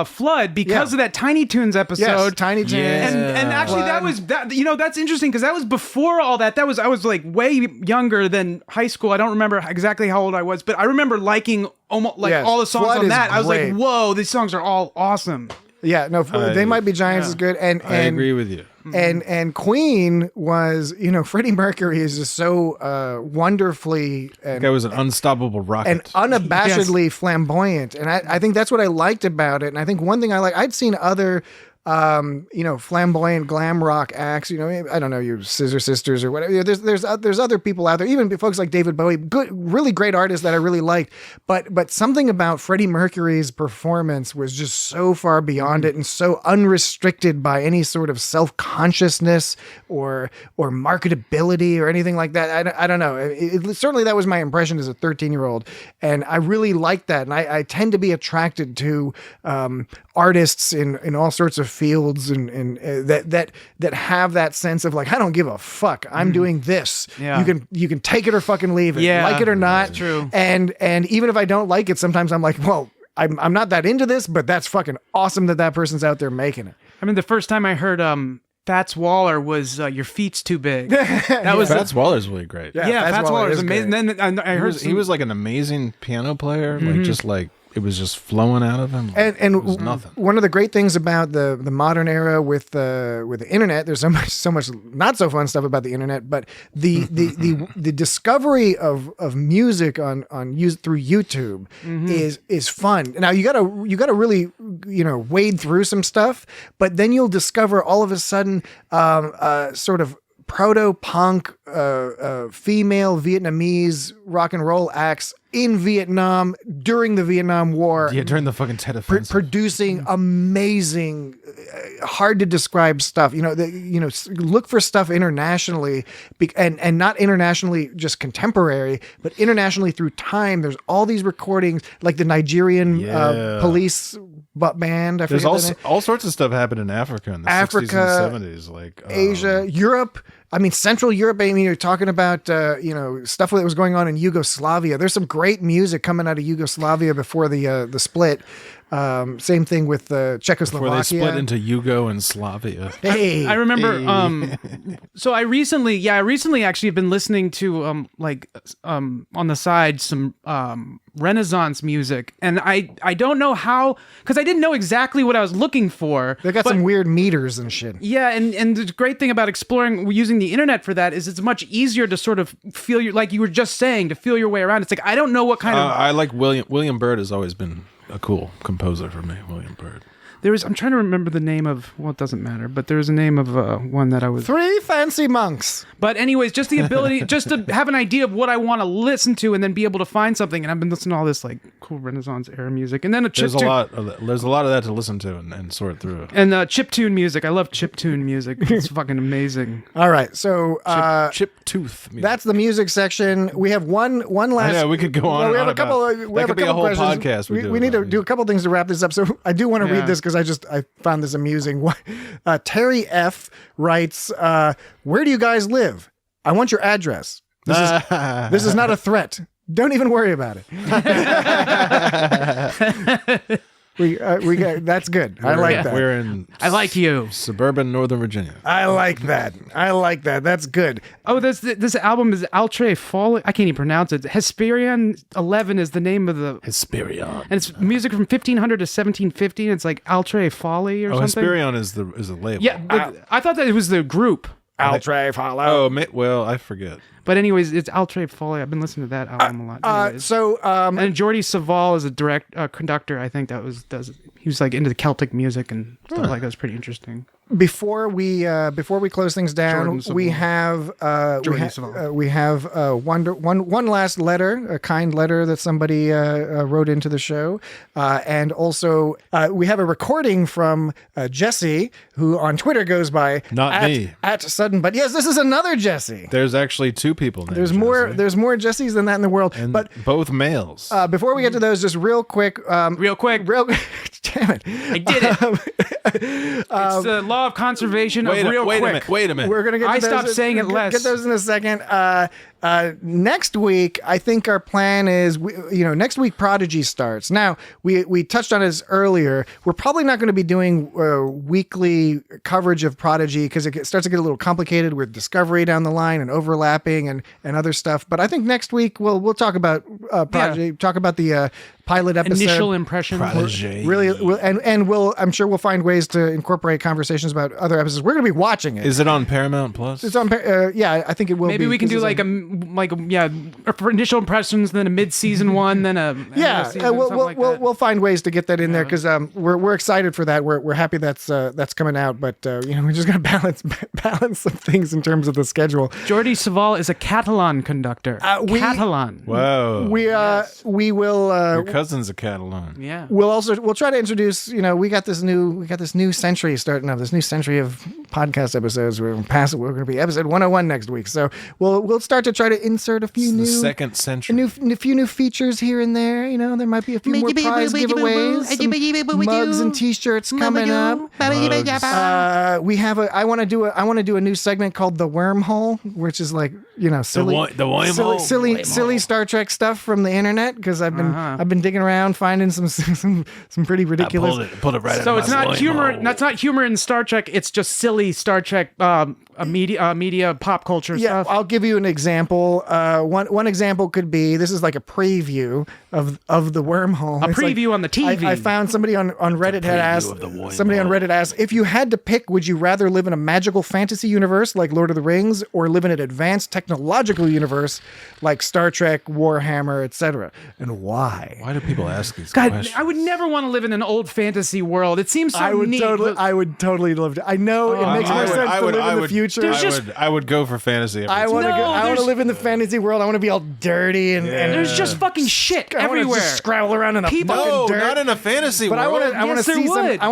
Flood because of that Tiny Toons episode.
Yes, Tiny Toons.
And actually that's interesting because that was before all that. I was like way younger than high school. I don't remember exactly how old I was, but I remember liking almost all the songs
Flood
on that.
great.
I was like, whoa, these songs are all awesome.
Yeah, no, They Might Be Giants is good. And
I agree with you.
And Queen was, Freddie Mercury is just so wonderfully
that guy was an unstoppable rocket
and unabashedly flamboyant, and I think that's what I liked about it. And I think one thing I'd seen other flamboyant glam rock acts. I don't know, your Scissor Sisters or whatever. There's other people out there, even folks like David Bowie, good, really great artists that I really liked. But something about Freddie Mercury's performance was just so far beyond it and so unrestricted by any sort of self-consciousness or marketability or anything like that. I don't know. Certainly that was my impression as a 13-year-old, and I really liked that. And I tend to be attracted to artists in all sorts of fields and that have that sense of like, I don't give a fuck. I'm doing this.
Yeah.
You can take it or fucking leave it.
Yeah.
Like it or not.
That's true.
And even if I don't like it, sometimes I'm like, well, I'm not that into this, but that's fucking awesome that person's out there making it.
I mean, the first time I heard Fats Waller was Your Feet's Too Big. That was
Fats Waller's really great.
Yeah, Fats Waller was
is
amazing.
great.
Then I heard
He was like an amazing piano player, like it was just flowing out of him. Like,
And
it was nothing.
one of the great things about the modern era with the internet, there's so much not so fun stuff about the internet, but the discovery of music through YouTube is fun. Now you gotta really wade through some stuff, but then you'll discover all of a sudden sort of proto-punk female Vietnamese rock and roll acts in Vietnam during the Vietnam War.
Yeah, during the fucking Tet Offensive.
Producing amazing, hard to describe stuff. Look for stuff internationally, and not internationally just contemporary, but internationally through time. There's all these recordings, like the Nigerian police band. I
There's
forget the name.
all sorts of stuff happened in Africa in the 60s and 70s, like
Asia, Europe. I mean, Central Europe. I mean, you're talking about stuff that was going on in Yugoslavia. There's some great music coming out of Yugoslavia before the split. Same thing with Czechoslovakia.
before they split into Yugo and Slavia.
Hey,
I remember. So I recently actually have been listening to on the side some Renaissance music, and I don't know how, because I didn't know exactly what I was looking for.
they got some weird meters and shit.
Yeah, and the great thing about using the internet for that is it's much easier to sort of feel like you were just saying, to feel your way around. It's like, I don't know what kind of.
I like William Byrd has always been a cool composer for me. William Byrd.
I'm trying to remember the name of, well, it doesn't matter, but there was a name of one that I was.
Three fancy monks.
But anyways, just the ability, just to have an idea of what I want to listen to and then be able to find something. And I've been listening to all this like cool Renaissance era music. And then
There's a lot of that to listen to and sort through.
And chiptune music. I love chiptune music. It's fucking amazing.
All right, so
chip tooth music.
that's the music section. We have one last.
Yeah, we could go on.
We have
and
a couple.
about,
We
that
have
could
a
be a
couple
whole
questions.
podcast.
We need to do a couple things to wrap this up. So I do want to
Yeah.
read this because I found this amusing. Terry F writes, "Where do you guys live? I want your address. This is not a threat. Don't even worry about it." We got, that's good. I like that.
We're in
I like you.
suburban Northern Virginia.
I like that. That's good.
Oh, this album is Altre Folly. I can't even pronounce it. Hesperion 11 is the name of the.
Hesperion.
And it's music from 1500 to 1750. And it's like Altre Folly or something.
Hesperion is the label.
Yeah, I thought that it was the group.
Altre follow.
Oh, well, I forget.
But anyways, it's Altre Folly. I've been listening to that album a lot. Anyways. And Jordi Savall is a conductor. I think he was like into the Celtic music and stuff like that. Was pretty interesting.
Before we close things down, we have one last letter, a kind letter that somebody wrote into the show, and also we have a recording from Jesse, who on Twitter goes by at Sudden. But yes, this is another Jesse.
There's actually two people named
There's more Jessies than that in the world,
and
but
both males.
before we get to those, just real quick. Damn it!
I did it. It's the law of conservation of real quick.
Wait a minute.
We're gonna get.
I
to
stopped
those,
saying it less.
Get those in a second. Next week, I think our plan is, next week Prodigy starts. Now, we touched on this earlier. We're probably not going to be doing weekly coverage of Prodigy because it starts to get a little complicated with Discovery down the line and overlapping and other stuff. But I think next week we'll talk about Prodigy, talk about the pilot episode.
Initial impressions.
Prodigy.
Really, and I'm sure we'll find ways to incorporate conversations about other episodes. We're going to be watching it.
Is it on Paramount Plus?
It's on. Yeah, I think it will.
Maybe
be,
we can do for initial impressions, then a mid-season one, then a season,
we'll find ways to get that in there because we're excited for that. We're happy that's coming out, but we're just going to balance some things in terms of the schedule.
Jordi Savall is a Catalan conductor. Catalan.
Whoa.
We will.
Your cousin's a Catalan.
Yeah.
We'll try to introduce. We got this new century starting up. This new century of podcast episodes. We're going to be episode 101 next week. So we'll start to try to insert a few new
second century.
a few new features here and there. There might be a few more prize giveaways, some mugs and T-shirts coming up. I want to do a new segment called the Wormhole, which is like silly Star Trek stuff from the internet because I've been digging around finding some pretty ridiculous.
Pulled it right.
So it's not humor. That's not humor in Star Trek. It's just silly Star Trek media pop culture stuff.
I'll give you an example. One example could be this is like a preview of the Wormhole.
A preview on the TV.
I found somebody on Reddit had asked. Somebody on Reddit asked, if you had to pick, would you rather live in a magical fantasy universe like Lord of the Rings, or live in an advanced technological universe like Star Trek, Warhammer, etc., and why?
Why do people ask these
God,
questions?
I would never want to live in an old fantasy world. It seems so neat.
I would totally love to. I know it makes more sense to live in the future.
I would go for fantasy.
I want to live in the fantasy world. I want to be all dirty and
there's just fucking shit everywhere.
Just scrabble around in the fucking dirt.
Not in a fantasy
but
world.
I want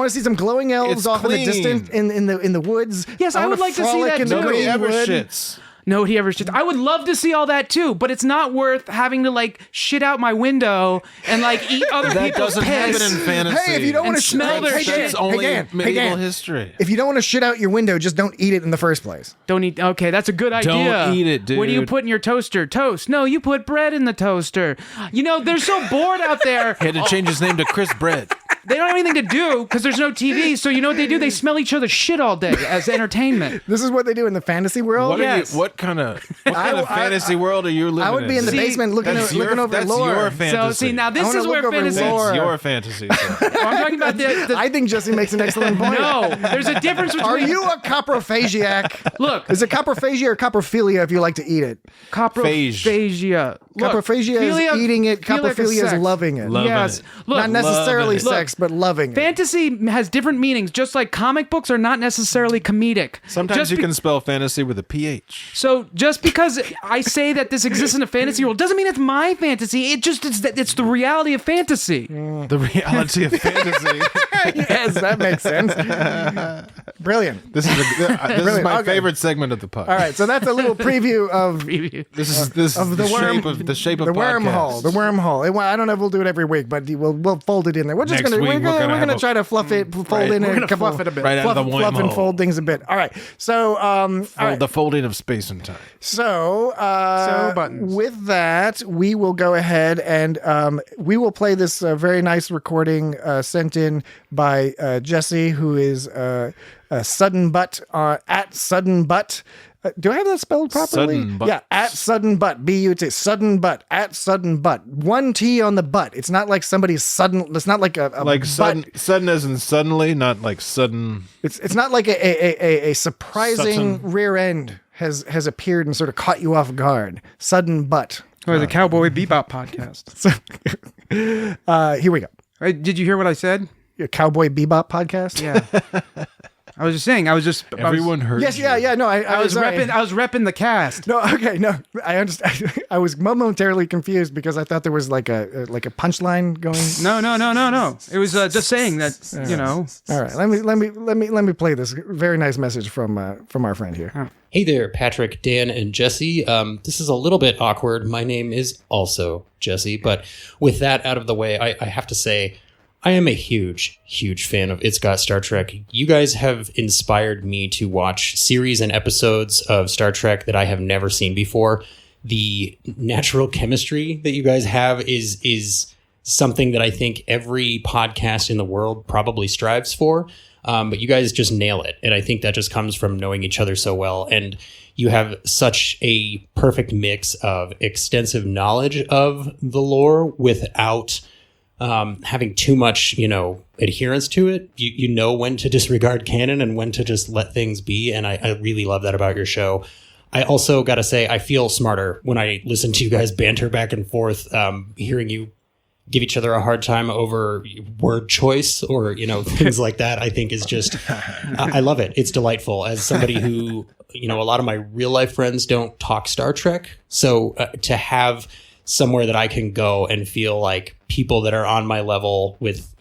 to see some glowing elves
It's
off
clean.
in the distance in the woods.
Yes, I would like to see that too.
Nobody ever shits.
Nobody ever shits. I would love to see all that too, but it's not worth having to shit out my window and eat other
That
people's
doesn't happen
piss.
in fantasy.
Hey, if you don't want to
smell their shit.
That's only
Dan,
medieval history.
If you don't want to shit out your window, just don't eat it in the first place.
Don't eat. Okay, that's a good idea.
Don't eat it, dude.
What do you put in your toaster? Toast. No, you put bread in the toaster. They're so bored out there.
He had to change his name to Chris Bread.
They don't have anything to do because there's no TV. So you know what they do? They smell each other's shit all day as entertainment.
This is what they do in the fantasy world.
What kind of fantasy world are you living in?
I would be in the basement looking over lore.
That's your fantasy.
So now this is where fantasy.
That's your fantasy.
I'm talking about the
I think Jesse makes an excellent point.
No, there's a difference between.
Are you a coprophasiac?
Look,
is it coprophagia or coprophilia if you like to eat it?
Coprophagia.
Coprophagia is eating it. Coprophilia is loving it.
Yes. Look,
not necessarily sex, but loving it.
Fantasy has different meanings, just like comic books are not necessarily comedic.
Sometimes you can spell fantasy with a PH.
So just because I say that this exists in a fantasy world doesn't mean it's my fantasy. It's the reality of fantasy.
The reality of fantasy.
Yes, that makes sense. Brilliant.
This is my favorite segment of the podcast.
All right, so that's a little preview of
the shape of
the
podcasts.
wormhole. The wormhole. I don't know if we'll do it every week, but we'll fold it in there. We're just
Next
gonna
week,
we're gonna try to fluff it, fold in it,
fluff it a bit.
Right out of the
fluff and
wormhole.
fold things a bit. All right, so
The folding of space and time.
So
buttons.
with that, we will go ahead and we will play this very nice recording sent in by Jesse, who is Sudden Butt at Sudden Butt. Do I have that spelled properly?
Sudden Butt.
Yeah, at Sudden Butt. B-U-T. Sudden Butt. At Sudden Butt. One T on the butt. It's not like somebody's sudden. It's not like a
Like
butt.
sudden as in suddenly, not like sudden.
It's not like a surprising
Sudden.
rear end has appeared and sort of caught you off guard. Sudden Butt.
Or the Cowboy Bebop podcast.
So, here we go.
Did you hear what I said?
Your Cowboy Bebop podcast.
Yeah. I was just saying.
Everyone heard.
Yes.
you.
Yeah. No.
I was repping the cast.
No. Okay. No. I understand. I was momentarily confused because I thought there was like a punchline going.
No. It was just saying that
All right. Let me play this very nice message from our friend here.
Hey there, Patrick, Dan, and Jesse. This is a little bit awkward. My name is also Jesse, but with that out of the way, I have to say, I am a huge, huge fan of It's Got Star Trek. You guys have inspired me to watch series and episodes of Star Trek that I have never seen before. The natural chemistry that you guys have is something that I think every podcast in the world probably strives for. But you guys just nail it. And I think that just comes from knowing each other so well. And you have such a perfect mix of extensive knowledge of the lore without having too much, adherence to it. You know when to disregard canon and when to just let things be. And I really love that about your show. I also got to say, I feel smarter when I listen to you guys banter back and forth, hearing you give each other a hard time over word choice or, things like that, I think is just, I love it. It's delightful as somebody who, a lot of my real life friends don't talk Star Trek. So to have somewhere that I can go and feel like people that are on my level with,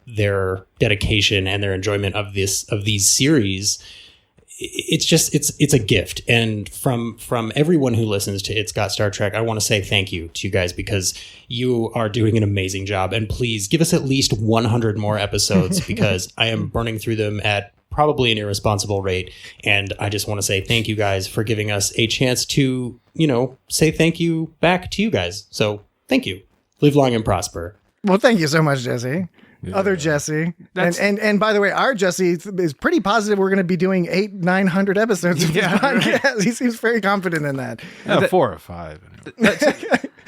their dedication and their enjoyment of these series, it's a gift. And from everyone who listens to It's Got Star Trek, I want to say thank you to you guys because you are doing an amazing job. And please give us at least 100 more episodes because I am burning through them at probably an irresponsible rate. And I just want to say thank you guys for giving us a chance to, say thank you back to you guys. So thank you. Live long and prosper.
Well, thank you so much, Jesse. Yeah. Other Jesse. And by the way, our Jesse is pretty positive we're going to be doing 800-900 episodes of this podcast. Right. He seems very confident in that.
4 or 5.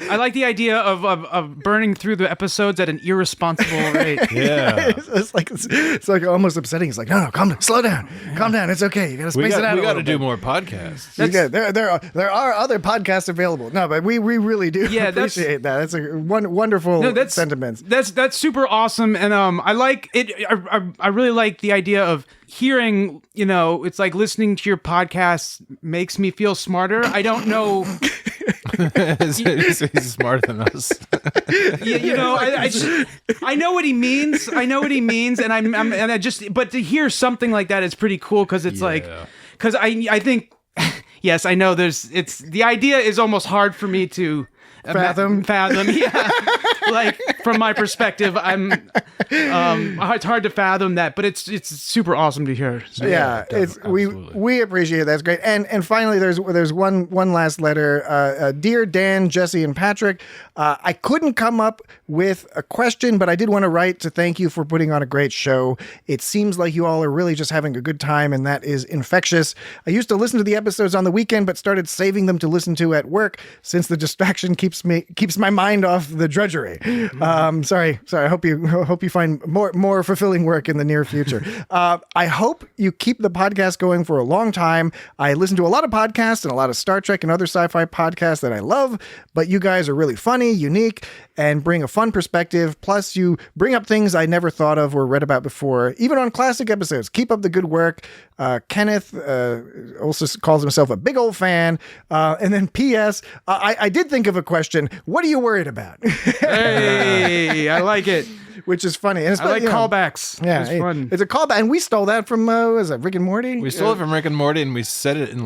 I like the idea of burning through the episodes at an irresponsible rate.
Yeah.
It's like almost upsetting. It's like, no, calm down, slow down, calm down. It's okay. You got to space it out.
We got to do more podcasts.
There are other podcasts available. No, but we really do appreciate that. That's a wonderful sentiment.
That's super awesome. And I like it. I really like the idea of hearing, it's like listening to your podcast makes me feel smarter. I don't know.
He's smarter than us.
I know what he means. But to hear something like that is pretty cool because it's because I think, yes, I know the idea is almost hard for me to
fathom.
Yeah. Like from my perspective, it's hard to fathom that, but it's super awesome to hear. So,
we appreciate it. That's great. And finally, there's one last letter. Dear Dan, Jesse, and Patrick, I couldn't come up with a question, but I did want to write to thank you for putting on a great show. It seems like you all are really just having a good time, and that is infectious. I used to listen to the episodes on the weekend, but started saving them to listen to at work since the distraction keeps my mind off the drudgery. Sorry. I hope you find more fulfilling work in the near future. I hope you keep the podcast going for a long time. I listen to a lot of podcasts and a lot of Star Trek and other sci-fi podcasts that I love, but you guys are really funny, unique, and bring a fun perspective. Plus, you bring up things I never thought of or read about before, even on classic episodes. Keep up the good work. Kenneth also calls himself a big old fan. And then P.S. I did think of a question. What are you worried about?
Hey, I like it.
Which is funny. And
I like callbacks.
Yeah,
it's fun.
It's a callback. And we stole that from, Rick and Morty?
We stole it from Rick and Morty, and we said it in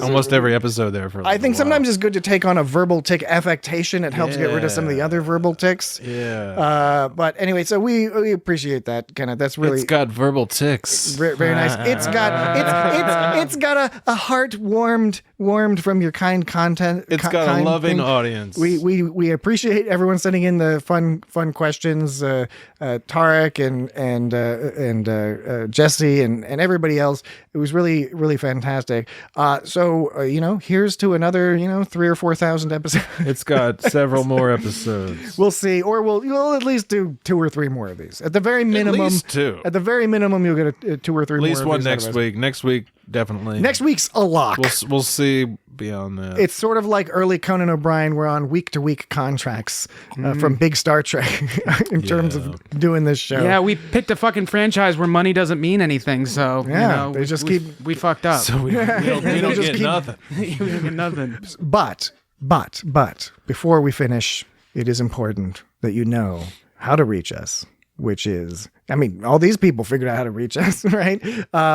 almost every episode there. For
I think sometimes it's good to take on a verbal tick affectation. It helps get rid of some of the other verbal ticks.
Yeah.
But anyway, so we appreciate that, Kenneth. That's really...
It's got verbal ticks.
Very nice. It's got a heart warmed from your kind content.
It's got a loving audience.
We appreciate everyone sending in the fun questions. Tarek and Jesse and everybody else. It was really, really fantastic. So here's to another 3,000 or 4,000 episodes.
It's got several more episodes.
We'll see, or we'll at least do 2 or 3 more of these. At the very minimum,
at least 2.
At the very minimum, you'll get 2 or 3 more.
At least one next week. Next week, definitely.
Next week's a lock.
We'll see beyond that.
It's sort of like early Conan O'Brien. We're on week-to-week contracts from Big Star Trek in terms of doing this show.
Yeah, we picked a fucking franchise where money doesn't mean anything. So we fucked up.
So we don't get nothing.
We don't get nothing.
But before we finish, it is important that you know how to reach us, which is, all these people figured out how to reach us, right?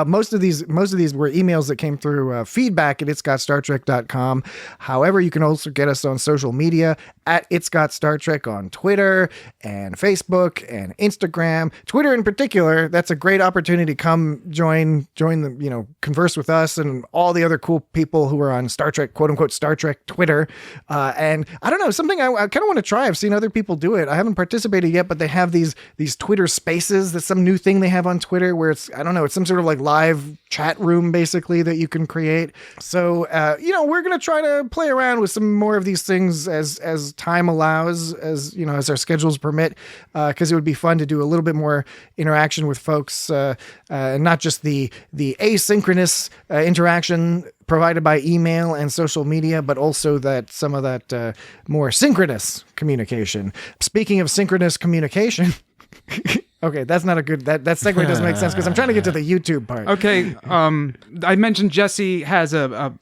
Most of these were emails that came through feedback at itsgotstartrek.com. However, you can also get us on social media at It's Got Star Trek on Twitter and Facebook and Instagram. Twitter in particular, that's a great opportunity to come join the, converse with us and all the other cool people who are on Star Trek, quote unquote, Star Trek Twitter. And I don't know, something I kind of want to try. I've seen other people do it. I haven't participated yet, but they have these Twitter spaces Spaces. That's some new thing they have on Twitter where it's, I don't know, it's some sort of like live chat room basically that you can create. So, we're going to try to play around with some more of these things as time allows, as our schedules permit, because it would be fun to do a little bit more interaction with folks, and not just the asynchronous interaction provided by email and social media, but also some of that more synchronous communication. Speaking of synchronous communication, okay, that's not a good, that segue doesn't make sense because I'm trying to get to the YouTube part.
Okay, I mentioned Jesse has a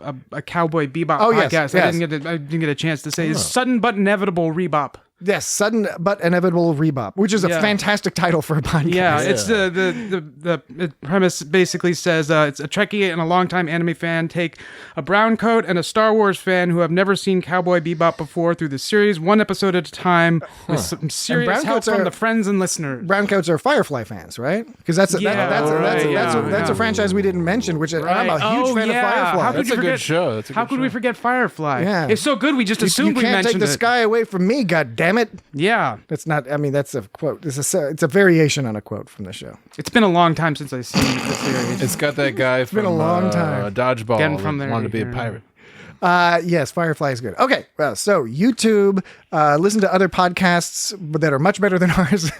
Cowboy Bebop podcast.
Yes.
I didn't get a chance to say his sudden but inevitable rebop.
Yes, Sudden but Inevitable Rebop, which is a fantastic title for a podcast.
Yeah, it's the premise basically says it's a Trekkie and a longtime anime fan take a brown coat and a Star Wars fan who have never seen Cowboy Bebop before through the series, one episode at a time, with some serious help from the friends and listeners.
Browncoats are Firefly fans, right? Because that's a franchise we didn't mention, which I'm a huge fan of Firefly.
That's a good show.
How could we forget Firefly?
Yeah.
It's so good we just assumed we mentioned it.
You can't take the sky away from me, goddammit.
Yeah.
That's not, I mean, that's a quote. It's a variation on a quote from the show.
It's been a long time since I've seen the series.
It's got that guy from
been a long time.
Dodgeball
Getting from
that
there
wanted to be a
here.
pirate.
Yes, Firefly is good. Okay, well, so YouTube, listen to other podcasts that are much better than ours,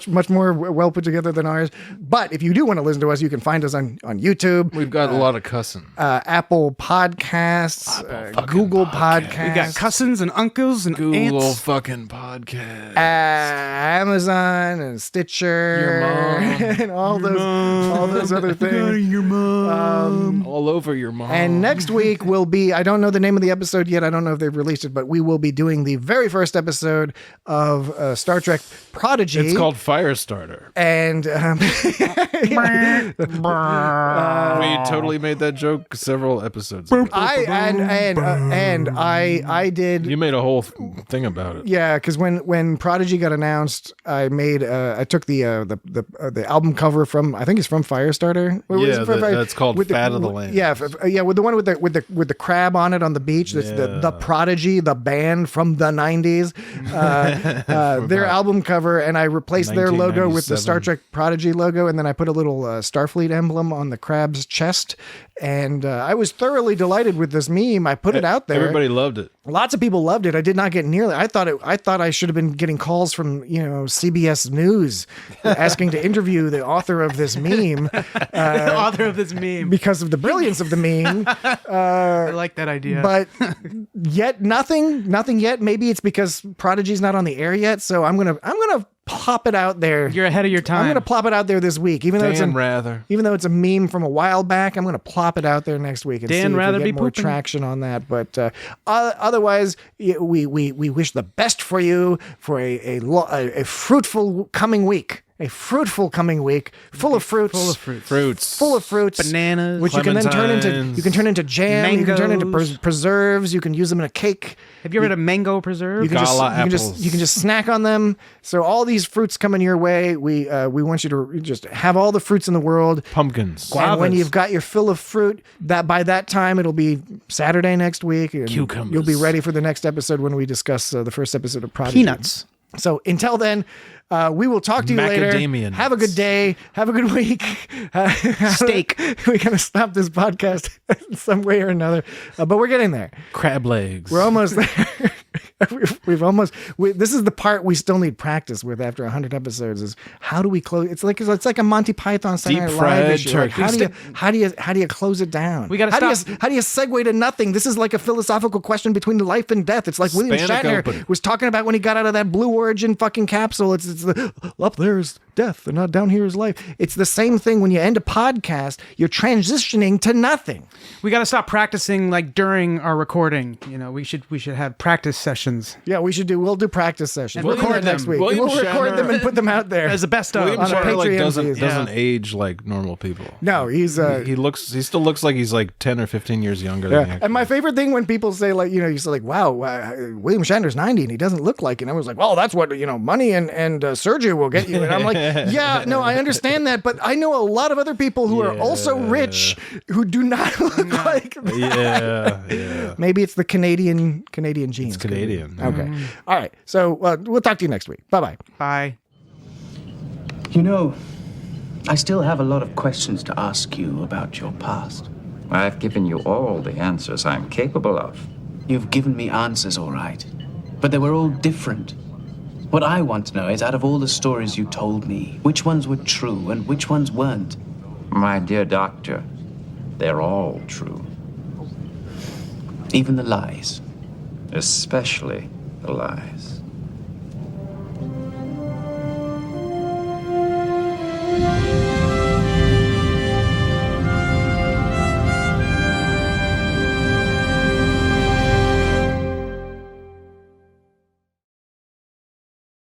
much more well put together than ours. But if you do want to listen to us, you can find us on YouTube.
We've got a lot of cussing.
Apple Podcasts, Google Podcasts.
We got cousins and uncles and
Google
aunts.
fucking podcast.
Amazon and Stitcher,
Your mom.
and all those other things.
Your mom.
All over your mom.
And next week will be, I don't know the name of the episode yet. I don't know if they've released it, but we will be doing the very first episode of Star Trek Prodigy.
It's called Firestarter.
And
We totally made that joke several episodes ago.
I did.
You made a whole thing about it.
Yeah, because when Prodigy got announced, I took the album cover from, I think it's from Firestarter.
That's called Fat of the Land.
Yeah, with the one with the crab on it on the beach. That's the Prodigy, the band from the 90s. Their album cover, and I replaced their logo with the Star Trek Prodigy logo, and then I put a little Starfleet emblem on the crab's chest. And I was thoroughly delighted with this meme. I put it out there.
Everybody loved it.
Lots of people loved it. I did not get nearly. I thought I should have been getting calls from CBS News asking to interview the author of this meme.
The author of this meme,
because of the brilliance of the meme.
I like that idea.
But yet nothing yet. Maybe it's because Prodigy's not on the air yet. So I'm gonna plop it out there.
You're ahead of your time.
I'm gonna plop it out there this week, even though it's a meme from a while back. I'm gonna plop it out there next week and see if we get more traction on that. But otherwise, we wish the best for you for a fruitful coming week. A fruitful coming week, full of fruits,
bananas,
which you can then turn into jam.
mangoes.
You can turn into preserves. You can use them in a cake.
Have you ever had a mango preserve?
You can just snack on them. So all these fruits coming your way. We want you to just have all the fruits in the world.
Pumpkins.
And when you've got your fill of fruit, that by that time it'll be Saturday next week. And
cucumbers.
You'll be ready for the next episode when we discuss the first episode of Prodigy.
Peanuts.
So until then, we will talk to you later.
Macadamia
Have a good day. Have a good week.
Steak.
We gotta stop this podcast in some way or another, but we're getting there.
Crab legs.
We're almost there. This is the part we still need practice with after 100 episodes. Is how do we close? It's like a Monty Python Saturday Night Live issue. Like, how do you close it down?
We gotta
stop. How do you segue to nothing? This is like a philosophical question between life and death. It's like William Shatner was talking about when he got out of that Blue Origin fucking capsule. It's the up there is death and not down here is life. It's the same thing when you end a podcast. You're transitioning to nothing.
We got to stop practicing like during our recording. We should have practice sessions.
Yeah, we'll do practice sessions. We'll record next week.
William
We'll record them and put them out there
as the best of.
William
on a
Shatner
Patreon
doesn't age like normal people.
No, he
still looks like he's like 10 or 15 years younger than he actually
And my favorite thing when people say like, you say like, wow, William Shatner's 90 and he doesn't look like it. And I was like, well, that's what, money and surgery will get you. And I'm like, yeah, no, I understand that. But I know a lot of other people who are also rich who do not look like that.
Yeah.
Maybe it's the Canadian genes.
It's Canadian.
Okay. All right. So we'll talk to you next week. Bye-bye.
Bye.
You know, I still have a lot of questions to ask you about your past.
I've given you all the answers I'm capable of.
You've given me answers, all right. But they were all different. What I want to know is, out of all the stories you told me, which ones were true and which ones weren't?
My dear doctor, they're all true.
Even the lies.
Especially the lies.